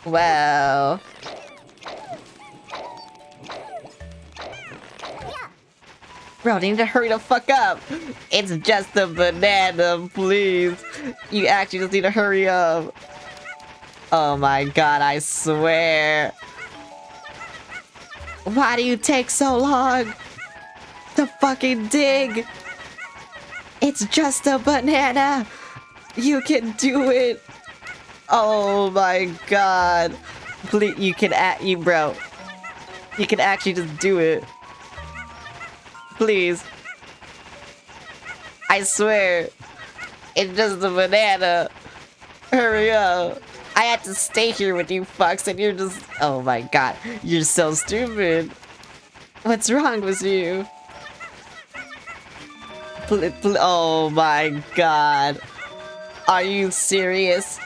Well... Bro, they need to hurry the fuck up! It's just a banana, please! You actually just need to hurry up! Oh my god, I swear! Why do you take so long to fucking dig? It's just a banana! You can do it! Oh my god. Please, you can you bro. You can actually just do it. Please. I swear. It's just a banana. Hurry up. I had to stay here with you fucks and you're just... Oh my god. You're so stupid. What's wrong with you? Oh my god. Are you serious?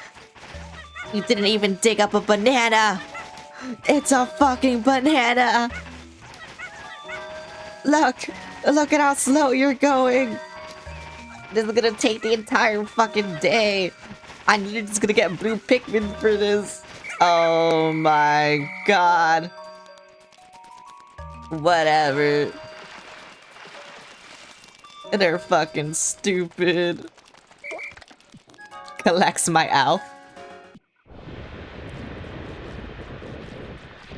You didn't even dig up a banana. It's a fucking banana. Look. Look at how slow you're going. This is gonna take the entire fucking day. I'm just gonna get blue Pikmin for this. Oh my god. Whatever. They're fucking stupid. Collects my Alf.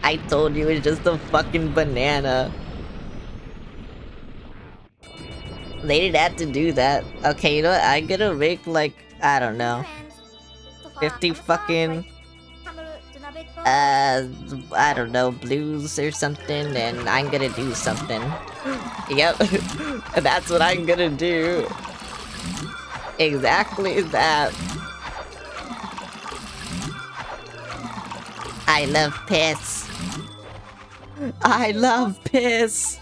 I told you it's just a fucking banana. They didn't have to do that. Okay, you know what? I'm gonna make like, I don't know, 50 fucking, I don't know, blues or something, and I'm gonna do something. Yep, that's what I'm gonna do. Exactly that. I love piss. I love piss.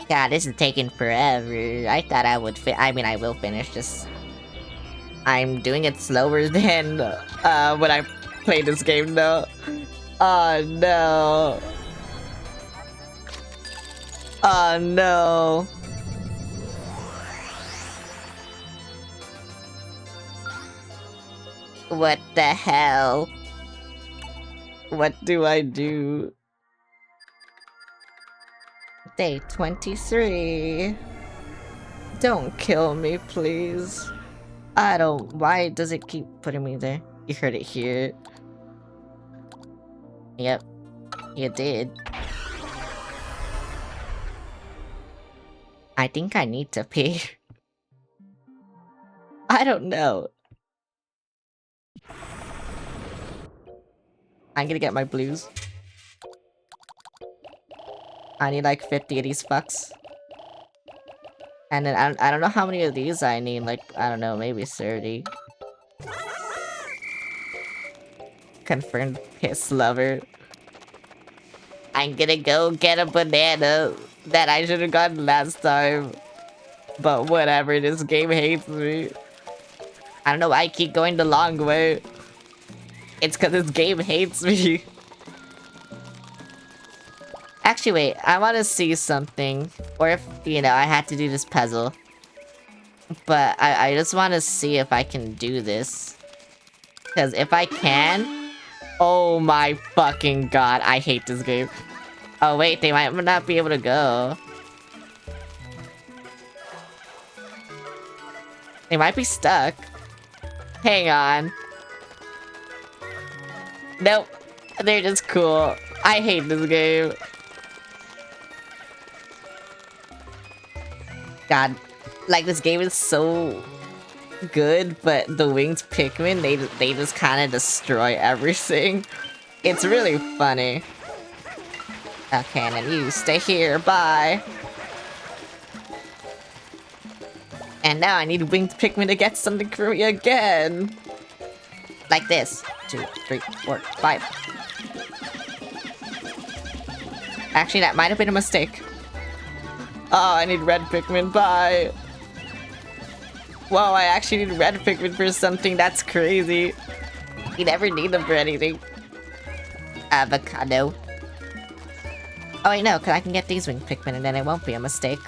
God, this is taking forever. I thought I would I mean, I will finish, just... I'm doing it slower than, when I play this game, though. Oh, no. Oh, no. What the hell? What do I do? Day 23. Don't kill me, please. I don't... Why does it keep putting me there? You heard it here. Yep. You did. I think I need to pee. I don't know. I'm gonna get my blues. I need like 50 of these fucks. And then I don't know how many of these I need, like, I don't know, maybe 30. Confirmed piss lover. I'm gonna go get a banana that I should have gotten last time. But whatever, this game hates me. I don't know why I keep going the long way. It's cause this game hates me. Actually, wait, I want to see something. Or if, you know, I had to do this puzzle. But I just want to see if I can do this. Because if I can... Oh my fucking god, I hate this game. Oh wait, they might not be able to go. They might be stuck. Hang on. Nope. They're just cool. I hate this game. God, like this game is so good, but the winged Pikmin, they just kind of destroy everything. It's really funny. Okay, and then you stay here, bye. And now I need winged Pikmin to get something for me again. Like this. 2, 3, 4, 5. Actually, that might have been a mistake. Oh, I need red Pikmin, bye! Whoa, I actually need red Pikmin for something, that's crazy. You never need them for anything. Avocado. Oh wait, no, because I can get these winged Pikmin and then it won't be a mistake.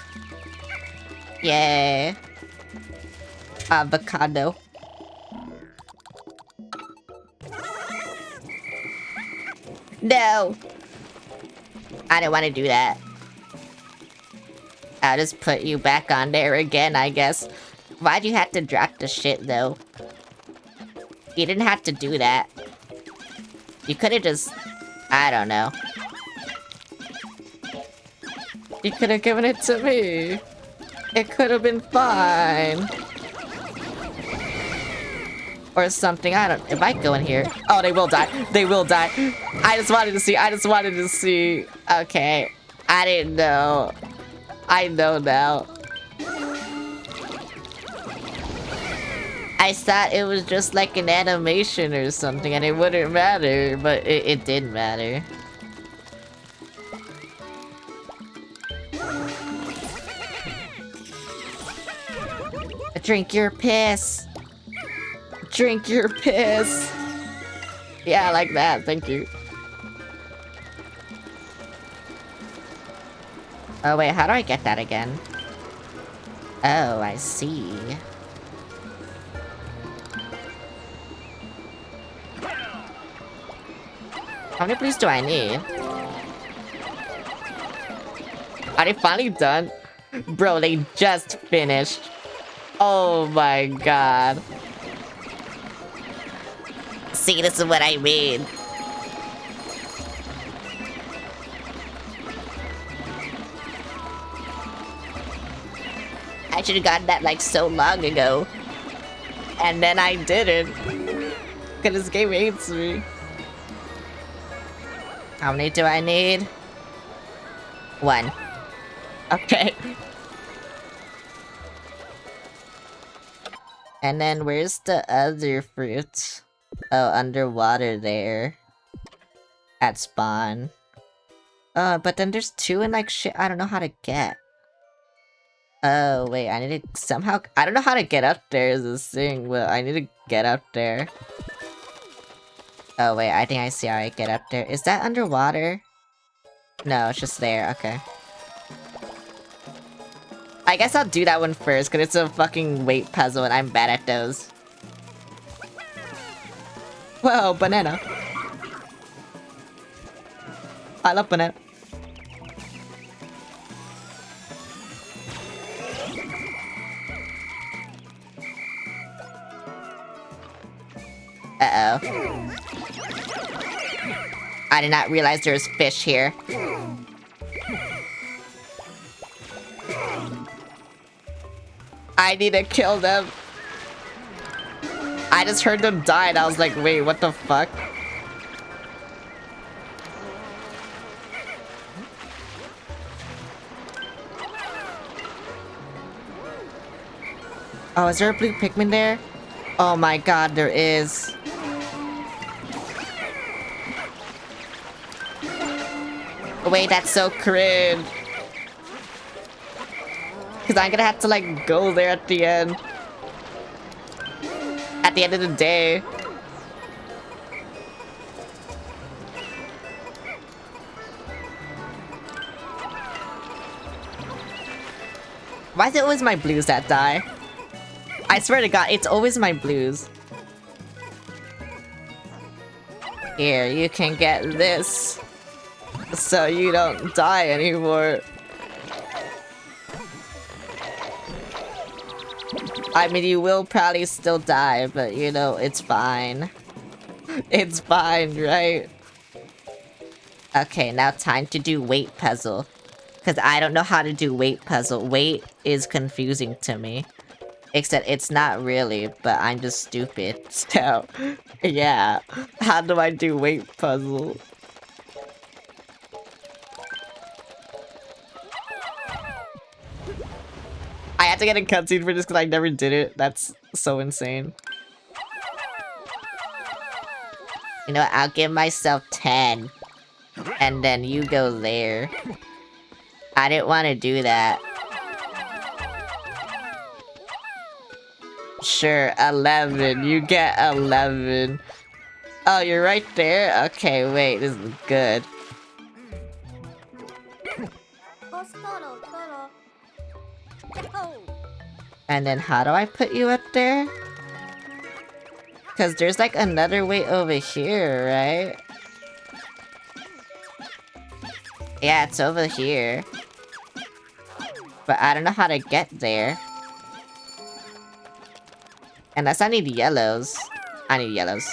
Yay. Avocado. No! I don't want to do that. I'll just put you back on there again, I guess. Why'd you have to drop the shit, though? You didn't have to do that. You could've just... I don't know. You could've given it to me. It could've been fine. Or something. I don't. If I go in here, oh, they will die. They will die. I just wanted to see. I just wanted to see. Okay, I didn't know. I know now. I thought it was just like an animation or something, and it wouldn't matter, but it did matter. Drink your piss. Drink your piss. Yeah, like that. Thank you. Oh, wait. How do I get that again? Oh, I see. How many blues do I need? Are they finally done? Bro, they just finished. Oh my god. See, this is what I mean. I should have gotten that like so long ago. And then I didn't. Cause this game hates me. How many do I need? 1. Okay. And then where's the other fruit? Oh, underwater there. At spawn. But then there's 2 and like shit I don't know how to get. Oh, wait, I need to somehow... I don't know how to get up there is this thing, but I need to get up there. Oh, wait, I think I see how I get up there. Is that underwater? No, it's just there, okay. I guess I'll do that one first, because it's a fucking weight puzzle and I'm bad at those. Whoa, banana. I love banana. Uh-oh. I did not realize there was fish here. I need to kill them. I just heard them die and I was like, wait, what the fuck? Oh, is there a blue Pikmin there? Oh my god, there is. Wait, that's so cringe. Cause I'm gonna have to like go there at the end. At the end of the day. Why is it always my blues that die? I swear to god, it's always my blues. Here, you can get this. So you don't die anymore. I mean, you will probably still die, but you know, it's fine. It's fine, right? Okay, now time to do weight puzzle. Because I don't know how to do weight puzzle. Weight is confusing to me. Except it's not really, but I'm just stupid. So, yeah. How do I do weight puzzle? I had to get a cutscene for this because I never did it. That's so insane. You know what? I'll give myself 10. And then you go there. I didn't want to do that. Sure, 11. You get 11. Oh, you're right there? Okay, wait. This is good. And then how do I put you up there? Because there's like another way over here, right? Yeah, it's over here. But I don't know how to get there. Unless I need yellows. I need yellows.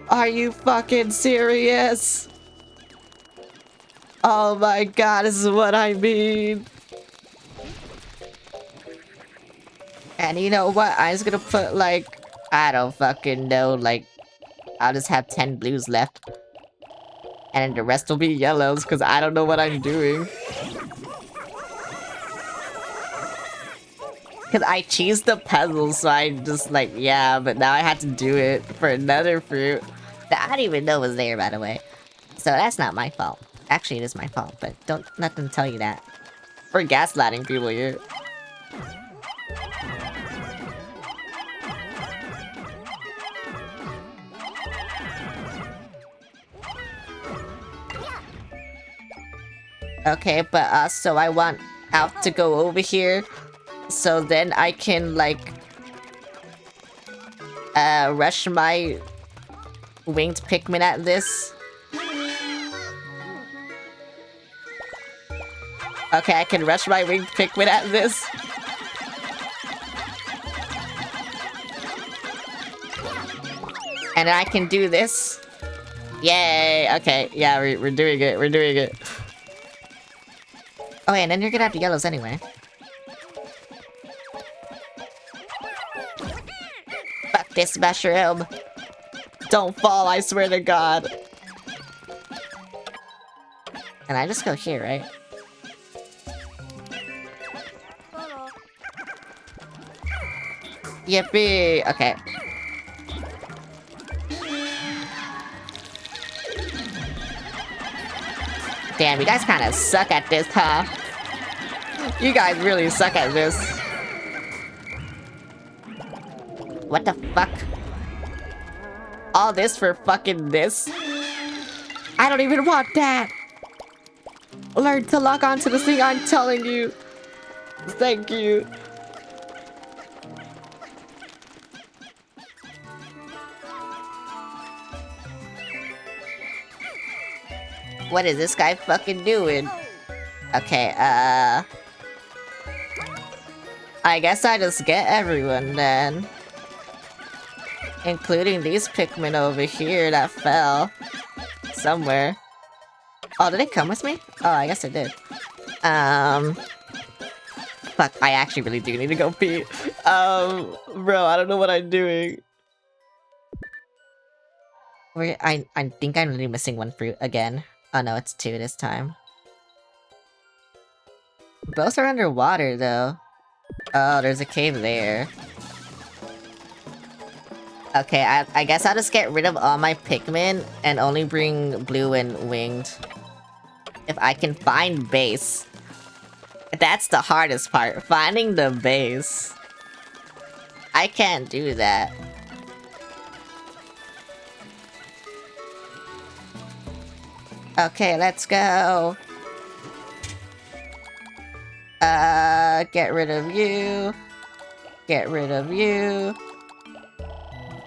Are you fucking serious? Oh my god, this is what I mean. And you know what? I'm just gonna put like I don't fucking know, like, I'll just have 10 blues left. And then the rest will be yellows, because I don't know what I'm doing. Because I cheesed the puzzle, so I just like, yeah, but now I have to do it for another fruit that I didn't even know was there, by the way. So that's not my fault. Actually, it is my fault, but don't let them tell you that. We're gaslighting people here. Okay, but so I want Alf to go over here, so then I can, like, rush my winged Pikmin at this. Okay, I can rush my winged Pikmin at this. And I can do this. Yay! Okay, yeah, we're doing it, we're doing it. Oh, and then you're gonna have the yellows anyway. Fuck this mushroom. Don't fall, I swear to God. And I just go here, right? Yippee! Okay. Damn, you guys kind of suck at this, huh? You guys really suck at this. What the fuck? All this for fucking this? I don't even want that! Learn to lock onto this thing, I'm telling you. Thank you. What is this guy fucking doing? Okay, I guess I just get everyone then. Including these Pikmin over here that fell. Somewhere. Oh, did they come with me? Oh, I guess they did. Fuck, I actually really do need to go pee. Bro, I don't know what I'm doing. Wait, I think I'm really missing one fruit again. Oh no, it's 2 this time. Both are underwater, though. Oh, there's a cave there. Okay, I guess I'll just get rid of all my Pikmin and only bring blue and winged. If I can find base. That's the hardest part, finding the base. I can't do that. Okay, let's go. Get rid of you. Get rid of you.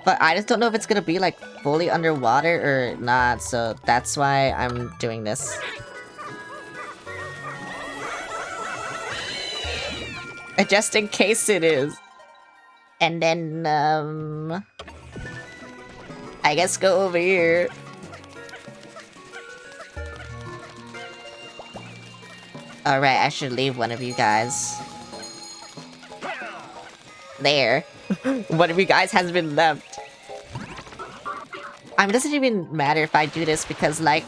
But I just don't know if it's gonna be, like, fully underwater or not, so that's why I'm doing this. Just in case it is. And then, I guess go over here. Alright, I should leave one of you guys. There. One of you guys has been left. I mean, it doesn't even matter if I do this because, like...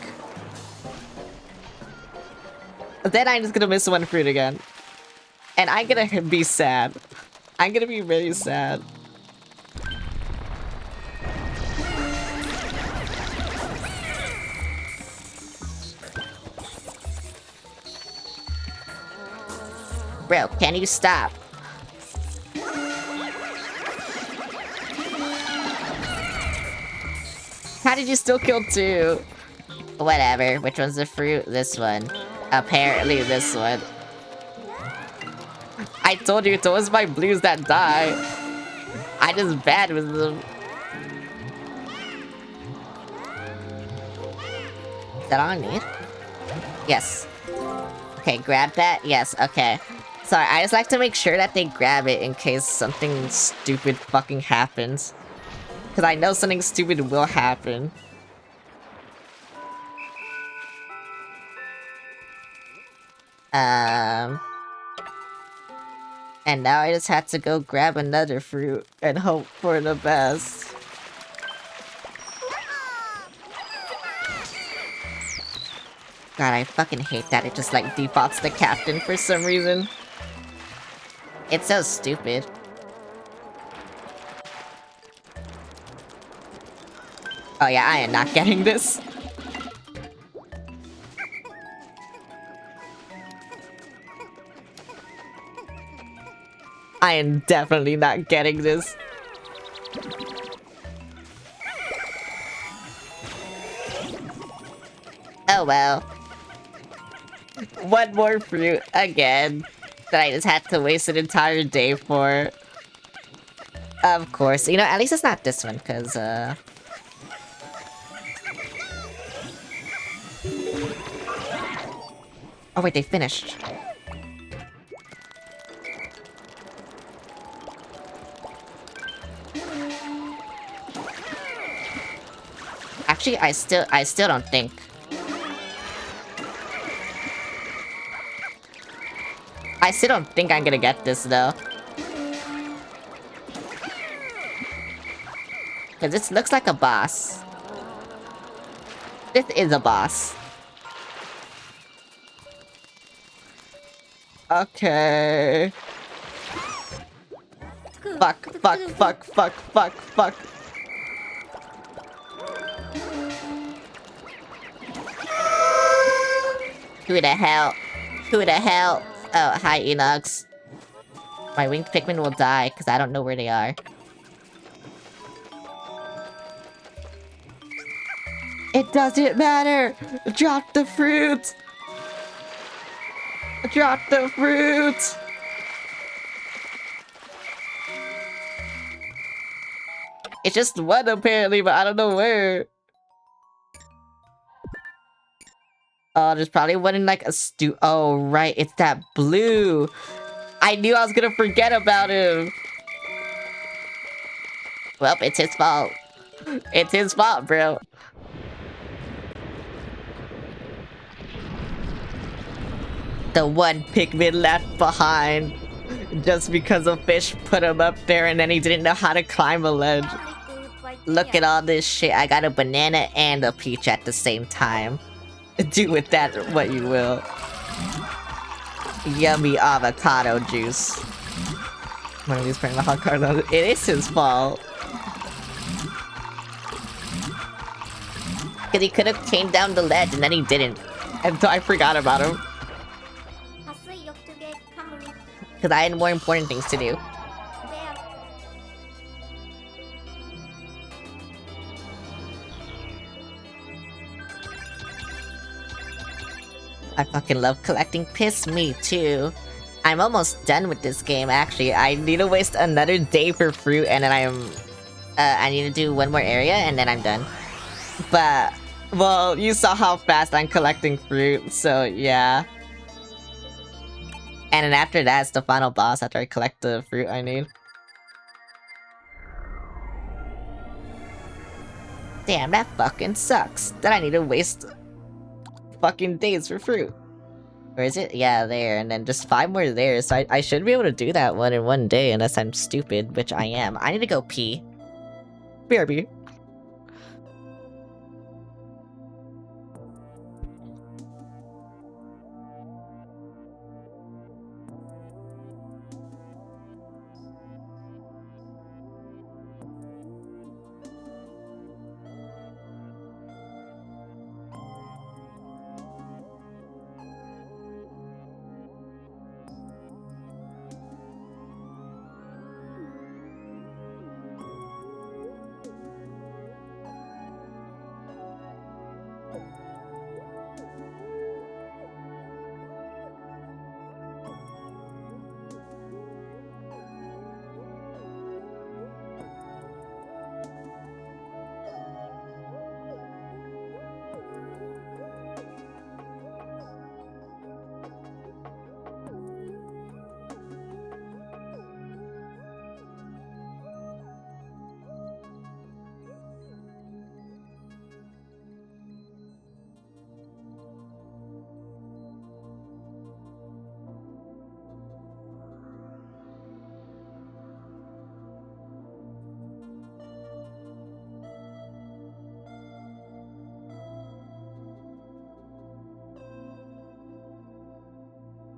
Then I'm just gonna miss one fruit again. And I'm gonna be sad. I'm gonna be very sad. Bro, can you stop? How did you still kill 2? Whatever. Which one's the fruit? This one. Apparently this one. I told you, it's always my blues that die. I just bad with them. Is that all I need? Yes. Okay, grab that? Yes, okay. Sorry, I just like to make sure that they grab it in case something stupid fucking happens. Because I know something stupid will happen. And now I just had to go grab another fruit and hope for the best. God, I fucking hate that it just like defaults the captain for some reason. It's so stupid. Oh yeah, I am not getting this. I am definitely not getting this. Oh well. One more fruit again that I just had to waste an entire day for. Of course. You know, at least it's not this one, because, oh wait, they finished. Actually, I still don't think. I still don't think I'm gonna get this, though. Because this looks like a boss. This is a boss. Okay. Fuck, fuck, fuck, fuck, fuck, fuck. Who the hell? Who the hell? Oh, hi, Enox. My winged Pikmin will die, because I don't know where they are. It doesn't matter! Drop the fruit! Drop the fruit! It's just one, apparently, but I don't know where. Oh, there's probably one in, like, a oh, right, it's that blue! I knew I was gonna forget about him! Well, it's his fault. It's his fault, bro. The one Pikmin left behind. Just because a fish put him up there and then he didn't know how to climb a ledge. Look at all this shit. I got a banana and a peach at the same time. Do with that what you will. Yummy avocado juice. One of these putting the hot card on it. It is his fault. Because he could have came down the ledge and then he didn't. And so I forgot about him. Because I had more important things to do. I fucking love collecting piss, me too. I'm almost done with this game, actually. I need to waste another day for fruit, and then I need to do one more area, and then I'm done. But, well, you saw how fast I'm collecting fruit, so yeah. And then after that, it's the final boss after I collect the fruit I need. Damn, that fucking sucks. Then I need to waste fucking days for fruit. Where is it? Yeah, there. And then just 5 more there. So I should be able to do that one in one day unless I'm stupid, which I am. I need to go pee. BRB.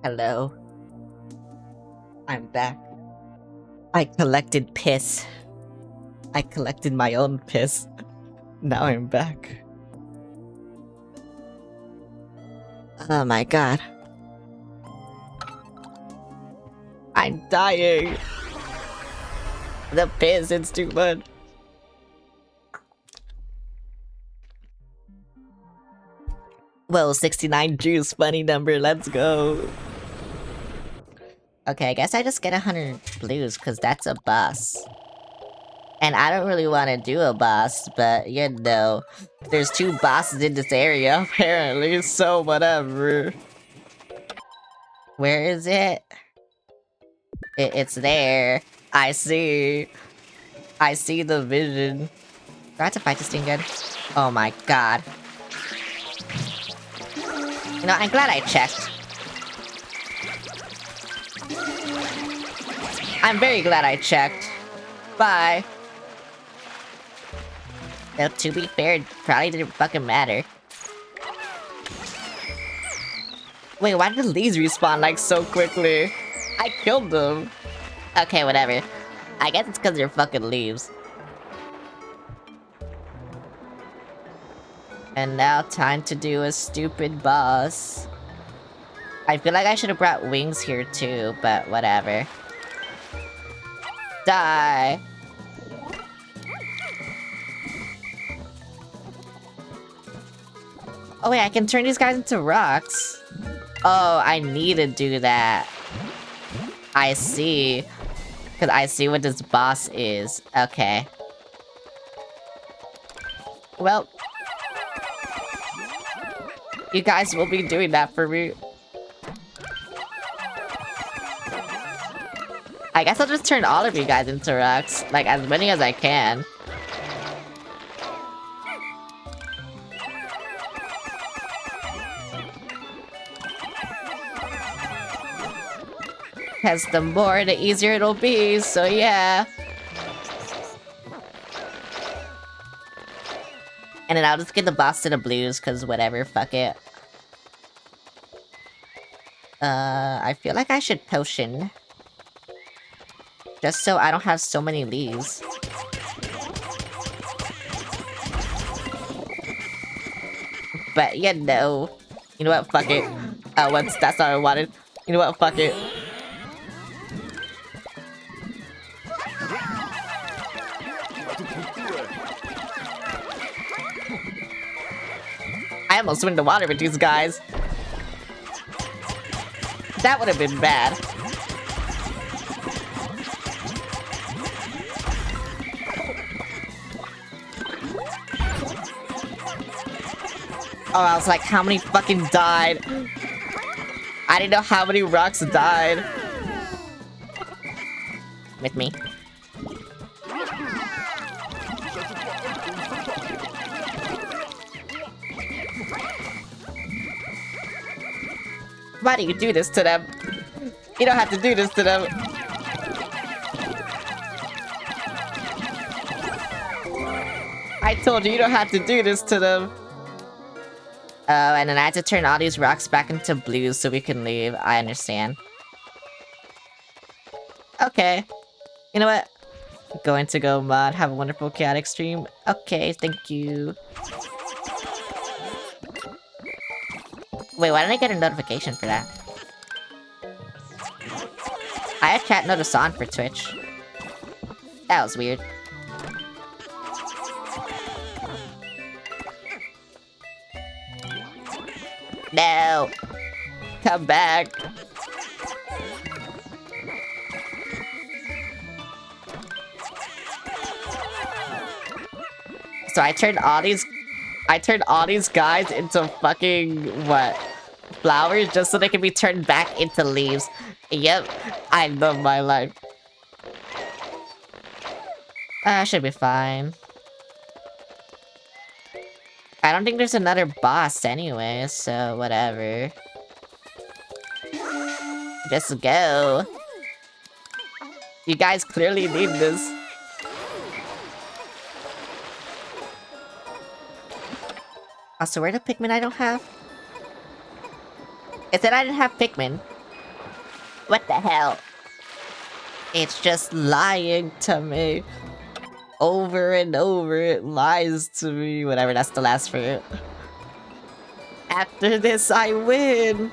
Hello. I'm back. I collected piss. I collected my own piss. Now I'm back. Oh my god. I'm dying. The piss, it's too much. Well, 69 juice, funny number, let's go. Okay, I guess I just get 100 blues, because that's a boss. And I don't really want to do a boss, but you know, there's 2 bosses in this area, apparently, so whatever. Where is it? It's there. I see. I see the vision. Do I have to fight this thing again? Oh my god. You know, I'm glad I checked. I'm very glad I checked. Bye. Though, to be fair, it probably didn't fucking matter. Wait, why did the leaves respawn, like, so quickly? I killed them. Okay, whatever. I guess it's because they're fucking leaves. And now, time to do a stupid boss. I feel like I should have brought wings here too, but whatever. Die! Oh wait, I can turn these guys into rocks. Oh, I need to do that. I see. Because I see what this boss is. Okay. Well. You guys will be doing that for me. I guess I'll just turn all of you guys into rocks. Like, as many as I can. Because the more, the easier it'll be, so yeah. And then I'll just get the boss to the blues, because whatever, fuck it. I feel like I should potion. Just so I don't have so many leaves. But, yeah, no. You know what, fuck it. That's not what I wanted. You know what, fuck it. I almost went in the water with these guys. That would have been bad. Oh, I was like, how many fucking died? I didn't know how many rocks died. With me. Why do you do this to them? You don't have to do this to them. I told you, you don't have to do this to them. Oh, and then I had to turn all these rocks back into blues so we can leave. I understand. Okay. You know what? Going to go mod. Have a wonderful chaotic stream. Okay, thank you. Wait, why didn't I get a notification for that? I had chat notice on for Twitch. That was weird. No! Come back! So I turned all these guys into fucking, what? Flowers just so they can be turned back into leaves. Yep, I love my life. I should be fine. I don't think there's another boss anyway, so whatever. Just go. You guys clearly need this. Also, where the Pikmin I don't have? It said I didn't have Pikmin. What the hell? It's just lying to me. Over and over, it lies to me. Whatever, that's the last fruit. After this, I win!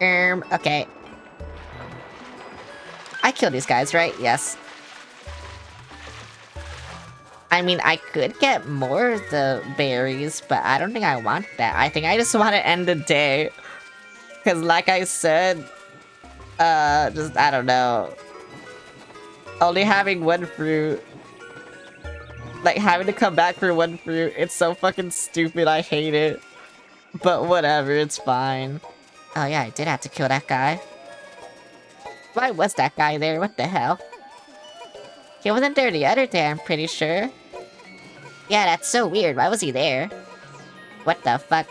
Okay. I kill these guys, right? Yes. I mean, I could get more of the berries, but I don't think I want that. I think I just want to end the day. Because like I said, just, I don't know. Only having one fruit. Like, having to come back for one fruit. It's so fucking stupid, I hate it. But whatever, it's fine. Oh yeah, I did have to kill that guy. Why was that guy there? What the hell? He wasn't there the other day, I'm pretty sure. Yeah, that's so weird. Why was he there? What the fuck?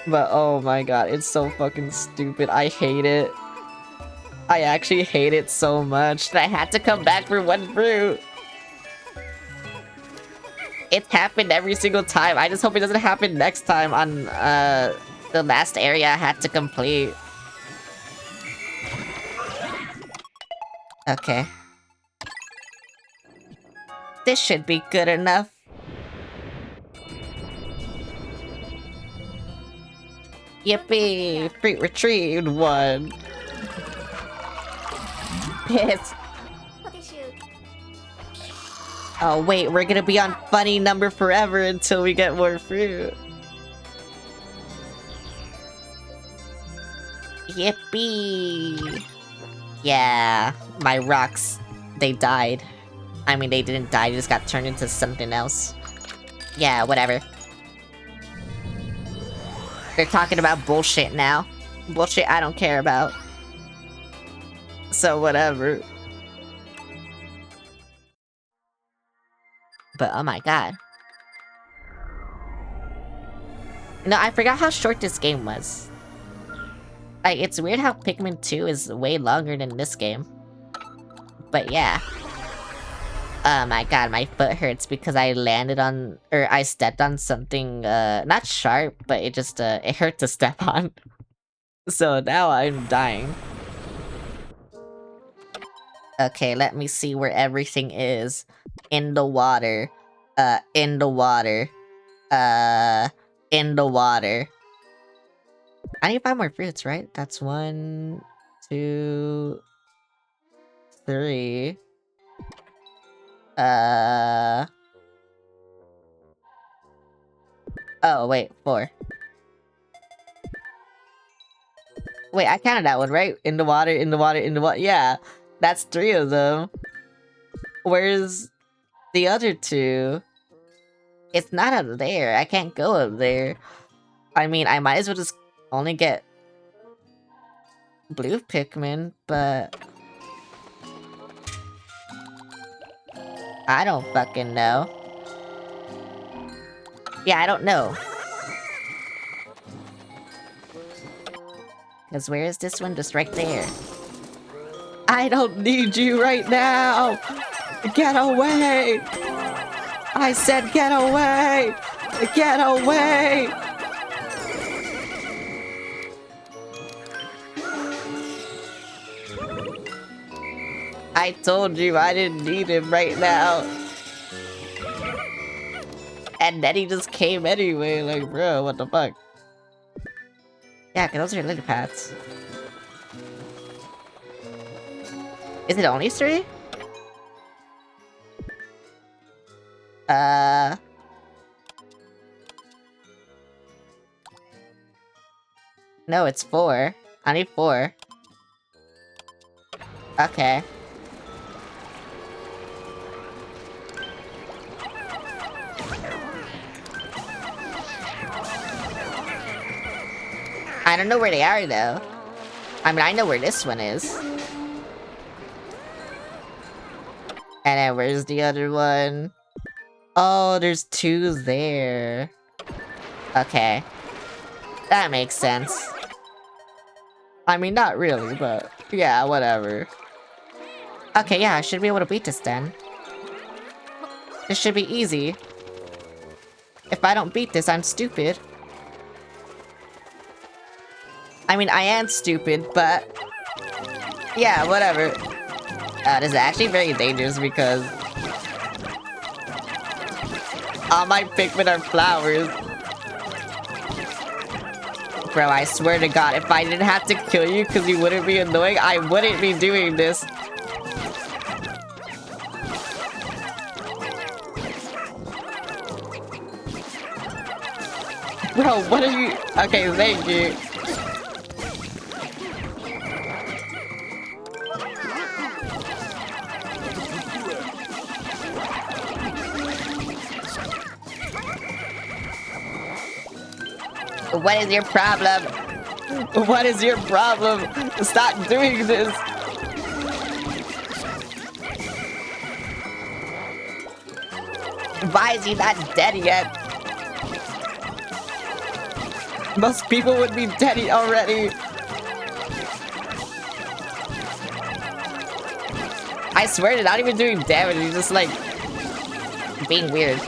But oh my god, it's so fucking stupid. I hate it. I actually hate it so much that I had to come back for one fruit. It's happened every single time. I just hope it doesn't happen next time on the last area I had to complete. Okay. This should be good enough. Yippee! Fruit retrieved one. Piss. Oh wait, we're gonna be on funny number forever until we get more fruit. Yippee! Yeah, my rocks, they died. I mean, they didn't die, they just got turned into something else. Yeah, whatever. They're talking about bullshit now. Bullshit I don't care about. So whatever. But oh my god. No, I forgot how short this game was. Like, it's weird how Pikmin 2 is way longer than this game. But yeah. Oh my god, my foot hurts because I landed on... Or I stepped on something, not sharp, but it just, it hurt to step on. So now I'm dying. Okay, let me see where everything is. In the water. In the water. In the water. I need 5 more fruits, right? That's 1, 2, 3. Oh, wait, 4. Wait, I counted that one, right? In the water, in the water, in the water. Yeah, that's 3 of them. Where's the other 2? It's not up there. I can't go up there. I mean, I might as well just only get blue Pikmin, but... I don't fucking know. Yeah, I don't know. Because where is this one? Just right there. I don't need you right now! Get away! I said get away! Get away! I told you I didn't need him right now. And then he just came anyway, like, bro, what the fuck? Yeah, cause those are lily pads. Is it only 3? No, it's 4. I need 4. Okay. I don't know where they are, though. I mean, I know where this one is. And then where's the other one? Oh, there's 2 there. Okay. That makes sense. I mean, not really, but yeah, whatever. Okay, yeah, I should be able to beat this then. This should be easy. If I don't beat this, I'm stupid. I mean, I am stupid, but... yeah, whatever. This is actually very dangerous because... all my Pikmin are flowers. Bro, I swear to God, if I didn't have to kill you because you wouldn't be annoying, I wouldn't be doing this. Bro, what are you... okay, thank you. What is your problem? What is your problem? Stop doing this! Why is he not dead yet? Most people would be dead already. I swear they're not even doing damage, he's just like... being weird.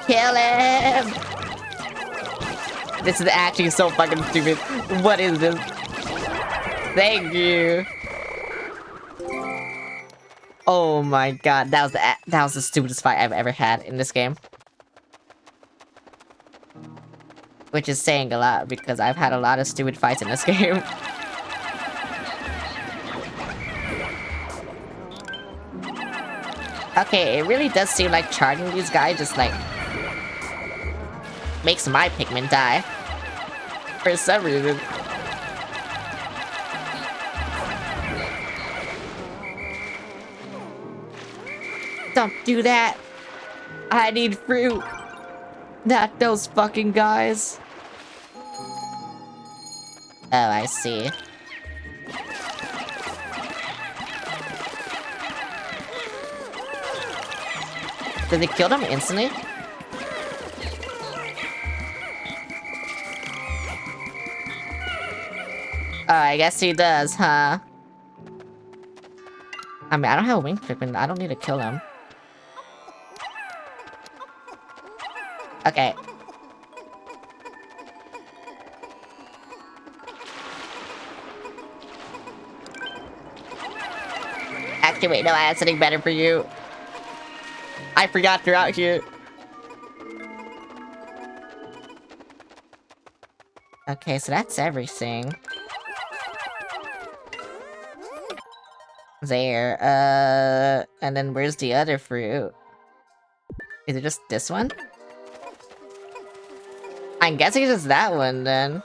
Kill him! This is actually so fucking stupid. What is this? Thank you. Oh my god, that was the stupidest fight I've ever had in this game. Which is saying a lot because I've had a lot of stupid fights in this game. Okay, it really does seem like charging these guys just like makes my Pikmin die. For some reason. Don't do that. I need fruit. Not those fucking guys. Oh, I see. Did they kill them instantly? Oh, I guess he does, huh? I mean, I don't have a winged Pikmin. I don't need to kill him. Okay. Actually, wait, no, I have something better for you. I forgot you're out here. Okay, so that's everything. There, and then where's the other fruit? Is it just this one? I'm guessing it's just that one, then.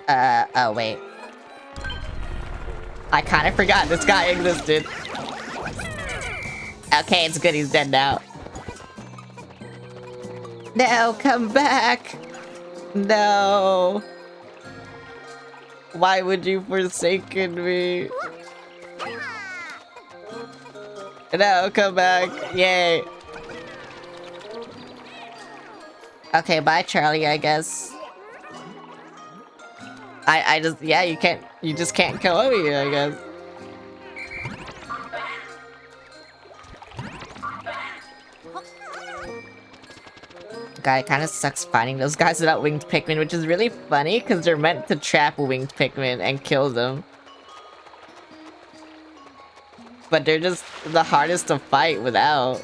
Oh, wait. I kinda forgot this guy existed. Okay, it's good he's dead now. No, come back! No! Why would you forsaken me? No, come back! Yay! Okay, bye Charlie, I guess. I just, yeah, you just can't come over here, I guess. God, it kinda sucks finding those guys without winged Pikmin, which is really funny, because they're meant to trap winged Pikmin and kill them. But they're just the hardest to fight without.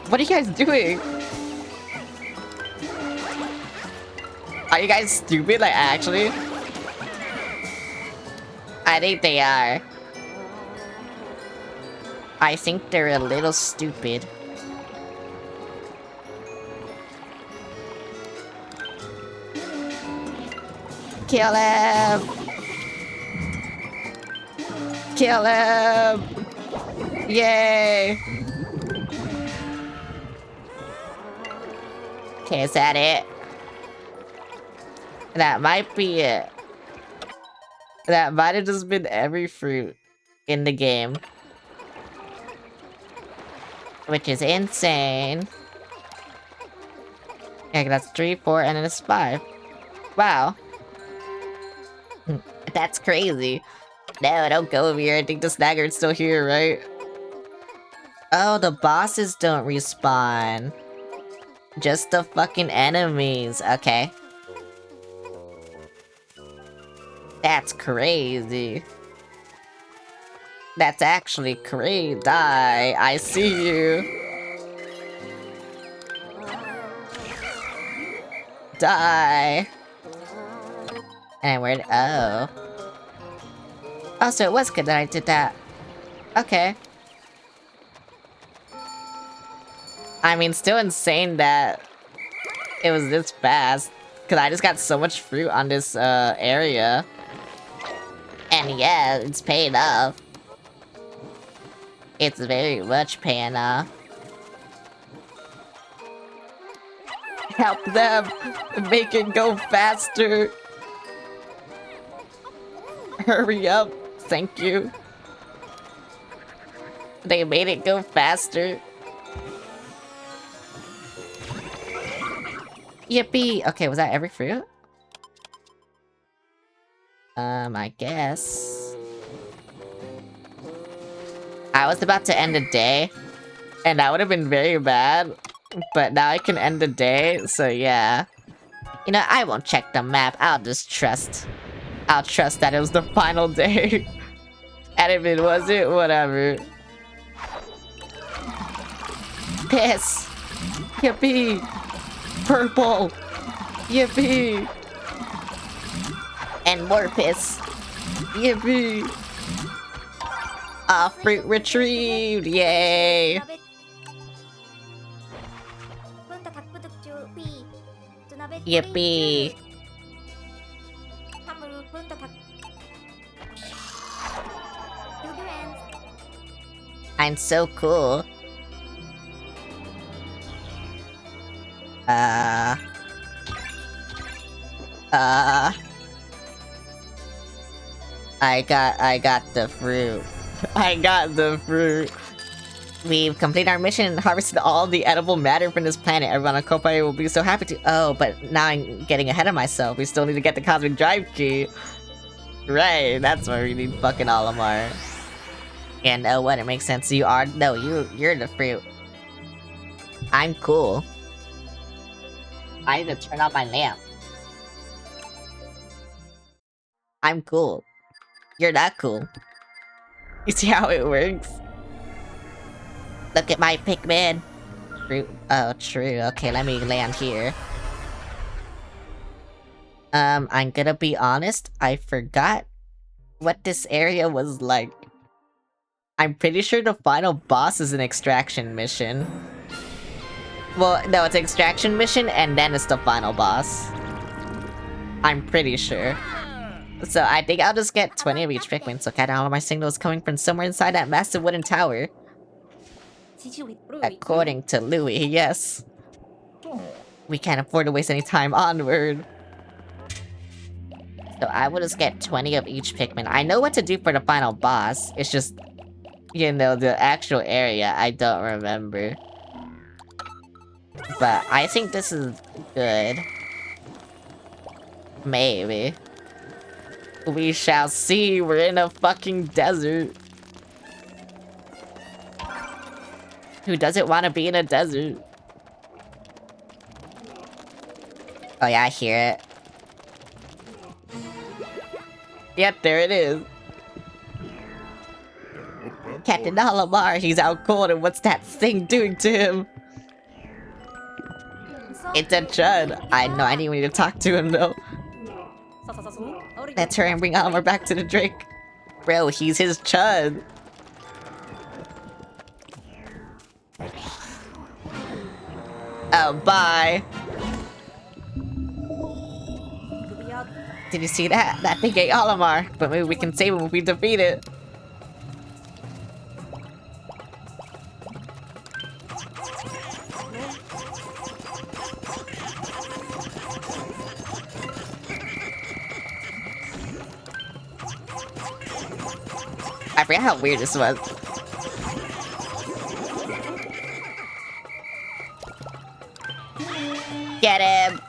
What are you guys doing? Are you guys stupid, like, actually? I think they are. I think they're a little stupid. Kill him! Kill him! Yay! Okay, is that it? That might be it. That might have just been every fruit in the game. Which is insane. Yeah, that's 3, 4, and then it's 5. Wow. That's crazy. No, don't go over here. I think the Snagger's still here, right? Oh, the bosses don't respawn. Just the fucking enemies. Okay. That's crazy. That's actually crazy. Die. I see you. Die. And where'd... Oh. Oh, so it was good that I did that. Okay. I mean, still insane that it was this fast. Because I just got so much fruit on this area. And yeah, it's paying off. It's very much paying off. Help them! Make it go faster! Hurry up! Thank you. They made it go faster. Yippee! Okay, was that every fruit? I guess. I was about to end the day, and that would have been very bad, but now I can end the day, so yeah. You know, I won't check the map, I'll trust that it was the final day. And if it wasn't, whatever. Piss! Yippee! Purple! Yippee! And more piss! Yippee! Fruit retrieved! Yay! Yippee! I'm so cool. I got the fruit. I got the fruit. We've completed our mission and harvested all the edible matter from this planet. Everyone on Kopai will be so happy to- Oh, but now I'm getting ahead of myself. We still need to get the Cosmic Drive Key. Right, that's why we need fucking Olimar. And oh, what? It makes sense. You are- No, you're the fruit. I'm cool. I need to turn off my lamp. I'm cool. You're not cool. You see how it works? Look at my Pikmin! Fruit. Oh, true. Okay, let me land here. I'm gonna be honest, I forgot what this area was like. I'm pretty sure the final boss is an extraction mission. Well, no, it's an extraction mission and then it's the final boss. I'm pretty sure. So I think I'll just get 20 of each Pikmin, so cat all of my signals coming from somewhere inside that massive wooden tower. According to Louis, yes. We can't afford to waste any time onward. So I will just get 20 of each Pikmin. I know what to do for the final boss. It's just, you know, the actual area I don't remember. But I think this is good. Maybe. We shall see. We're in a fucking desert. Who doesn't want to be in a desert? Oh yeah, I hear it. Yep, there it is. Captain Olimar, he's out cold, and what's that thing doing to him? It's a chud. I know, I didn't need to talk to him though. Let's hurry and bring Olimar back to the Drake. Bro, he's his chud. Oh, bye. Did you see that? That thing ate Olimar, but maybe we can save him if we defeat it. I forgot how weird this was. Get him!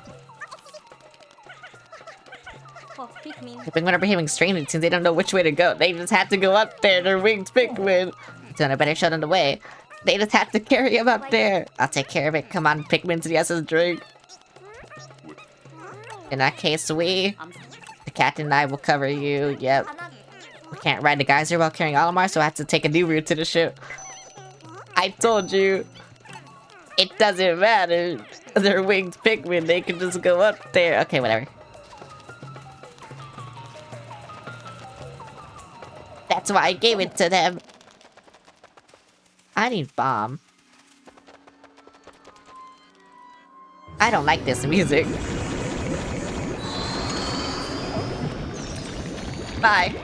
Oh, Pikmin. The Pikmin are behaving strangely since they don't know which way to go. They just had to go up there. They're winged Pikmin. So I better show them the way. They just have to carry him up there. I'll take care of it. Come on, Pikmin, yes, his drink. In that case, the captain and I will cover you. Yep. We can't ride the geyser while carrying Olimar, so I have to take a new route to the ship. I told you. It doesn't matter. They're winged Pikmin. They can just go up there. Okay, whatever. That's why I gave it to them. I need bomb. I don't like this music. Bye.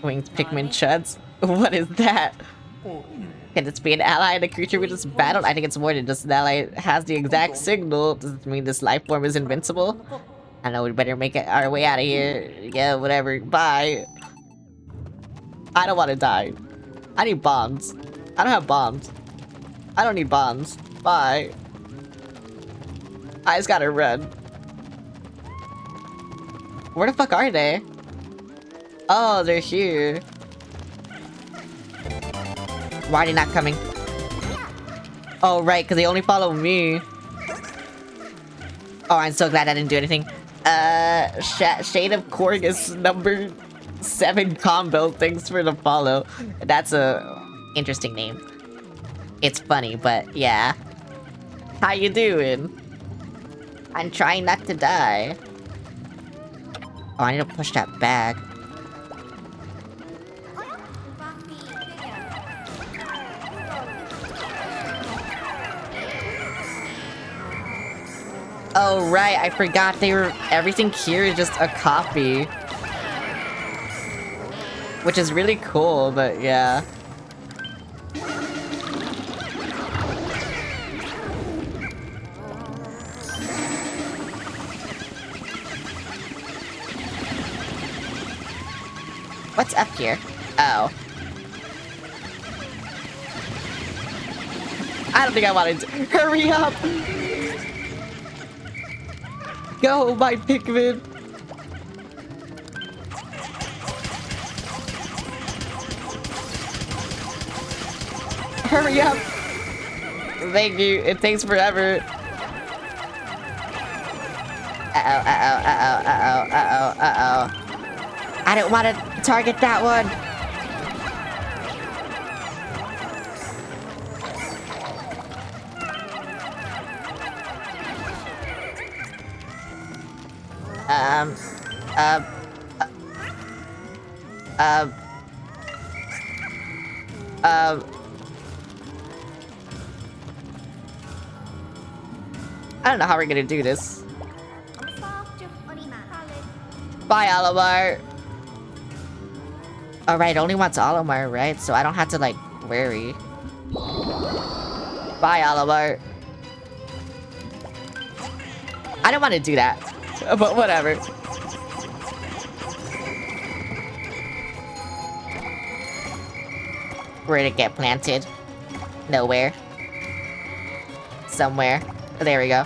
Winged Pikmin chuds. What is that? Can this be an ally in a creature we just battled? I think it's more than just an ally. It has the exact signal. Does it mean this life form is invincible? I know we better make our way out of here. Yeah, whatever. Bye. I don't want to die. I need bombs. I don't have bombs. I don't need bombs. Bye. I just gotta run. Where the fuck are they? Oh, they're here. Why are they not coming? Oh, right, because they only follow me. Oh, I'm so glad I didn't do anything. Shade of Corgus number 7 combo. Thanks for the follow. That's a interesting name. It's funny, but yeah. How you doing? I'm trying not to die. Oh, I need to push that bag. Oh, right, I forgot they were... Everything here is just a copy. Which is really cool, but yeah. What's up here? Oh. I don't think I wanted to... Hurry up! Go, my Pikmin! Hurry up! Thank you, it takes forever. Uh-oh, uh-oh, uh-oh, uh-oh, uh-oh, uh-oh. I don't want to target that one! I don't know how we're gonna do this. Bye, Olimar. Alright, only wants Olimar, right? So I don't have to, like, worry. Bye, Olimar. I don't want to do that, but whatever. Where'd it get planted? Nowhere. Somewhere. There we go.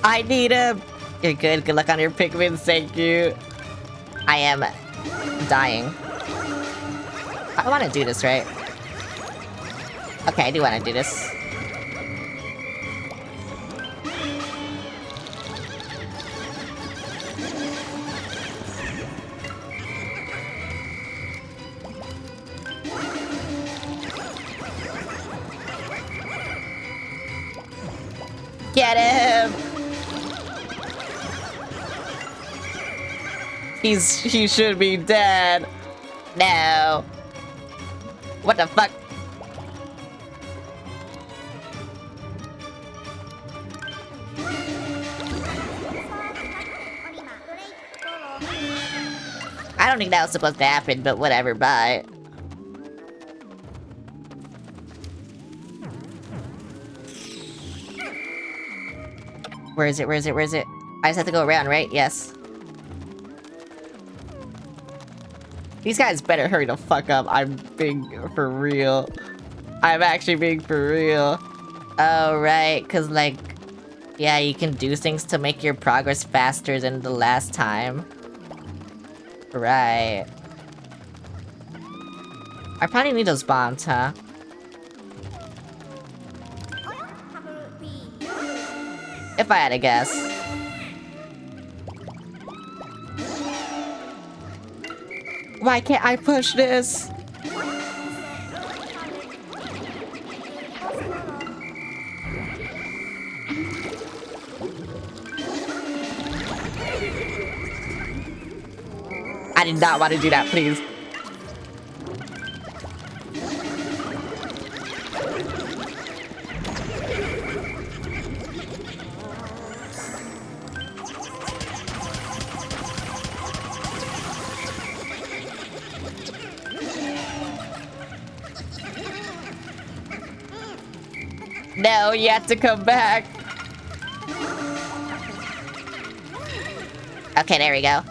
I need him! You're good. Good luck on your Pikmin. Thank you. I am dying. I want to do this, right? Okay, I do want to do this. Get him! He should be dead. No. What the fuck? I don't think that was supposed to happen, but whatever, bye. Where is it? Where is it? Where is it? I just have to go around, right? Yes. These guys better hurry the fuck up. I'm being for real. I'm actually being for real. Oh, right, cause like... Yeah, you can do things to make your progress faster than the last time. Right. I probably need those bombs, huh? If I had to guess. Why can't I push this? I did not want to do that, please. No, you have to come back. Okay, there we go.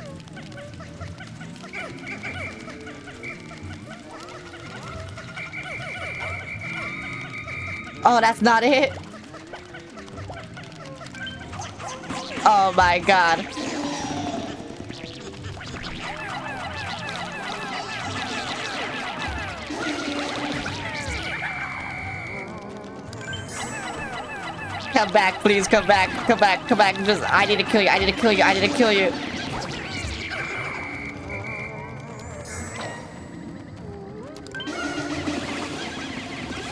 Oh, that's not it? Oh my god. Come back, please, come back, come back, come back. Just, I need to kill you, I need to kill you, I need to kill you.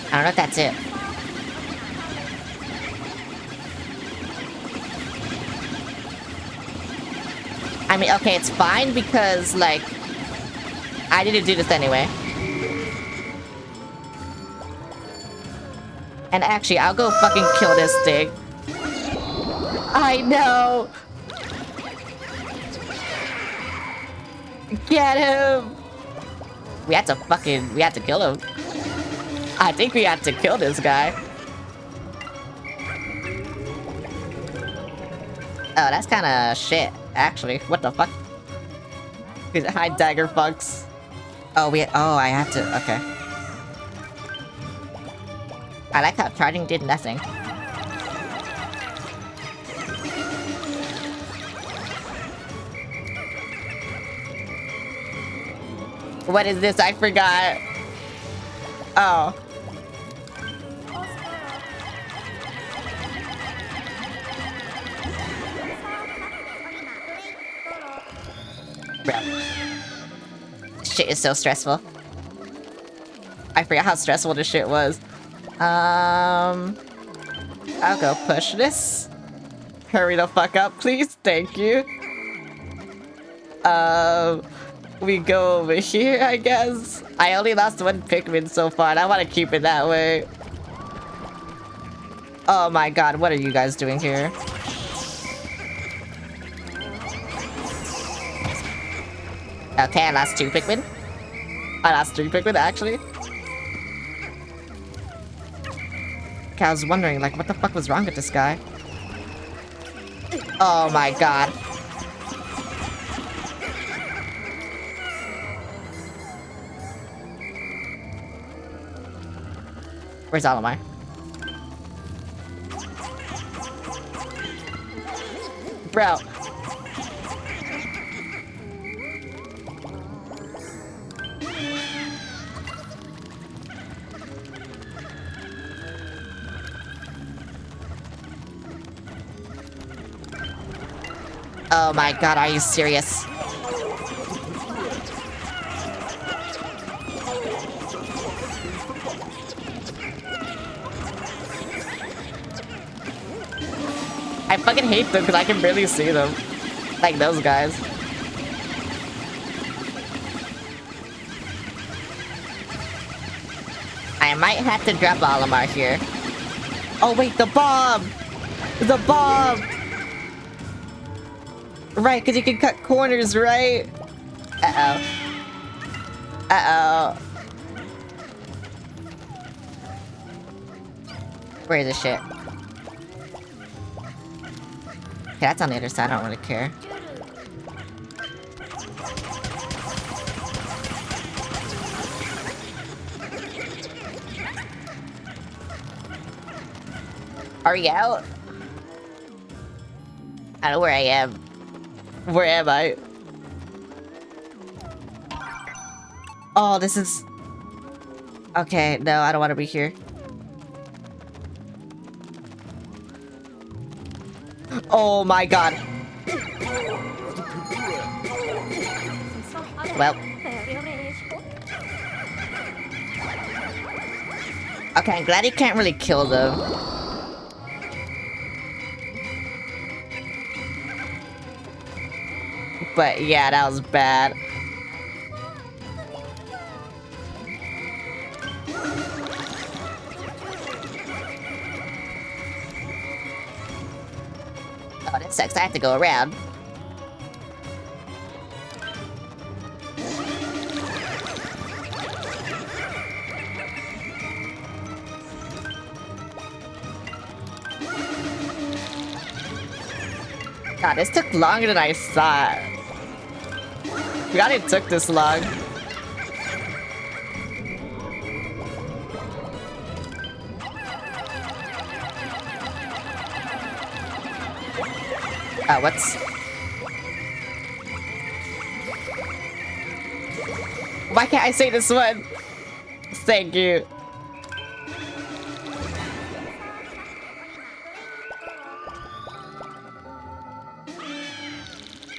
I don't know if that's it. I mean, okay, it's fine because, like, I need to do this anyway. And actually, I'll go fucking kill this thing. I know! Get him! We had to kill him. I think we had to kill this guy. Oh, that's kinda shit, actually. What the fuck? Hi, dagger fucks. Oh, I have to, okay. I like how charging did nothing. What is this? I forgot. Oh. Bro. Shit is so stressful. I forgot how stressful this shit was. I'll go push this. Hurry the fuck up, please. Thank you. We go over here, I guess. I only lost one Pikmin so far, and I want to keep it that way. Oh my god, what are you guys doing here? Okay, I lost 2 Pikmin. I lost 3 Pikmin, actually. Okay, I was wondering, like, what the fuck was wrong with this guy? Oh my god. Where's Olimar? Bro. Oh my god, are you serious? I fucking hate them because I can barely see them. Like those guys. I might have to drop Olimar here. Oh wait, the bomb! The bomb! Right, because you can cut corners, right? Uh-oh. Uh-oh. Where is this shit? Okay, that's on the other side, I don't really care. Are we out? I don't know where I am. Where am I? Oh, this is... Okay, no, I don't want to be here. Oh my god. Well. Okay, I'm glad he can't really kill them. But yeah, that was bad. Oh, that sucks. I have to go around. God, this took longer than I thought. Forgot it took this long. What's... Why can't I say this one? Thank you.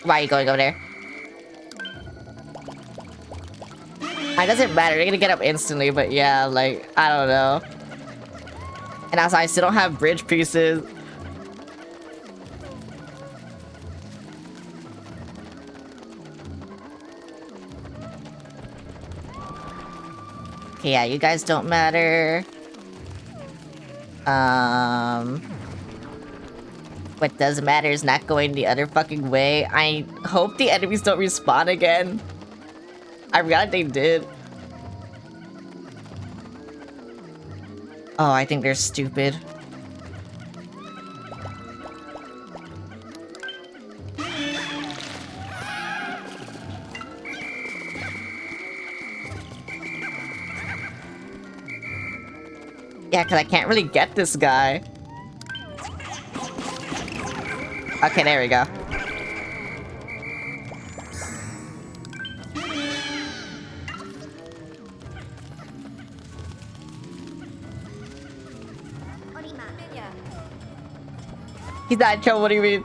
Why are you going over there? It doesn't matter, you're gonna get up instantly, but yeah, like, I don't know. And also, I still don't have bridge pieces. Okay, yeah, you guys don't matter. What does matter is not going the other fucking way. I hope the enemies don't respawn again. I forgot they did. Oh, I think they're stupid. Yeah, because I can't really get this guy. Okay, there we go. He's not in trouble, what do you mean?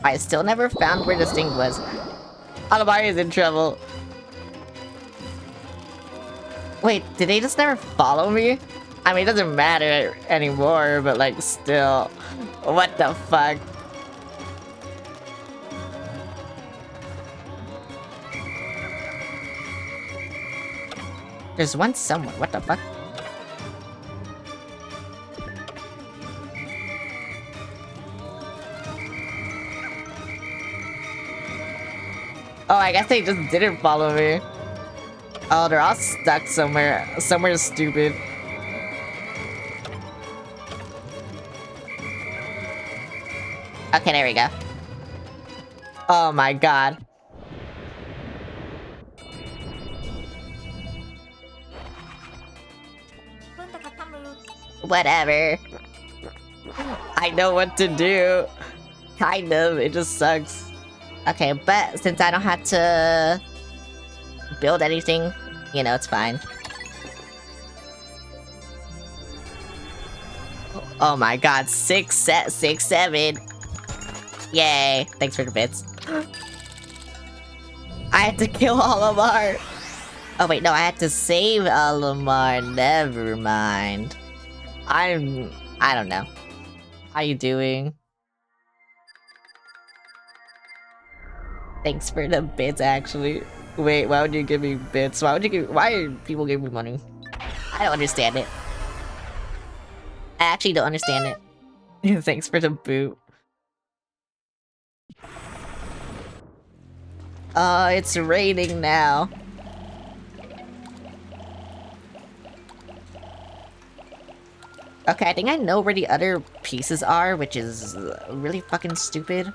I still never found where this thing was. Alamari is in trouble. Wait, did they just never follow me? I mean, it doesn't matter anymore, but like, still. What the fuck? There's one somewhere, what the fuck? Oh, I guess they just didn't follow me. Oh, they're all stuck somewhere. Somewhere stupid. Okay, there we go. Oh my god. Whatever. I know what to do. Kind of, it just sucks. Okay, but since I don't have to build anything, you know, it's fine. Oh my god, 6, 7. Yay, thanks for the bits. I had to kill Olimar. Oh wait, no, I had to save Olimar. Never mind. I don't know. How you doing? Thanks for the bits, actually. Wait, why would you give me bits? Why are people giving me money? I don't understand it. I actually don't understand it. Thanks for the boot. It's raining now. Okay, I think I know where the other pieces are, which is really fucking stupid.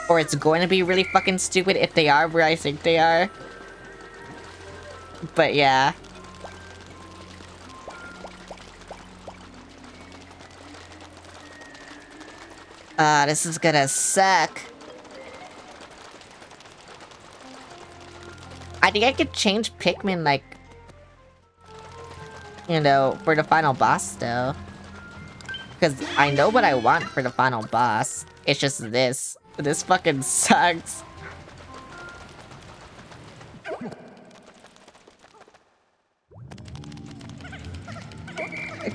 Or it's going to be really fucking stupid if they are where I think they are. But yeah. This is gonna suck. I think I could change Pikmin, like, you know, for the final boss, though. Because I know what I want for the final boss. It's just this. This fucking sucks.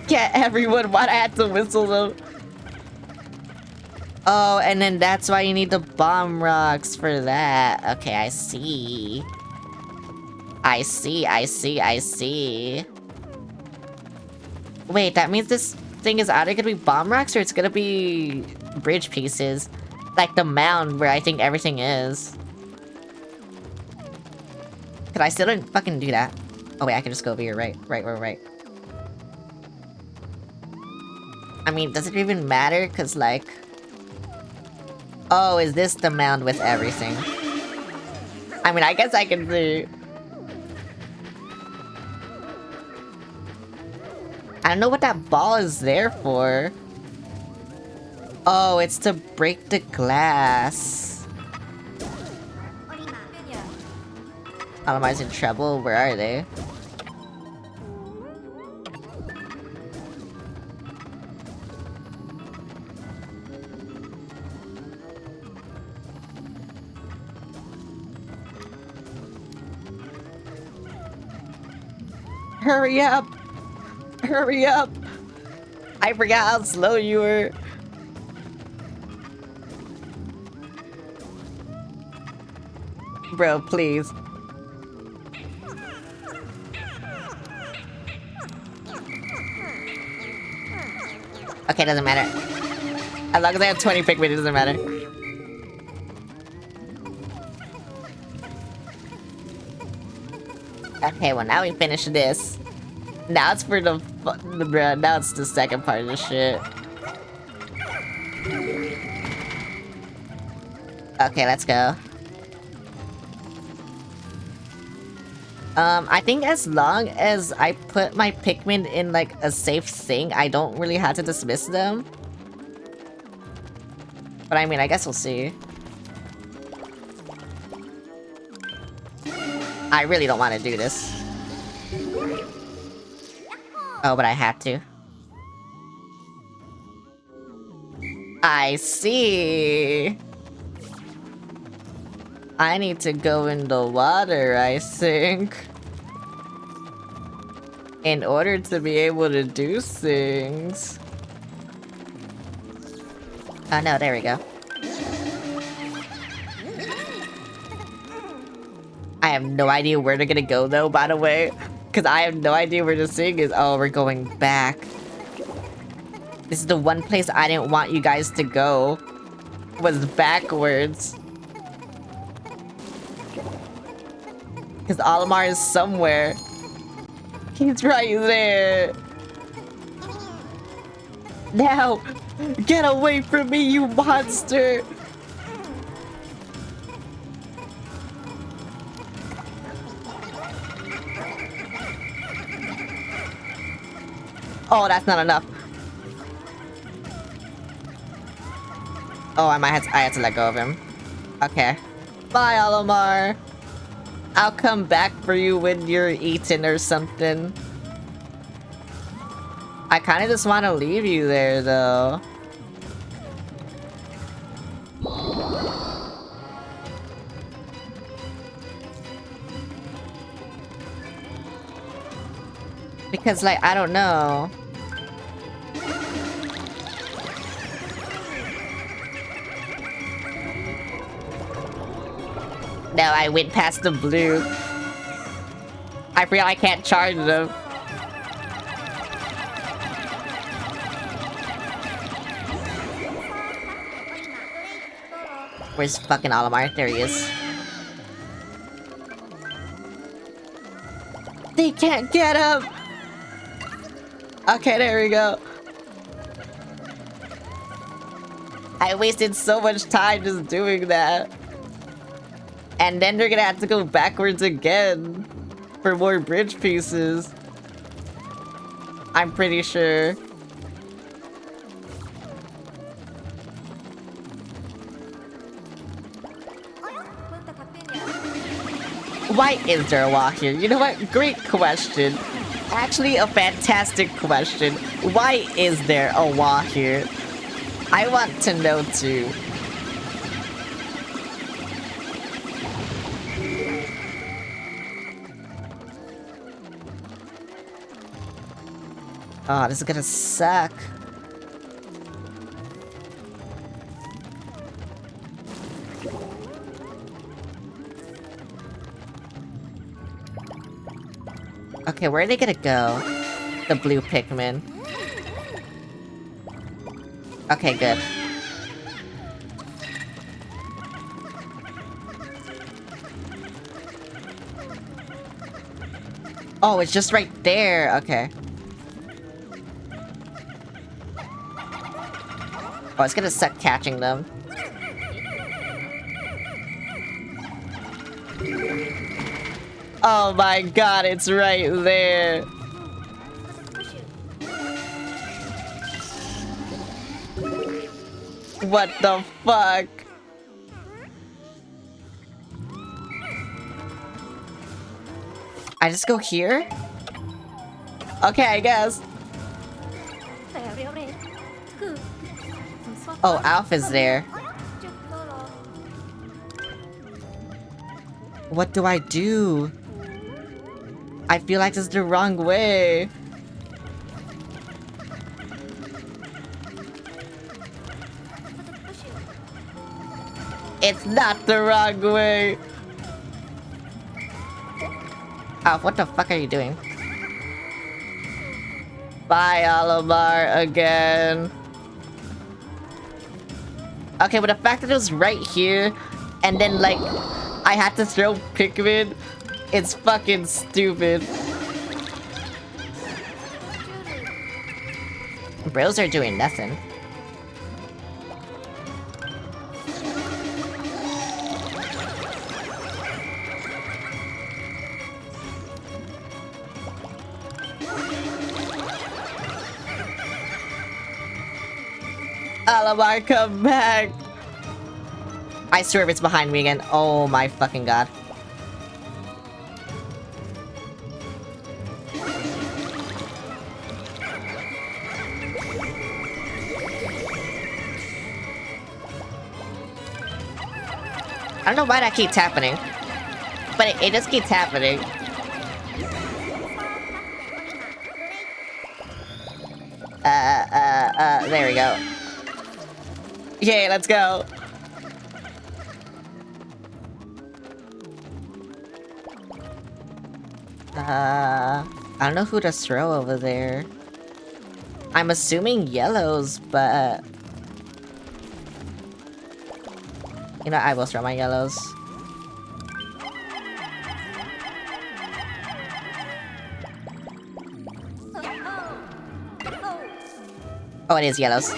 Get everyone, why'd I have to whistle them? Oh, and then that's why you need the bomb rocks for that. Okay, I see. I see. Wait, that means this thing is either gonna be bomb rocks or it's gonna be bridge pieces. Like the mound where I think everything is. Cause I still didn't fucking do that. Oh wait, I can just go over here, right. I mean, does it even matter? Cause like... Oh, is this the mound with everything? I mean, I guess I can see. I don't know what that ball is there for. Oh, it's to break the glass. Alamar's in trouble. Where are they? Hurry up! Hurry up! I forgot how slow you were. Bro, please. Okay, doesn't matter. As long as I have 20 Pikmin, it doesn't matter. Okay, well now we finish this. Now it's for the bro. Now it's the second part of the shit. Okay, let's go. I think as long as I put my Pikmin in like a safe thing, I don't really have to dismiss them. But I mean, I guess we'll see. I really don't want to do this. Oh, but I have to. I see. I need to go in the water, I think. In order to be able to do things. Oh no, there we go. I have no idea where they're gonna go though, by the way. Because I have no idea where this thing is. Oh, we're going back. This is the one place I didn't want you guys to go. Was backwards. Because Olimar is somewhere. He's right there. Now, get away from me, you monster. Oh, that's not enough. Oh, I had to let go of him. Okay. Bye, Olimar. I'll come back for you when you're eaten or something. I kind of just want to leave you there, though. Because, like, I don't know. No, I went past the blue. I feel I can't charge them. Where's fucking Olimar? There he is. They can't get him! Okay, there we go. I wasted so much time just doing that. And then they're gonna have to go backwards again for more bridge pieces. I'm pretty sure. Why is there a wall here? You know what? Great question. Actually, a fantastic question. Why is there a wall here? I want to know too. Oh, this is gonna suck. Okay, where are they gonna go? The blue Pikmin. Okay, good. Oh, it's just right there. Okay. Oh, it's gonna suck catching them. Oh my god, it's right there. What the fuck? I just go here? Okay, I guess. Oh, Alpha's there. What do I do? I feel like this is the wrong way. It's not the wrong way. Alpha, what the fuck are you doing? Bye, Olimar, again. Okay, but the fact that it was right here, and then, like, I had to throw Pikmin, it's fucking stupid. Bros are doing nothing. Olimar, come back! I swear if it's behind me again. Oh my fucking god. I don't know why that keeps happening. But it just keeps happening. There we go. Yay, let's go. I don't know who to throw over there. I'm assuming yellows, but... You know, I will throw my yellows. Oh, it is yellows.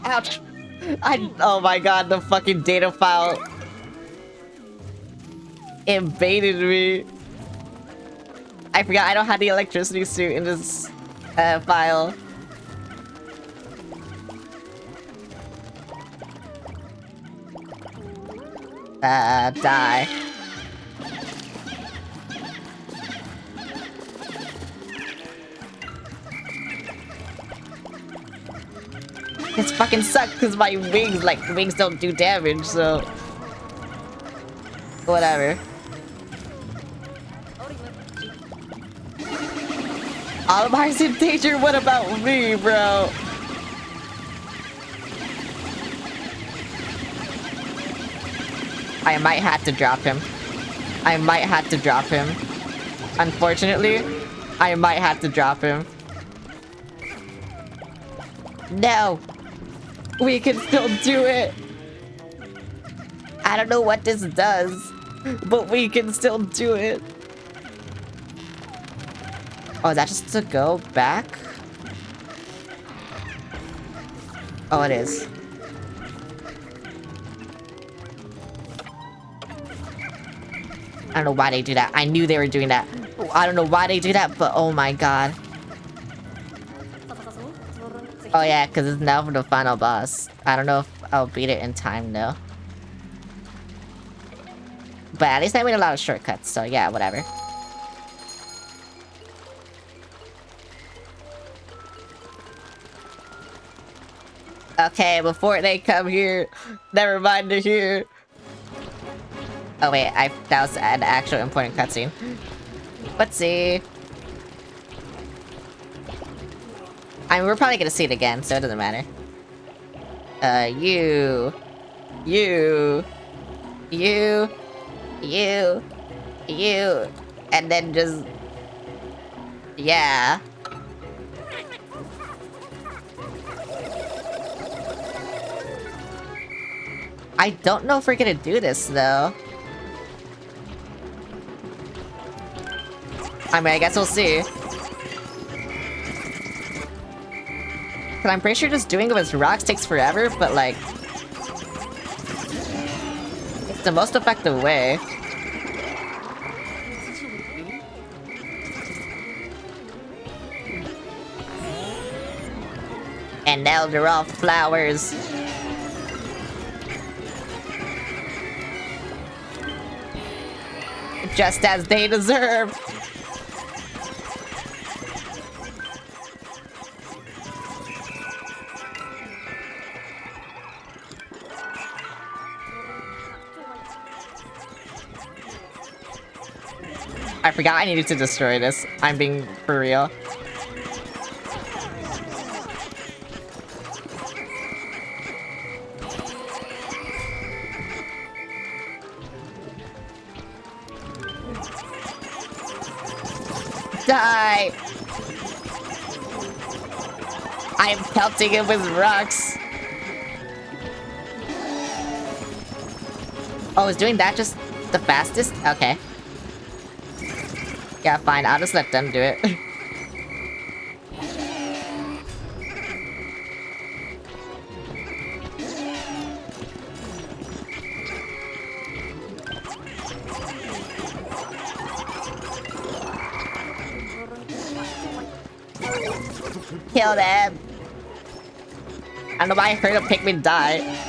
Ouch! Oh my god, the fucking data file invaded me. I forgot I don't have the electricity suit in this file. Die. This fucking sucks because my wings don't do damage, so... Whatever. Olimar's in danger, what about me, bro? I might have to drop him. I might have to drop him. Unfortunately, I might have to drop him. No! We can still do it! I don't know what this does, but we can still do it. Oh, is that just to go back? Oh, it is. I don't know why they do that. I knew they were doing that. I don't know why they do that, but oh my god. Oh yeah, because it's now for the final boss. I don't know if I'll beat it in time, though. But at least I made a lot of shortcuts, so yeah, whatever. Okay, before they come here, never mind they're here. Oh wait, that was an actual important cutscene. Let's see. I mean, we're probably gonna see it again, so it doesn't matter. You, and then just... Yeah. I don't know if we're gonna do this, though. I mean, I guess we'll see. Cause I'm pretty sure just doing it with rocks takes forever, but like... It's the most effective way. And now they're all flowers. Just as they deserve. I forgot I needed to destroy this. I'm being for real. Die! I am pelting him with rocks. Oh, is doing that just the fastest? Okay. Yeah, fine. I'll just let them do it. Kill them! I don't know why I heard a Pikmin die.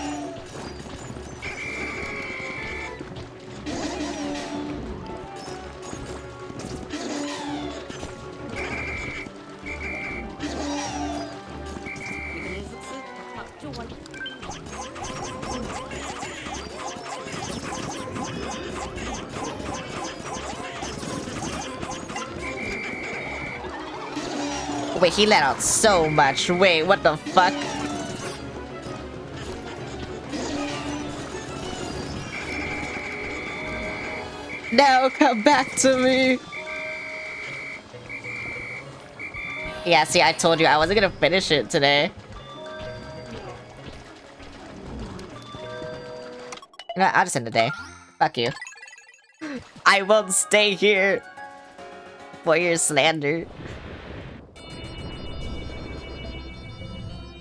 Wait, he let out so much. Wait, what the fuck? No, come back to me! Yeah, see, I told you I wasn't gonna finish it today. You know what, I'll just end the day. Fuck you. I won't stay here for your slander.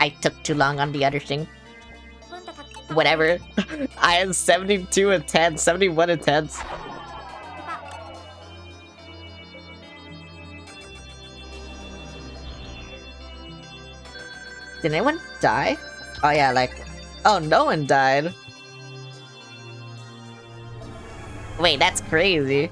I took too long on the other thing. Whatever. I have 72 attempts, 71 attempts. Did anyone die? Oh yeah, like... Oh, no one died. Wait, that's crazy.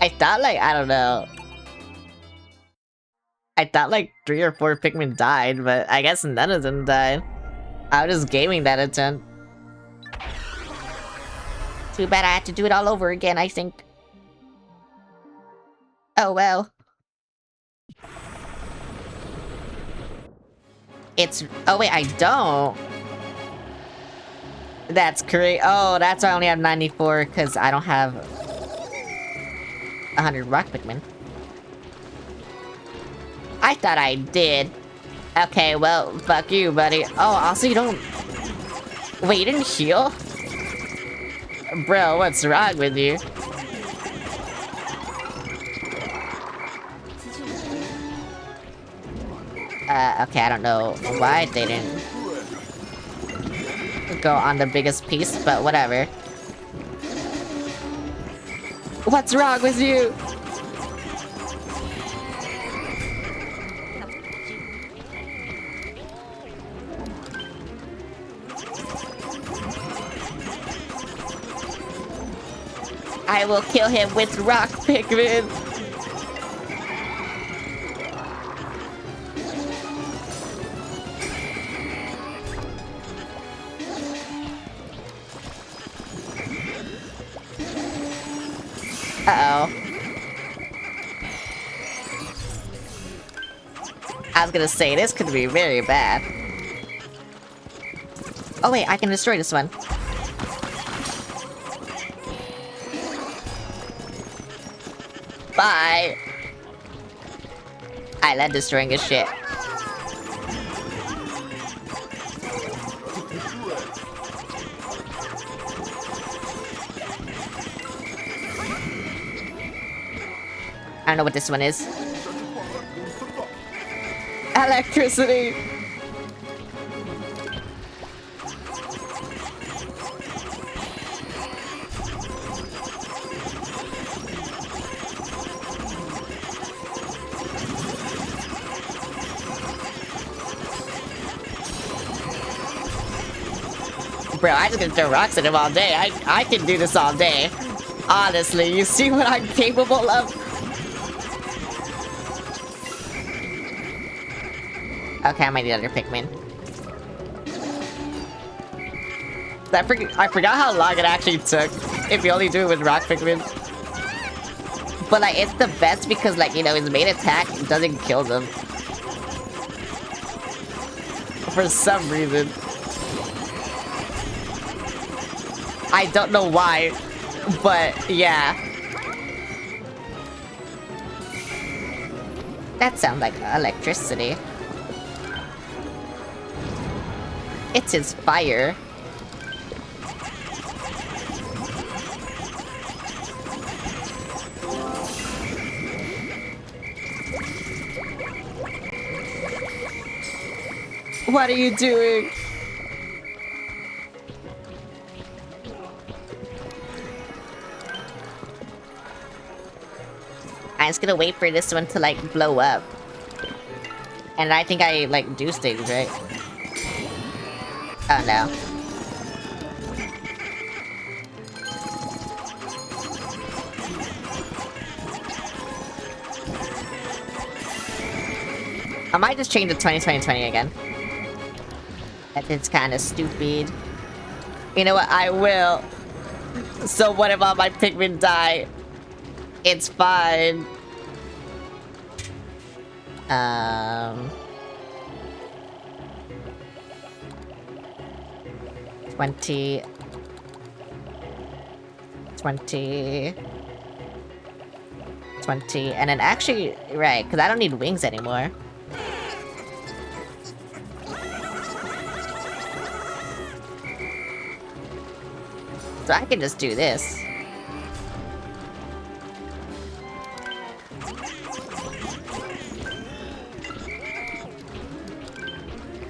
I thought like, I don't know. I thought like 3 or 4 Pikmin died, but I guess none of them died. I was just gaming that attempt. Too bad I had to do it all over again, I think. Oh well. It's... Oh wait, I don't. That's great. Oh, that's why I only have 94, because I don't have 100 rock Pikmin. I thought I did. Okay, well, fuck you, buddy. Oh, also you don't Wait, you didn't heal? Bro, what's wrong with you? Okay, I don't know why they didn't go on the biggest piece, but whatever. What's wrong with you? I will kill him with rock Pikmin. Uh-oh. I was gonna say, this could be very bad. Oh wait, I can destroy this one. Bye! I love destroying his shit. I don't know what this one is. Electricity! Bro, I just gonna throw rocks at him all day. I can do this all day. Honestly, you see what I'm capable of? Okay, I might need other Pikmin. I forgot how long it actually took if you only do it with rock Pikmin. But like, it's the best because like, you know, his main attack doesn't kill them. For some reason. I don't know why, but yeah. That sounds like electricity. It's his fire. What are you doing? I'm just gonna wait for this one to like blow up. And I think I like do things, right? Oh no. I might just change to 2020 again. That is kind of stupid. You know what? I will. So what if all my Pikmin die? It's fine. 20, 20, 20, and then actually, right, because I don't need wings anymore. So I can just do this.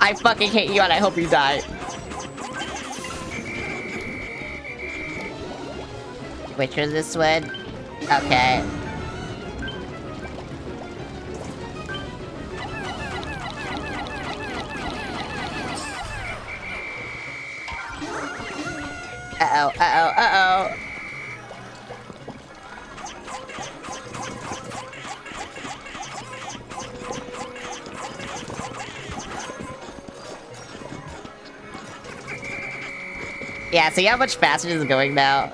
I fucking hate you and I hope you die. Which is this one? Okay. Uh-oh, uh-oh, uh-oh. Yeah, see how much faster this is going now?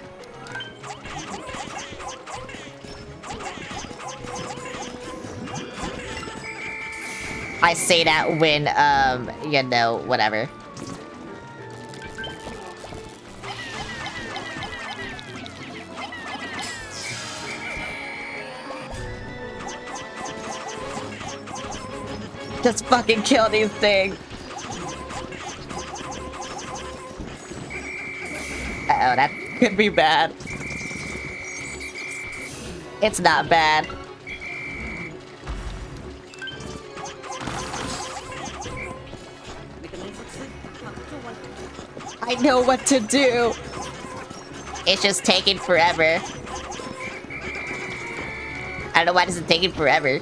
I say that when, you know, whatever. Just fucking kill these things. Uh-oh, that could be bad. It's not bad. I know what to do. It's just taking forever. I don't know why this is taking forever.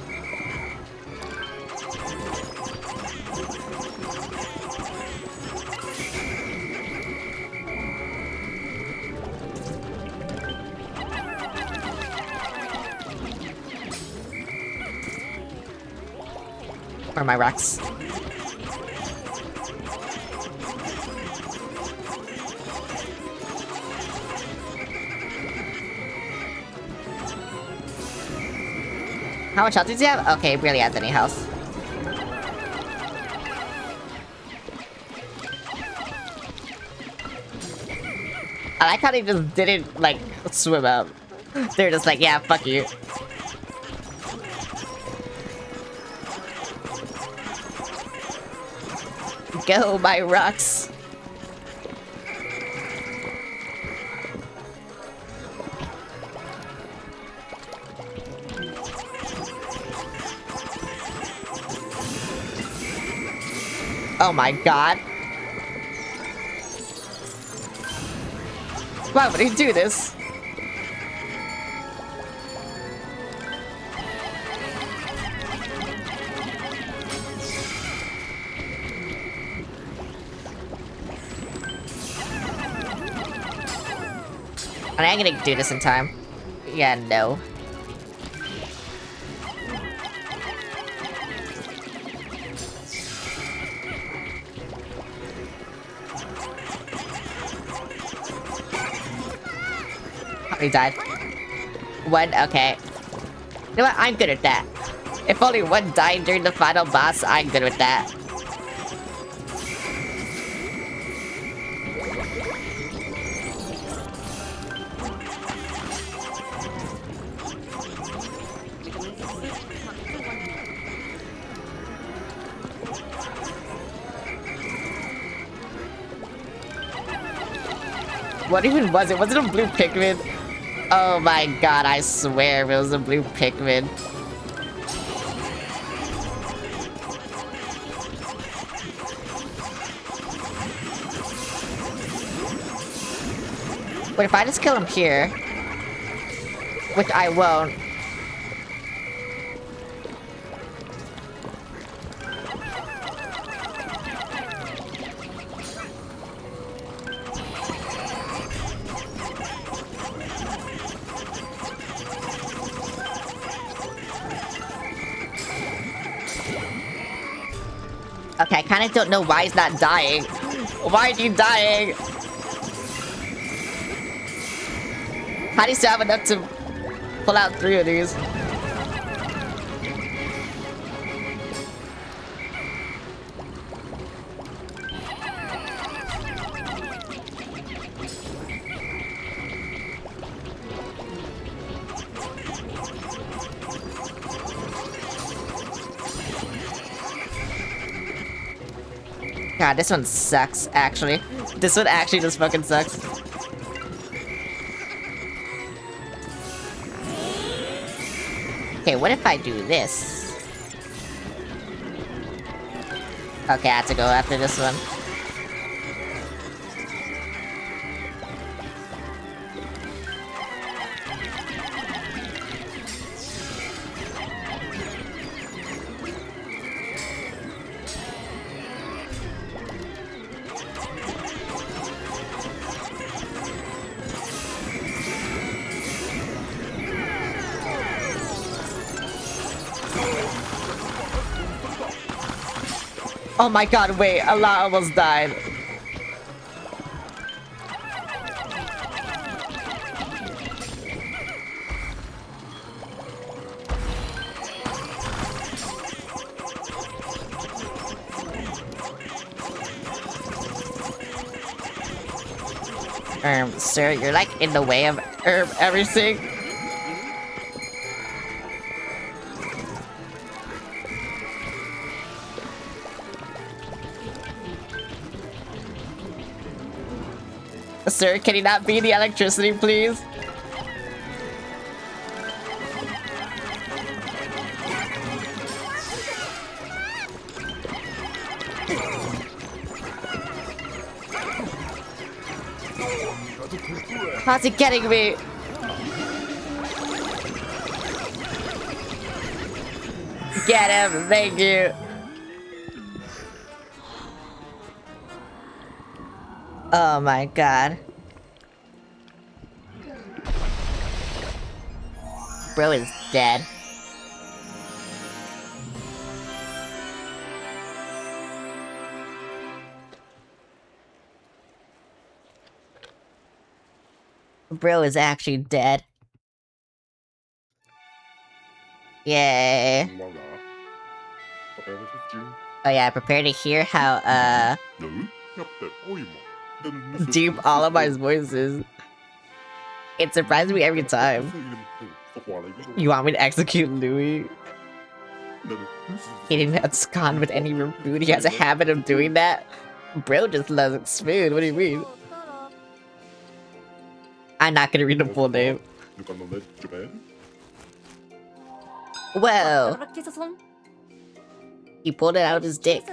Where are my rocks? How much health does he have? Okay, he barely has any health. I like how they just didn't, like, swim up. They're just like, yeah, fuck you. Go, my rocks. Oh my god. Why would he do this? I ain't gonna do this in time. Yeah, no. How many died? One? Okay. You know what? I'm good at that. If only one died during the final boss, I'm good with that. What even was it? Was it a blue Pikmin? Oh my god, I swear it was a blue Pikmin. Wait, if I just kill him here... Which I won't. Okay, I kinda don't know why he's not dying. Why are you dying? How do you still have enough to pull out 3 of these? God, this one sucks, actually. This one actually just fucking sucks. Okay, what if I do this? Okay, I have to go after this one. Oh my god, wait, Allah almost died. Sir, you're like in the way of everything. Sir, can you not be the electricity, please? How's he getting me? Get him, thank you. Oh my god. Bro is dead. Bro is actually dead. Yay. Oh yeah, prepare to hear how, deep Olimar's voice is. It surprises me every time. You want me to execute Louis? He didn't abscond with any room food. He has a habit of doing that. Bro just loves it smooth. What do you mean? I'm not gonna read the full name. Well, he pulled it out of his dick.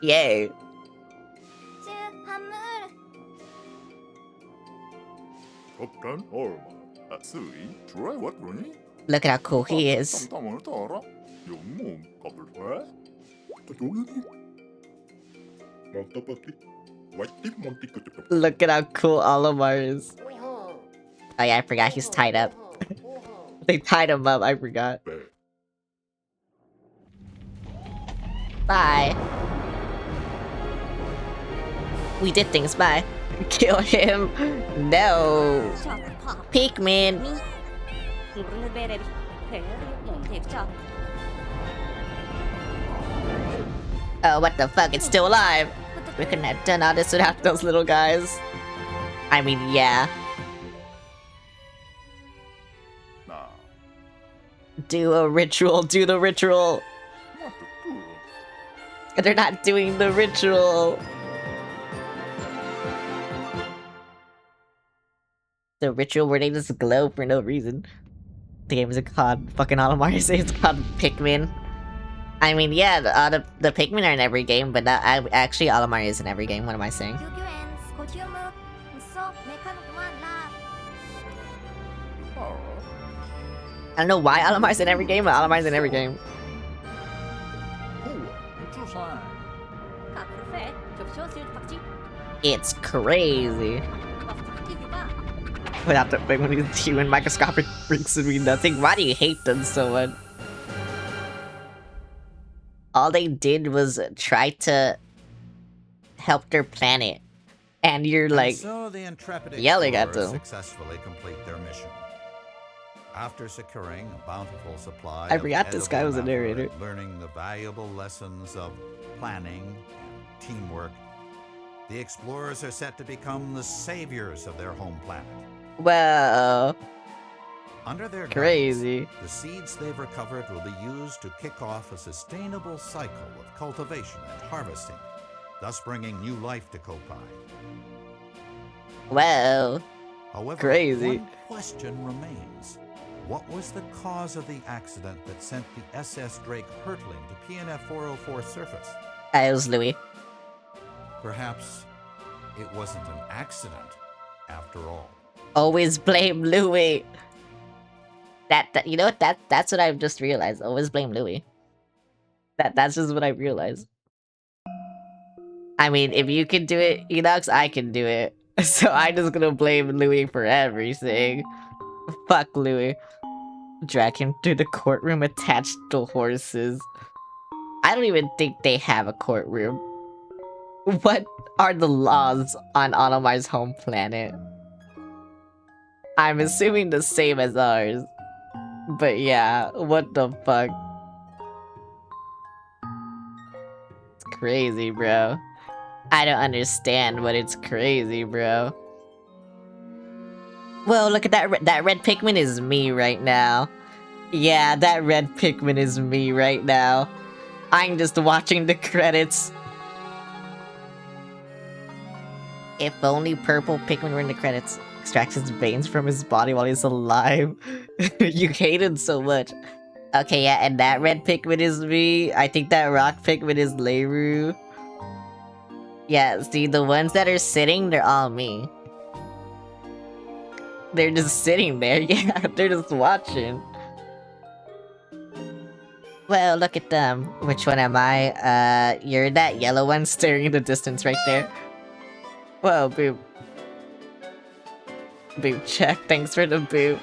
Yay. Look at how cool he is. Look at how cool Olimar is. Oh yeah, I forgot he's tied up. They tied him up, I forgot. Bye. We did things, bye. Kill him. No. Pikmin. Oh, what the fuck? It's still alive. We couldn't have done all this without those little guys. I mean, yeah. Do a ritual. Do the ritual. They're not doing the ritual. The ritual where they just glow for no reason. The game is called fucking Olimar say it's called Pikmin. I mean, yeah, the Pikmin are in every game, but actually Olimar is in every game. What am I saying? I don't know why Olimar's in every game, but Olimar's in every game. It's crazy. Without the when these human microscopic freaks would be nothing. Why do you hate them so much? All they did was try to help their planet, and you're like so the intrepid yelling at them. Successfully complete their mission. After securing a bountiful supply I forgot this guy was a narrator. Learning the valuable lessons of planning and teamwork, the explorers are set to become the saviors of their home planet. Well, under their crazy guidance, the seeds they've recovered will be used to kick off a sustainable cycle of cultivation and harvesting, thus bringing new life to Kopai. Well, however, crazy. One question remains. What was the cause of the accident that sent the SS Drake hurtling to PNF 404 surface? It was Louis. Perhaps it wasn't an accident after all. Always blame Louis. That you know what, that's what I've just realized. Always blame Louis. That's just what I realized. I mean, if you can do it, Enox, I can do it. So I'm just gonna blame Louis for everything. Fuck Louis. Drag him through the courtroom attached to horses. I don't even think they have a courtroom. What are the laws on Olimar's home planet? I'm assuming the same as ours. But yeah, what the fuck? It's crazy, bro. I don't understand, but it's crazy, bro. Whoa, look at that red Pikmin is me right now. Yeah, that red Pikmin is me right now. I'm just watching the credits. If only purple Pikmin were in the credits. Extracts his veins from his body while he's alive. You hate him so much. Okay, yeah, and that red Pikmin is me. I think that rock Pikmin is Leiru. Yeah, see, the ones that are sitting, they're all me. They're just sitting there, yeah, they're just watching. Well, look at them. Which one am I? You're that yellow one staring in the distance right there. Whoa, boop. Boop check, thanks for the boop.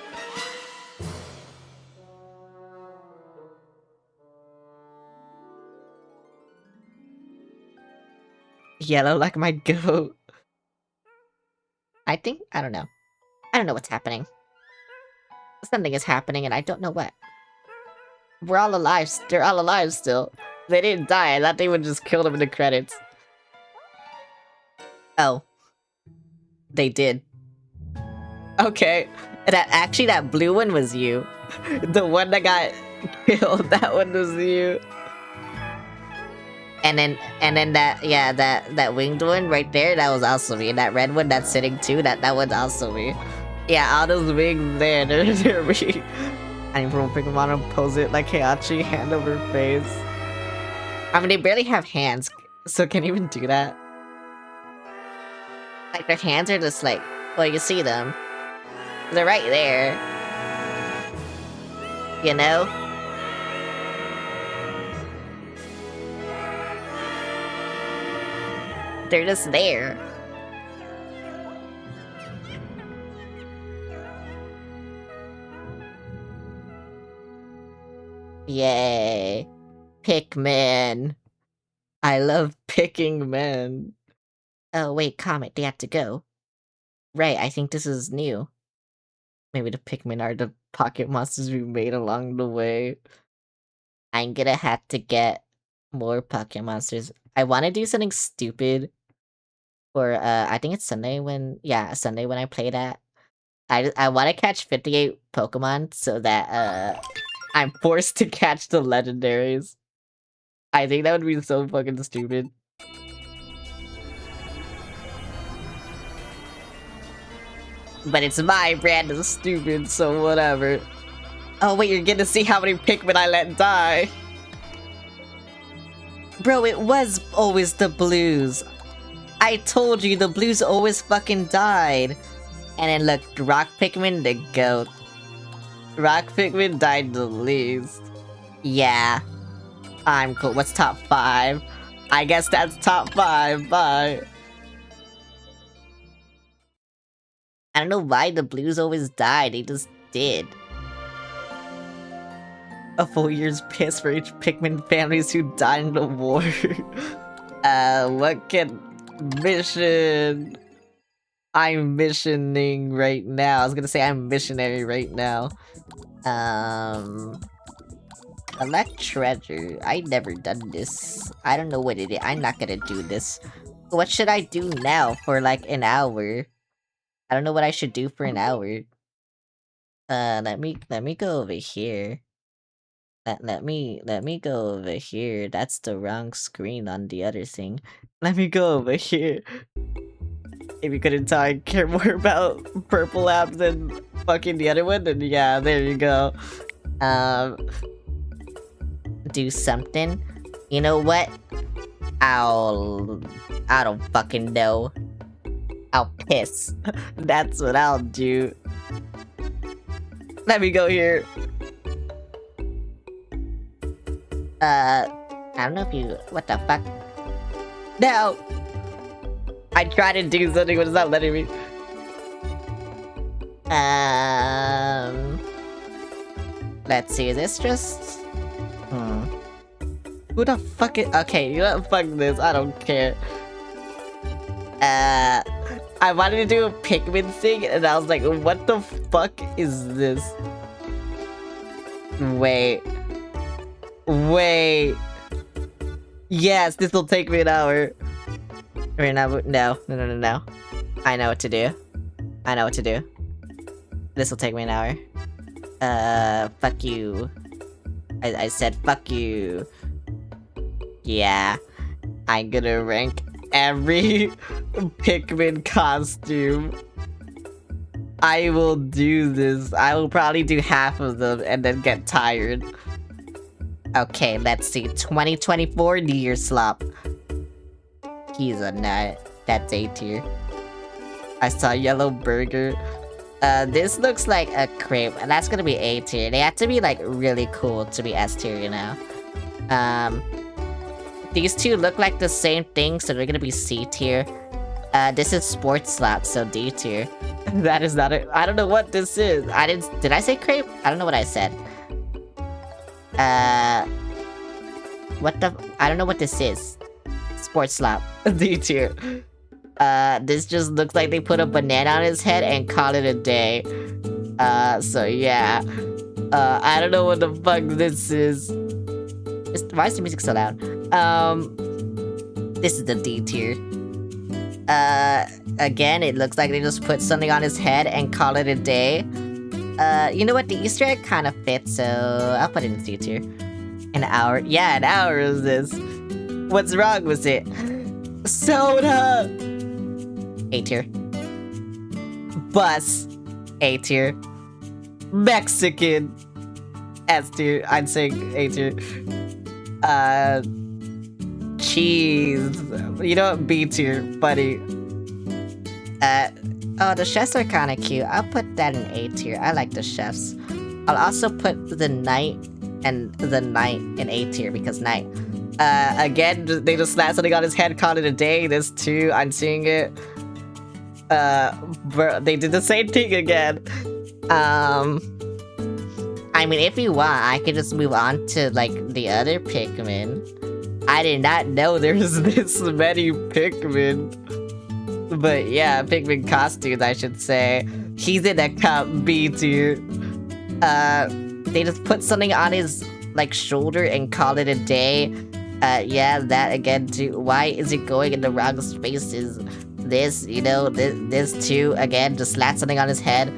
Yellow like my goat. I don't know. I don't know what's happening. Something is happening and I don't know what. We're all alive, they're all alive still. They didn't die, I thought they would just kill them in the credits. Oh. They did. Okay. Actually, that blue one was you. The one that got killed, that one was you. And then that winged one right there, that was also me. And that red one that's sitting too, that one's also me. Yeah, all those wings there, they're me. I need purple Pikmin to pose it like Heihachi, hand over face. I mean, they barely have hands, so can you even do that? Like, their hands are just like, well, you see them. They're right there. You know? They're just there. Yay. Pikmin. I love picking men. Oh wait, Comet, they have to go. Right, I think this is new. Maybe the Pikmin are the pocket monsters we made along the way. I'm gonna have to get more pocket monsters. I wanna do something stupid for I think it's Sunday when I play that. I wanna catch 58 Pokemon so that I'm forced to catch the legendaries. I think that would be so fucking stupid. But it's my brand of stupid, so whatever. Oh wait, you're gonna see how many Pikmin I let die. Bro, it was always the blues. I told you, the blues always fucking died. And then look, Rock Pikmin, the goat. Rock Pikmin died the least. Yeah. I'm cool. What's top 5? I guess that's top 5. Bye. I don't know why the blues always die. They just did. A full year's piss for each Pikmin families who died in the war. What can... Mission... I'm missioning right now. I was gonna say I'm missionary right now. Collect treasure. I never done this. I don't know what it is. I'm not gonna do this. What should I do now for like an hour? I don't know what I should do for an hour. Let me go over here. Let me go over here. That's the wrong screen on the other thing. Let me go over here. If you couldn't tell, I care more about purple apps than fucking the other one, then yeah, there you go. Do something. You know what? I don't fucking know. I'll piss. That's what I'll do. Let me go here. I don't know if you... What the fuck? No! I tried to do something, but it's not letting me. Let's see, is this just... Who the fuck is... Okay, you know what? Fuck this, I don't care. I wanted to do a Pikmin thing, and I was like, what the fuck is this? Wait. Wait. Yes, this will take me an hour. Right now, no. I know what to do. I know what to do. This will take me an hour. Fuck you. I said fuck you. Yeah. I'm gonna rank every Pikmin costume. I will do this. I will probably do half of them and then get tired. Okay, let's see. 2024 New Year slop. He's a nut. That's A tier. I saw yellow burger. This looks like a crepe, and that's gonna be A tier. They have to be like really cool to be S tier, you know. These two look like the same thing, so they're gonna be C tier. This is sports slap, so D tier. That is not a. I don't know what this is. Did I say crepe? I don't know what I said. What the? I don't know what this is. Sports slap. D tier. This just looks like they put a banana on his head and call it a day. So yeah. I don't know what the fuck this is. Why is the music so loud? This is the D tier. Again, it looks like they just put something on his head and call it a day. You know what? The Easter egg kind of fits, so I'll put it in C tier. An hour. Yeah, an hour is this. What's wrong with it? Soda! A tier. Bus. A tier. Mexican. S tier. I'm saying A tier. Cheese. You know what? B tier, buddy. Oh, the chefs are kind of cute. I'll put that in A tier. I like the chefs. I'll also put the knight and the knight in A tier because knight. Again, they just slapped something on his head, called it a day. This too, I'm seeing it. Bro, they did the same thing again. I mean, if you want, I could just move on to, like, the other Pikmin. I did not know there was this many Pikmin. But yeah, Pikmin costumes, I should say. He's in a cup B tier. They just put something on his, like, shoulder and call it a day. Yeah, that again too. Why is it going in the wrong spaces? This, you know, this too, again, just slap something on his head.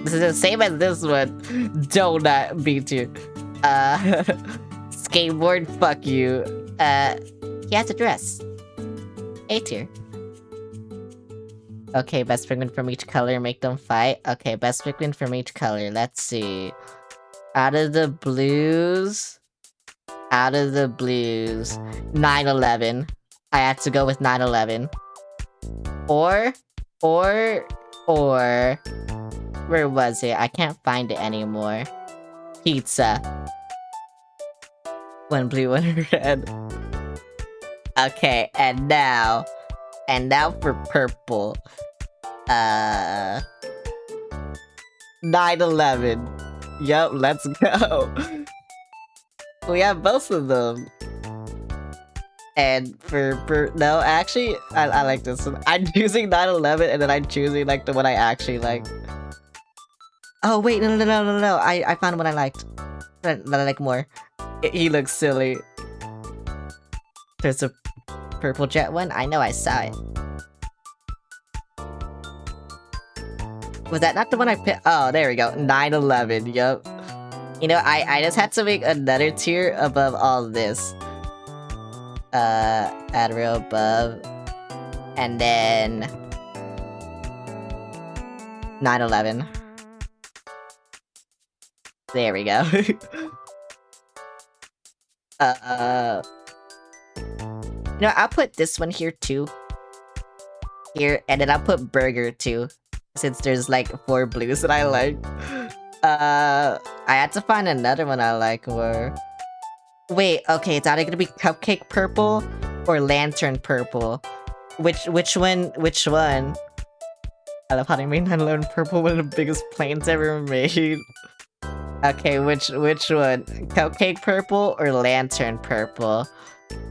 This is the same as this one. Donut B tier. Skateboard, fuck you. He has a dress. A tier. Okay, best Pikmin from each color, make them fight. Okay, best Pikmin from each color, let's see. Out of the blues... 9/11. I have to go with 9/11. Or... Where was it? I can't find it anymore. Pizza. One blue, one red. Okay, and now for purple. 9/11. Yup, let's go. We have both of them. And no, actually, I like this one. I'm choosing 9/11 and then I'm choosing like the one I actually like. Oh wait, no. I found one I liked. That I like more. He looks silly. There's a purple jet one? I know I saw it. Was that not the one I picked? Oh, there we go. 9/11, yup. You know, I just had to make another tier above all this. Add row above. And then... 9/11. There we go. You know, I'll put this one here too. Here, and then I'll put burger too. Since there's like 4 blues that I like. I had to find another one I like more. Wait, okay, it's either gonna be cupcake purple or lantern purple. Which one? I love how they made 9/11 purple, one of the biggest planes ever made. Okay, which one? Cupcake purple or lantern purple?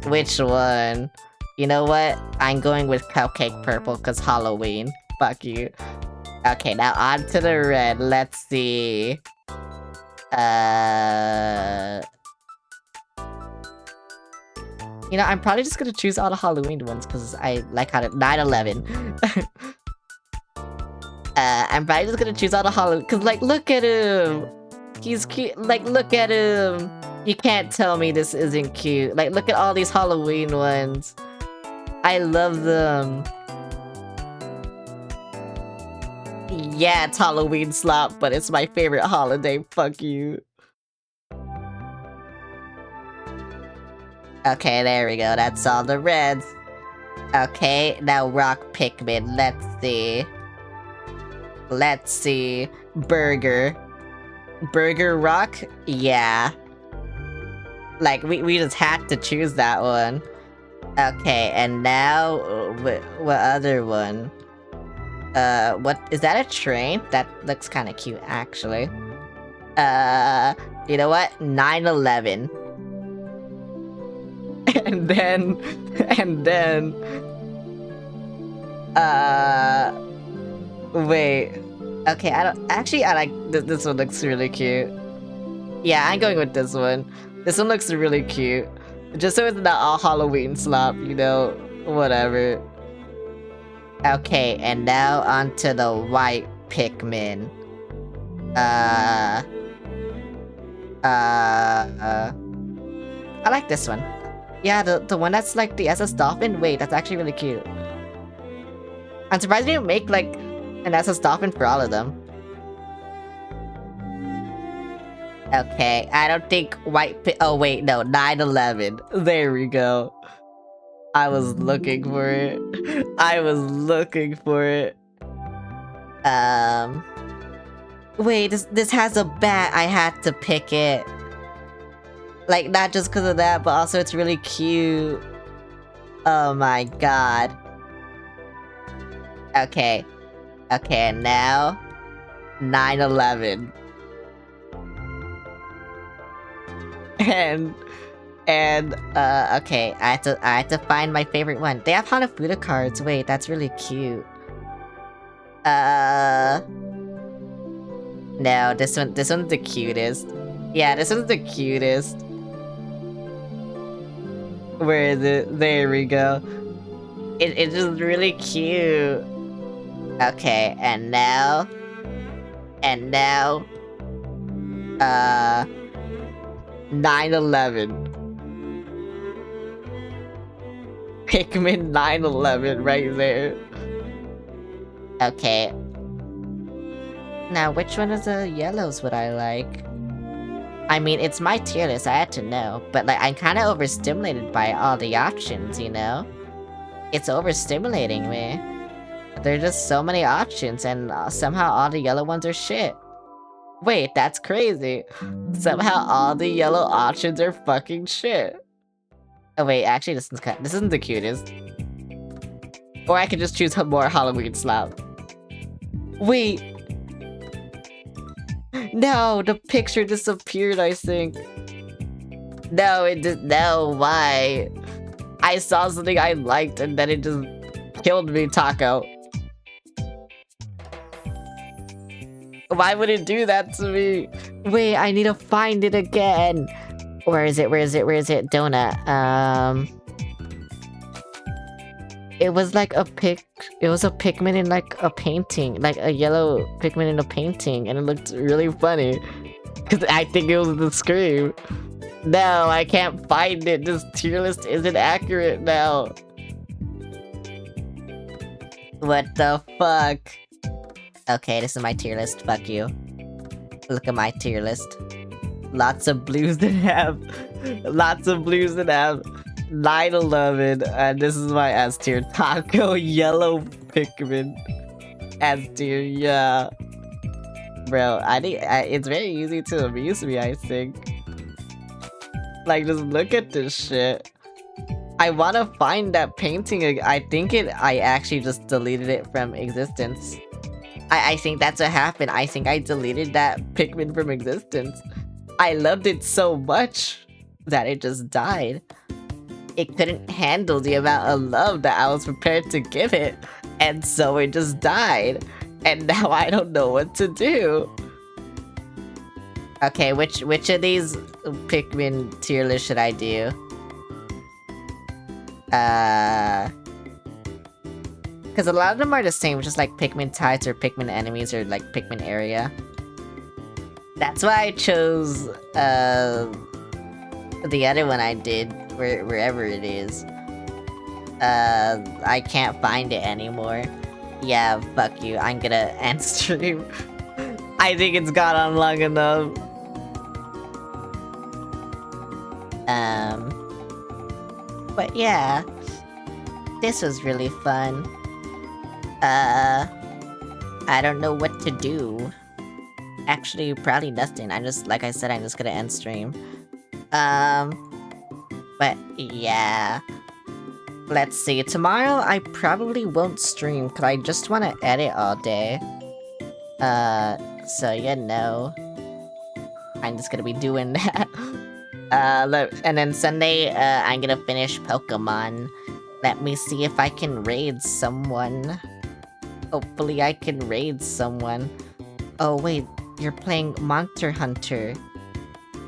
Which one? You know what? I'm going with cupcake purple because Halloween. Fuck you. Okay, now on to the red. Let's see. You know, I'm probably just gonna choose all the Halloween ones because I like how 9/11. I'm probably just gonna choose all the Halloween because, like, look at him. He's cute. Like, look at him. You can't tell me this isn't cute. Like, look at all these Halloween ones. I love them. Yeah, it's Halloween slop, but it's my favorite holiday. Fuck you. Okay, there we go. That's all the reds. Okay, now rock Pikmin. Let's see. Let's see. Burger. Burger rock? Yeah. Like, we just had to choose that one. Okay, and now, what other one? What, is that a train? That looks kind of cute, actually. You know what? 9/11. And then, wait. Okay, I like, this one looks really cute. Yeah, I'm going with this one. This one looks really cute. Just so it's not all Halloween slop, you know, whatever. Okay, and now onto the white Pikmin. I like this one. Yeah, the one that's like the SS Dolphin. Wait, that's actually really cute. I'm surprised they didn't make like an SS Dolphin for all of them. Okay, I don't think oh wait, no, 9/11. There we go. I was looking for it. I was looking for it. Wait, this has a bat. I had to pick it. Like, not just because of that, but also it's really cute. Oh my god. Okay. Okay, and now 9/11. And okay, I had to find my favorite one. They have Hanafuda cards. Wait, that's really cute. No, this one's the cutest. Yeah, this one's the cutest. Where is it? There we go. It's just really cute. Okay, and now 9/11. Pikmin 9/11 right there. Okay. Now, which one of the yellows would I like? I mean, it's my tier list, I had to know. But, like, I'm kind of overstimulated by all the options, you know? It's overstimulating me. There are just so many options, and somehow all the yellow ones are shit. Wait, that's crazy. Somehow all the yellow options are fucking shit. Oh wait, actually this isn't the cutest. Or I could just choose more Halloween slop. Wait. No, the picture disappeared, I think. No, it did. No, why? I saw something I liked and then it just killed me, Taco. Why would it do that to me? Wait, I need to find it again. Where is it? Donut. It was like it was a Pikmin in like a painting. Like a yellow Pikmin in a painting. And it looked really funny. Because I think it was the Scream. No, I can't find it. This tier list isn't accurate now. What the fuck? Okay, this is my tier list. Fuck you. Look at my tier list. Lots of blues that have. Lots of blues that have 9/11. And this is my S tier. Taco yellow Pikmin. S tier, yeah. Bro, it's very easy to amuse me, I think. Like, just look at this shit. I wanna find that painting. I actually just deleted it from existence. I think that's what happened. I think I deleted that Pikmin from existence. I loved it so much that it just died. It couldn't handle the amount of love that I was prepared to give it, and so it just died. And now I don't know what to do. Okay, which of these Pikmin tier list should I do? Because a lot of them are the same, just like Pikmin types or Pikmin enemies or like Pikmin area. That's why I chose the other one I did, wherever it is. I can't find it anymore. Yeah, fuck you. I'm gonna end stream. I think it's gone on long enough. But yeah. This was really fun. I don't know what to do. Actually, probably nothing. Like I said, I'm just gonna end stream. But yeah. Let's see. Tomorrow, I probably won't stream, because I just want to edit all day. So you know. I'm just gonna be doing that. And then Sunday, I'm gonna finish Pokemon. Let me see if I can raid someone. Hopefully I can raid someone. Oh wait, you're playing Monster Hunter.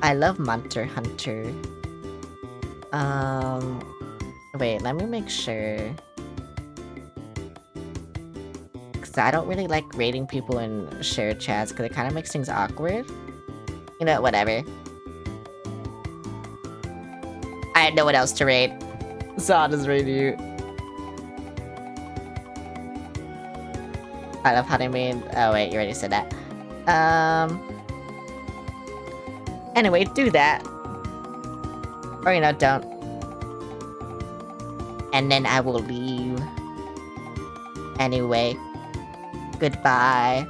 I love Monster Hunter. Wait, let me make sure. Cause I don't really like raiding people in shared chats, cause it kind of makes things awkward. You know, whatever. I had no one else to raid, so I'll just raid you. I love how they made. Oh wait, you already said that. Anyway, do that. Or you know, don't. And then I will leave. Anyway, goodbye.